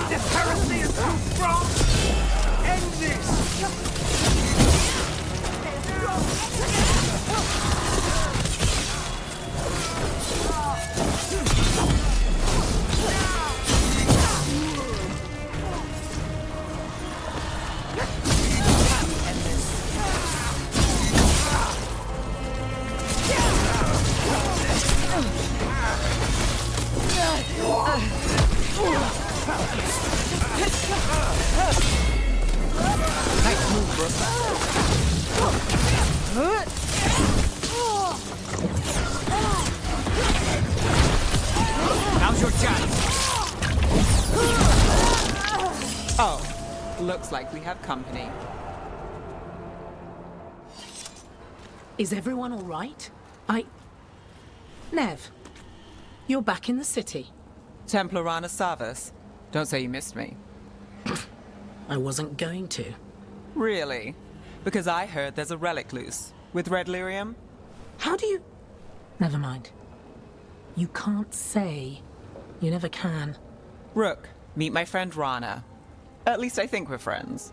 This heresy is too strong! End this! Nice move, bro. Now's your chance. Oh, looks like we have company. Is everyone all right? Nev, you're back in the city. Templar Rana Savas. Don't say you missed me. I wasn't going to. Really? Because I heard there's a relic loose. With red lyrium? How do you... Never mind. You can't say. You never can. Rook, meet my friend Rana. At least I think we're friends.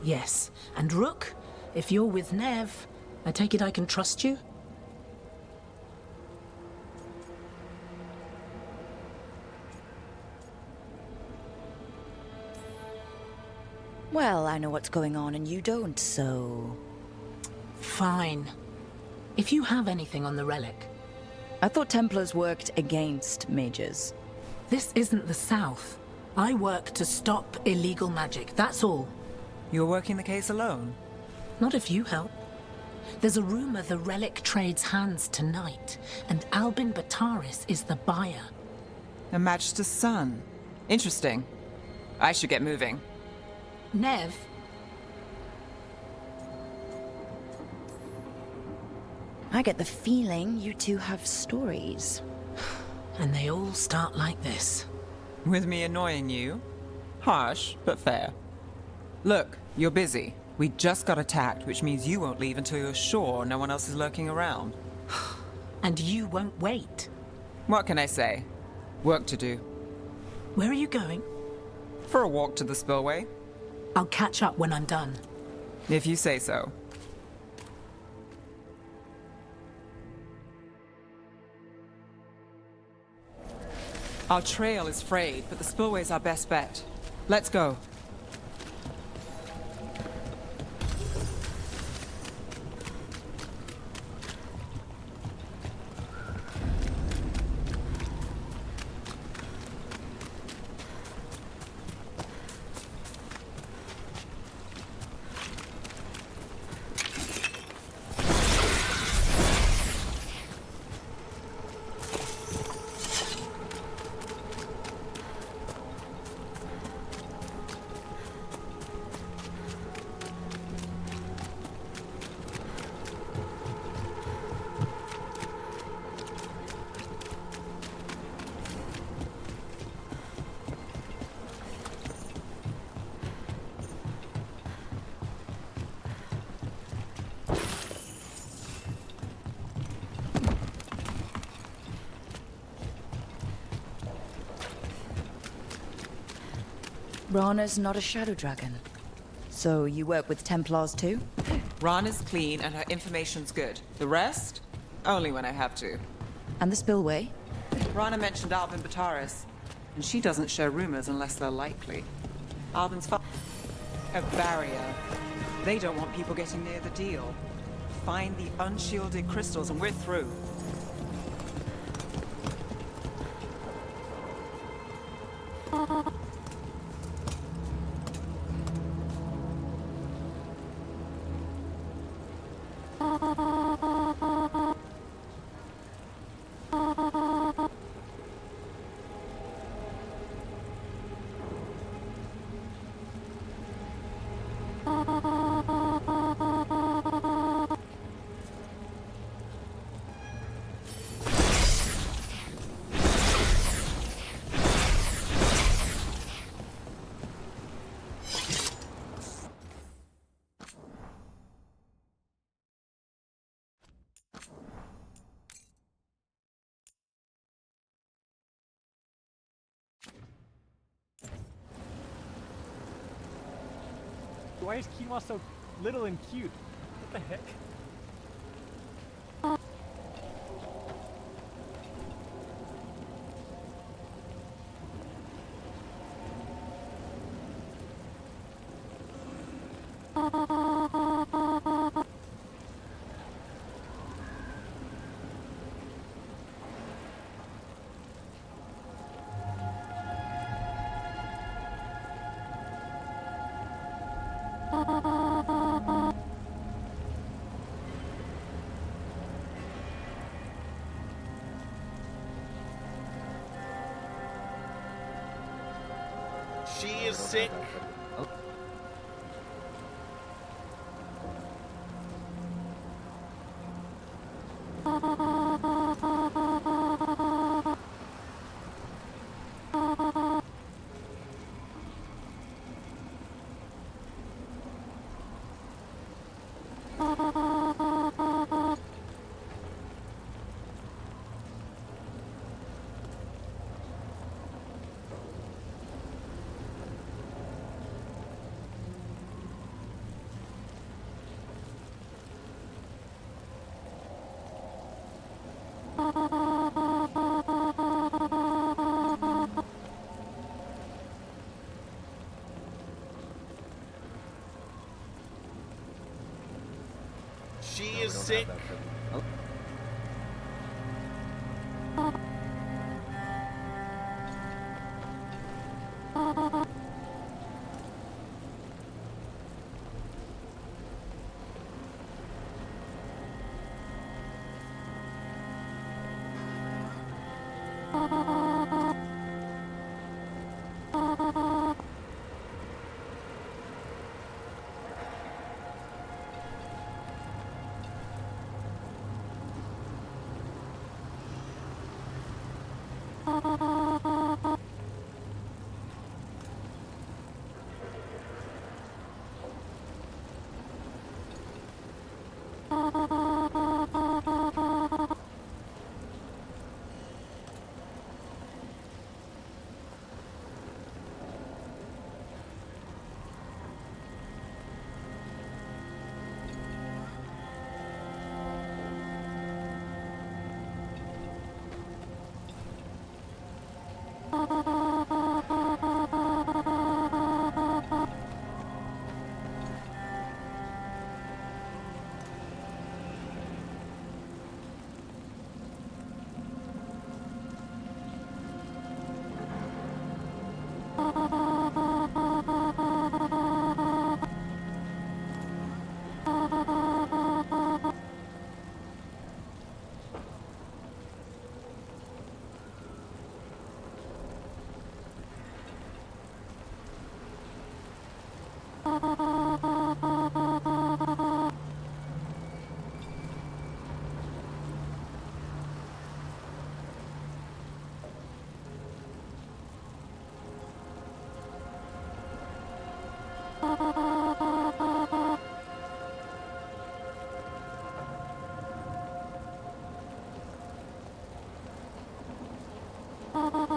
Yes. And Rook, if you're with Nev, I take it I can trust you? Well, I know what's going on and you don't, so... Fine. If you have anything on the relic. I thought Templars worked against mages. This isn't the South. I work to stop illegal magic, that's all. You're working the case alone? Not if you help. There's a rumor the relic trades hands tonight, and Albin Bataris is the buyer. A Magister's son. Interesting. I should get moving. Nev? I get the feeling you two have stories. And they all start like this. With me annoying you? Harsh, but fair. Look, you're busy. We just got attacked, which means you won't leave until you're sure no one else is lurking around. And you won't wait. What can I say? Work to do. Where are you going? For a walk to the spillway. I'll catch up when I'm done. If you say so. Our trail is frayed, but the spillway's our best bet. Let's go. Rana's not a shadow dragon. So you work with Templars too? Rana's clean and her information's good. The rest? Only when I have to. And the spillway? Rana mentioned Alvin Bataris, and she doesn't share rumors unless they're likely. Alvin's a barrier. They don't want people getting near the deal. Find the unshielded crystals and we're through. Why is Qynoa so little and cute? What the heck? She is sick. She is sick. you.